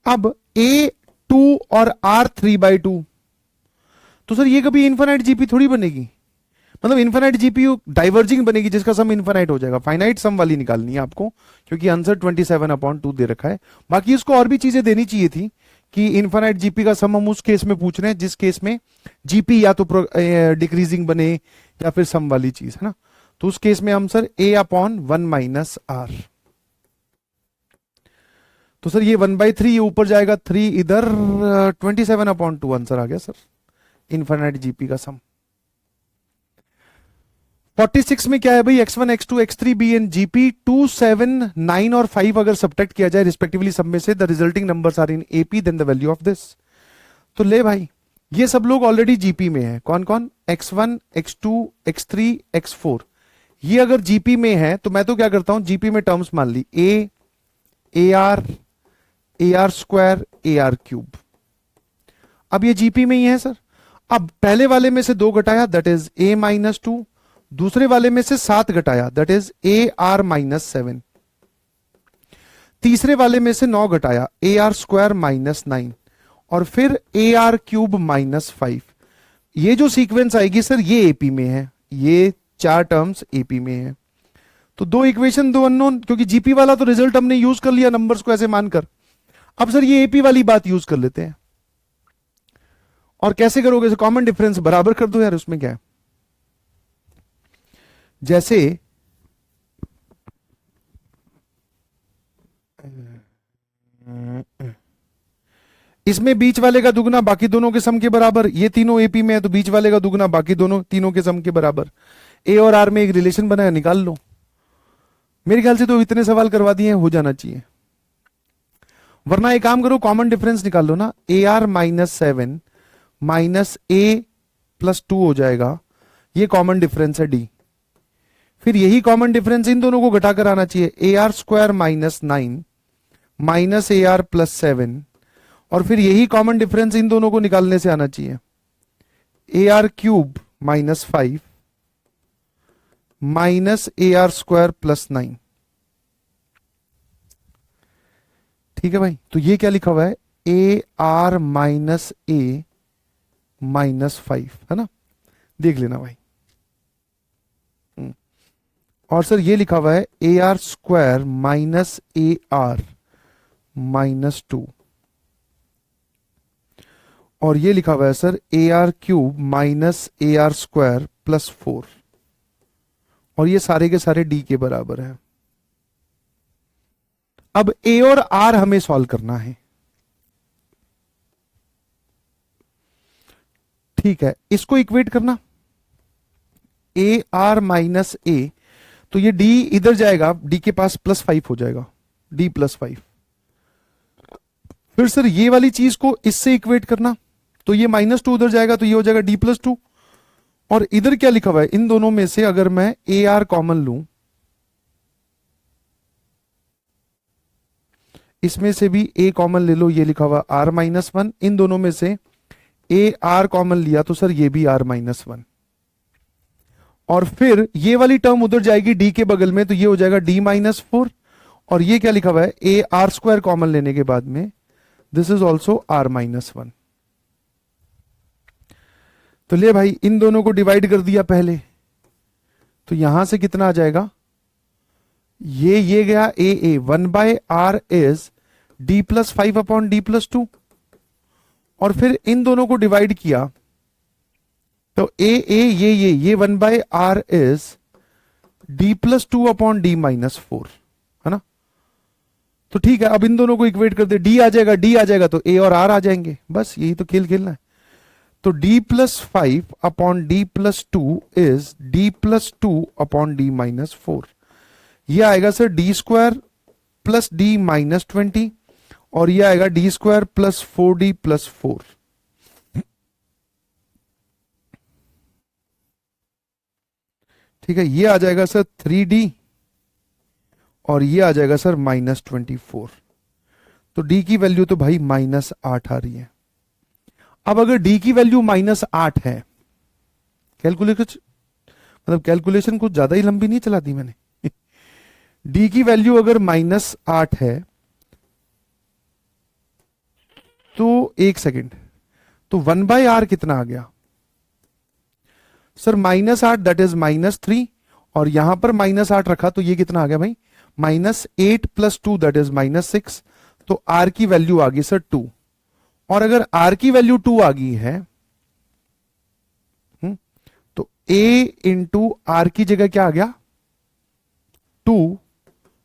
अब a 2 और r 3/2, तो सर ये कभी इन्फिनाइट जीपी थोड़ी बनेगी, मतलब इन्फिनाइट जीपीयू डाइवर्जिंग बनेगी जिसका सम इन्फिनाइट हो जाएगा। फाइनाइट सम वाली निकालनी है आपको, क्योंकि आंसर 27/2 दे रखा है। बाकी इसको और भी चीजें देनी चाहिए थी कि इन्फिनाइट जीपी का सम हम उस केस में पूछ रहे हैं जिस केस में जीपी या तो डिक्रीजिंग बने या फिर सम वाली चीज है ना, तो उस केस में हम सर a/1 - r, तो सर ये 1/3 ये ऊपर जाएगा, 3 इधर, 27/2 आंसर आ गया सर इन्फिनाइट जीपी का सम। 46 में क्या है भाई, x1 x2 x3 b and GP 2 7 9 और 5 अगर सब्ट्रैक्ट किया जाए रिस्पेक्टिवली सब में से, the resulting numbers are in AP, then the value of this. तो ले भाई ये सब लोग ऑलरेडी जीपी में है, कौन कौन, x1 x2 x3 x4, ये अगर जीपी में है तो मैं तो क्या करता हूं, जीपी में टर्म्स मान ली AR स्क्वायर AR क्यूब, अब ये जीपी में ही है सर। अब पहले वाले में से 2 घटाया दैट इज a-2, दूसरे वाले में से 7 घटाया दैट इज AR-7, तीसरे वाले में से 9 घटाया AR स्क्वायर -9, और फिर AR क्यूब -5। ये जो सीक्वेंस आएगी सर ये एपी में है, ये 4 टर्म्स एपी में है। तो 2 इक्वेशन 2 अननोन, क्योंकि जीपी वाला तो रिजल्ट हमने यूज कर लिया नंबर्स को ऐसे मानकर। अब सर ये एपी वाली बात यूज कर लेते हैं, और कैसे करोगे, कॉमन डिफरेंस बराबर कर दो यार, उसमें क्या है। जैसे इसमें बीच वाले का दुगना बाकी दोनों के सम के बराबर, ये तीनों एपी में है तो बीच वाले का दुगना बाकी दोनों तीनों के सम के बराबर। ए और आर में एक रिलेशन बनाया, निकाल लो। मेरे ख्याल से तो इतने सवाल करवा दिए हैं, हो जाना चाहिए। वरना एक काम करो, कॉमन डिफरेंस निकाल लो ना, AR-7 -A+2 हो जाएगा, ये कॉमन डिफरेंस है डी। फिर यही कॉमन डिफरेंस इन दोनों को घटाकर आना चाहिए, AR स्क्वायर -9 AR+7, और फिर यही कॉमन डिफरेंस इन दोनों को निकालने से आना चाहिए, AR क्यूब -5 AR स्क्वायर +9। ठीक है भाई, तो ये क्या लिखा हुआ है, AR -A-5 है ना, देख लेना भाई। और सर ये लिखा हुआ है AR स्क्वायर -AR-2, और ये लिखा हुआ है sir AR cube AR square +4, और ये सारे के सारे डी के बराबर है। अब ए और आर हमें सॉल्व करना है, ठीक है, इसको इक्वेट करना, AR -A, तो ये डी इधर जाएगा, डी के पास +5 हो जाएगा, D +5। फिर सर ये वाली चीज को इससे इक्वेट करना, तो ये -2 उधर जाएगा तो ये हो जाएगा D+2, और इधर क्या लिखा हुआ है, इन दोनों में से अगर मैं AR कॉमन लूं, इसमें से भी A कॉमन ले लो, ये लिखा हुआ R-1, इन दोनों में से AR कॉमन लिया तो सर ये भी R-1, और फिर ये वाली टर्म उधर जाएगी D के बगल में, तो ये हो जाएगा D-4, और ये क्या लिखा हुआ है, AR स्क्वायर कॉमन लेने के बाद में दिस इज ऑल्सो R-1। तो ले भाई इन दोनों को डिवाइड कर दिया पहले, तो यहां से कितना आ जाएगा, ये गया AA, 1/R इज D+5/D+2, और फिर इन दोनों को डिवाइड किया तो ये 1/R इज D+2/D-4 है ना। तो ठीक है, अब इन दोनों को इक्वेट कर दे, D आ जाएगा तो A और R आ जाएंगे, बस यही तो खेल खेलना है। तो D+5/D+2 इज D+2/D-4, ये आएगा सर D स्क्वायर +D-20, और ये आएगा D स्क्वायर +4D+4। ठीक है, ये आ जाएगा सर 3D, और ये आ जाएगा सर -24। तो D की वैल्यू तो भाई -8 आ रही है। अब अगर डी की वैल्यू -8 है, कैलकुलेशन कुछ ज्यादा ही लंबी नहीं चला दी मैंने। डी की वैल्यू अगर -8 है तो एक सेकेंड, तो 1/r कितना आ गया सर? -8 दैट इज -3, और यहां पर -8 रखा तो ये कितना आ गया भाई? -8 + 2 दैट इज -6। तो r की वैल्यू आ गई सर 2। और अगर r की वैल्यू 2 आ गई है तो a इंटू आर की जगह क्या आ गया? 2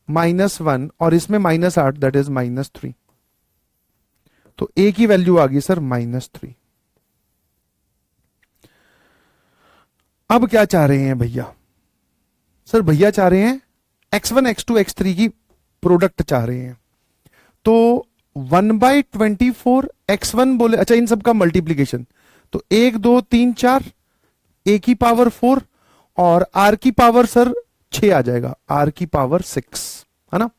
-1 और इसमें -8 दैट इज -3। तो a की वैल्यू आ गई सर -3। अब क्या चाह रहे हैं भैया? सर भैया चाह रहे हैं x1 x2 x3 की प्रोडक्ट चाह रहे हैं। तो 1/24 x1 बोले, अच्छा इन सब का मल्टीप्लीकेशन, तो 1 2 3 4 a की पावर 4 और r की पावर सर 6 आ जाएगा, r की पावर 6 है ना।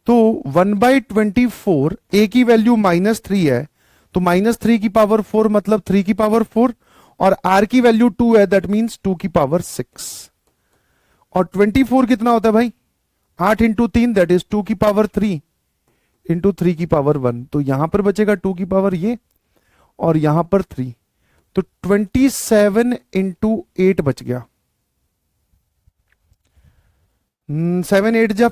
तो 1/24 a की वैल्यू -3 है, तो -3 की पावर 4 मतलब 3 की पावर 4, और r की वैल्यू 2 है, दैट मींस 2 की पावर 6। और 24 कितना होता है भाई? 8 इंटू 3 दैट इज 2 की पावर 3 इंटू 3 की पावर 1। तो यहां पर बचेगा 2 की पावर ये, और यहां पर 3, तो 27 इंटू 8 बच गया। 7 8 जा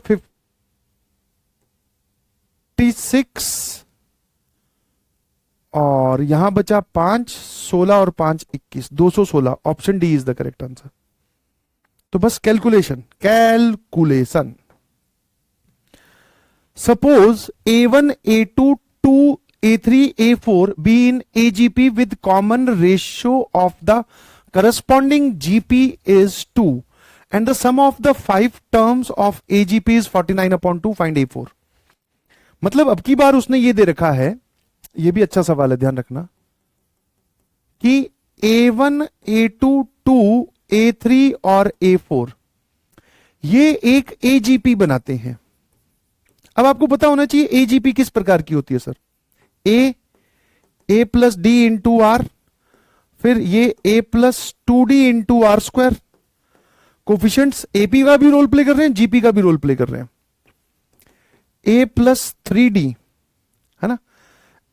56, और यहां बचा 5 16 और 5 21, 216। Option D is the correct answer. तो बस calculation. Suppose A1 A2 2 A3 A4 be in AGP with common ratio of the corresponding GP is 2 and the sum of the 5 terms of AGP is 49/2, find A4। मतलब अब की बार उसने ये दे रखा है, ये भी अच्छा सवाल है, ध्यान रखना कि A1 A2 2 A3 और A4 ये एक AGP बनाते हैं। अब आपको पता होना चाहिए AGP किस प्रकार की होती है sir? A plus d into r, फिर ये A plus 2D into r square. Coefficients AP का भी रोल प्ले कर रहे हैं, GP का भी रोल प्ले कर रहे हैं। A प्लस 3D है ना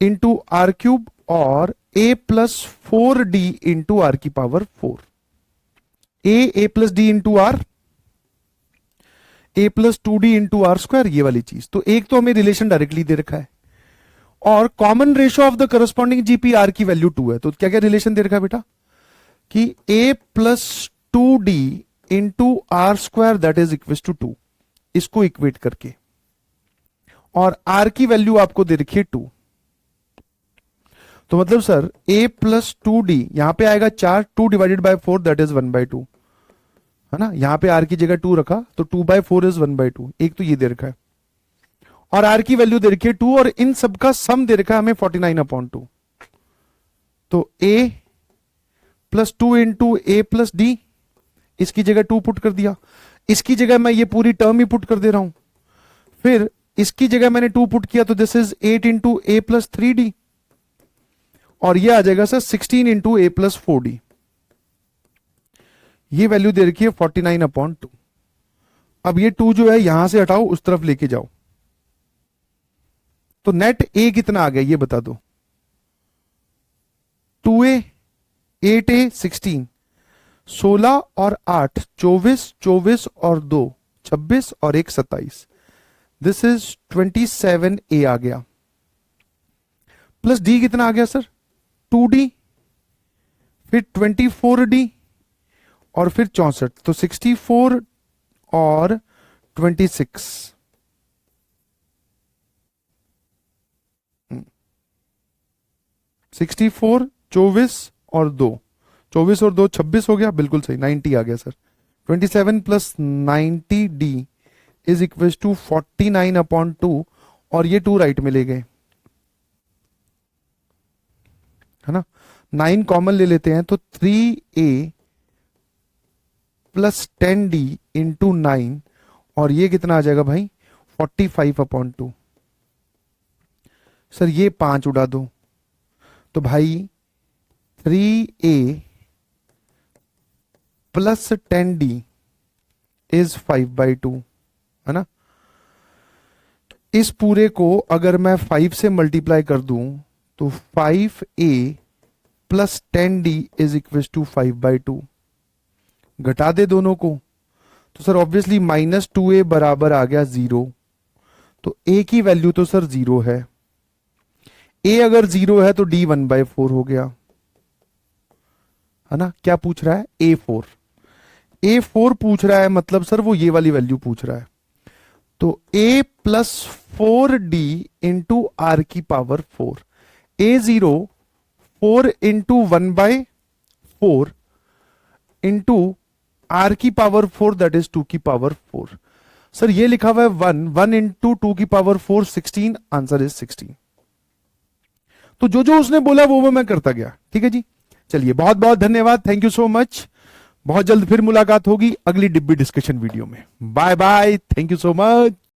इंटू आर क्यूब, और A plus 4D into r की power 4। A plus d into r, A plus 2D into r square, ये वाली चीज। तो एक तो हमें रिलेशन डायरेक्टली दे रखा है, और common ratio of the corresponding GP r की वैल्यू 2 है। तो क्या क्या रिलेशन दे रखा है बेटा? कि A plus 2D into r square that is equal to 2, इसको इक्वेट करके, और आर की वैल्यू आपको दे रखी है 2। तो मतलब सर A प्लस 2D यहां पे आएगा 4, 2 डिवाइडेड बाय 4 दैट इज 1/2 है ना। यहां पे आर की जगह 2 रखा तो 2/4 इज 1/2। एक तो ये दे रखा है, और आर की वैल्यू दे रखी है 2, और इन सब का सम दे रखा है हमें 49/2। तो A plus 2 into A plus D, इसकी जगह 2 पुट कर दिया, इसकी जगह मैं ये पूरी टर्म ही पुट कर दे रहा हूं। फिर इसकी जगह मैंने 2 पुट किया तो this is 8 into A plus 3D, और ये आ जाएगा sir 16 into A plus 4D। ये वैल्यू दे रखी है 49/2। अब ये 2 जो है यहां से हटाओ, उस तरफ लेके जाओ, तो नेट A कितना आ गया ये बता दो। 2A 8A 16, 16 और 8 24, 24 और 2 26 और 1 27, दिस इज 27A आ गया। प्लस D कितना आ गया सर? 2D, फिर 24D, और फिर 64, तो 64 और 26, 64 24 और 2, 24 और 2 26 हो गया, बिल्कुल सही, 90 आ गया sir. 27 plus 90D is equal to 49/2, और ये 2 राइट में ले गए है ना। 9 कॉमन ले लेते हैं तो 3A प्लस 10D इंटू 9, और ये कितना आ जाएगा भाई? 45/2। सर ये 5 उड़ा दो, तो भाई 3a प्लस 10d इज 5/2, है ना। इस पूरे को अगर मैं 5 से मल्टीप्लाई कर दूं तो 5a plus 10d is equal to 5/2। घटा दे दोनों को तो सर ऑब्वियसली -2a बराबर आ गया 0। तो a की वैल्यू तो सर 0 है। a अगर 0 है तो d 1/4 हो गया, है ना। क्या पूछ रहा है? a4 पूछ रहा है, मतलब सर वो ये वाली वैल्यू पूछ रहा है। तो a plus 4d into r की power 4, a0 4 into 1/4 into r की पावर 4 दैट इज 2 की पावर 4। सर ये लिखा हुआ है 1 इंटू 2 की पावर 4 16, आंसर इज 16। तो जो जो उसने बोला वो मैं करता गया। ठीक है जी, चलिए बहुत बहुत धन्यवाद, थैंक यू सो मच। बहुत जल्द फिर मुलाकात होगी अगली डिब्बी डिस्कशन वीडियो में। Bye bye, thank you so much.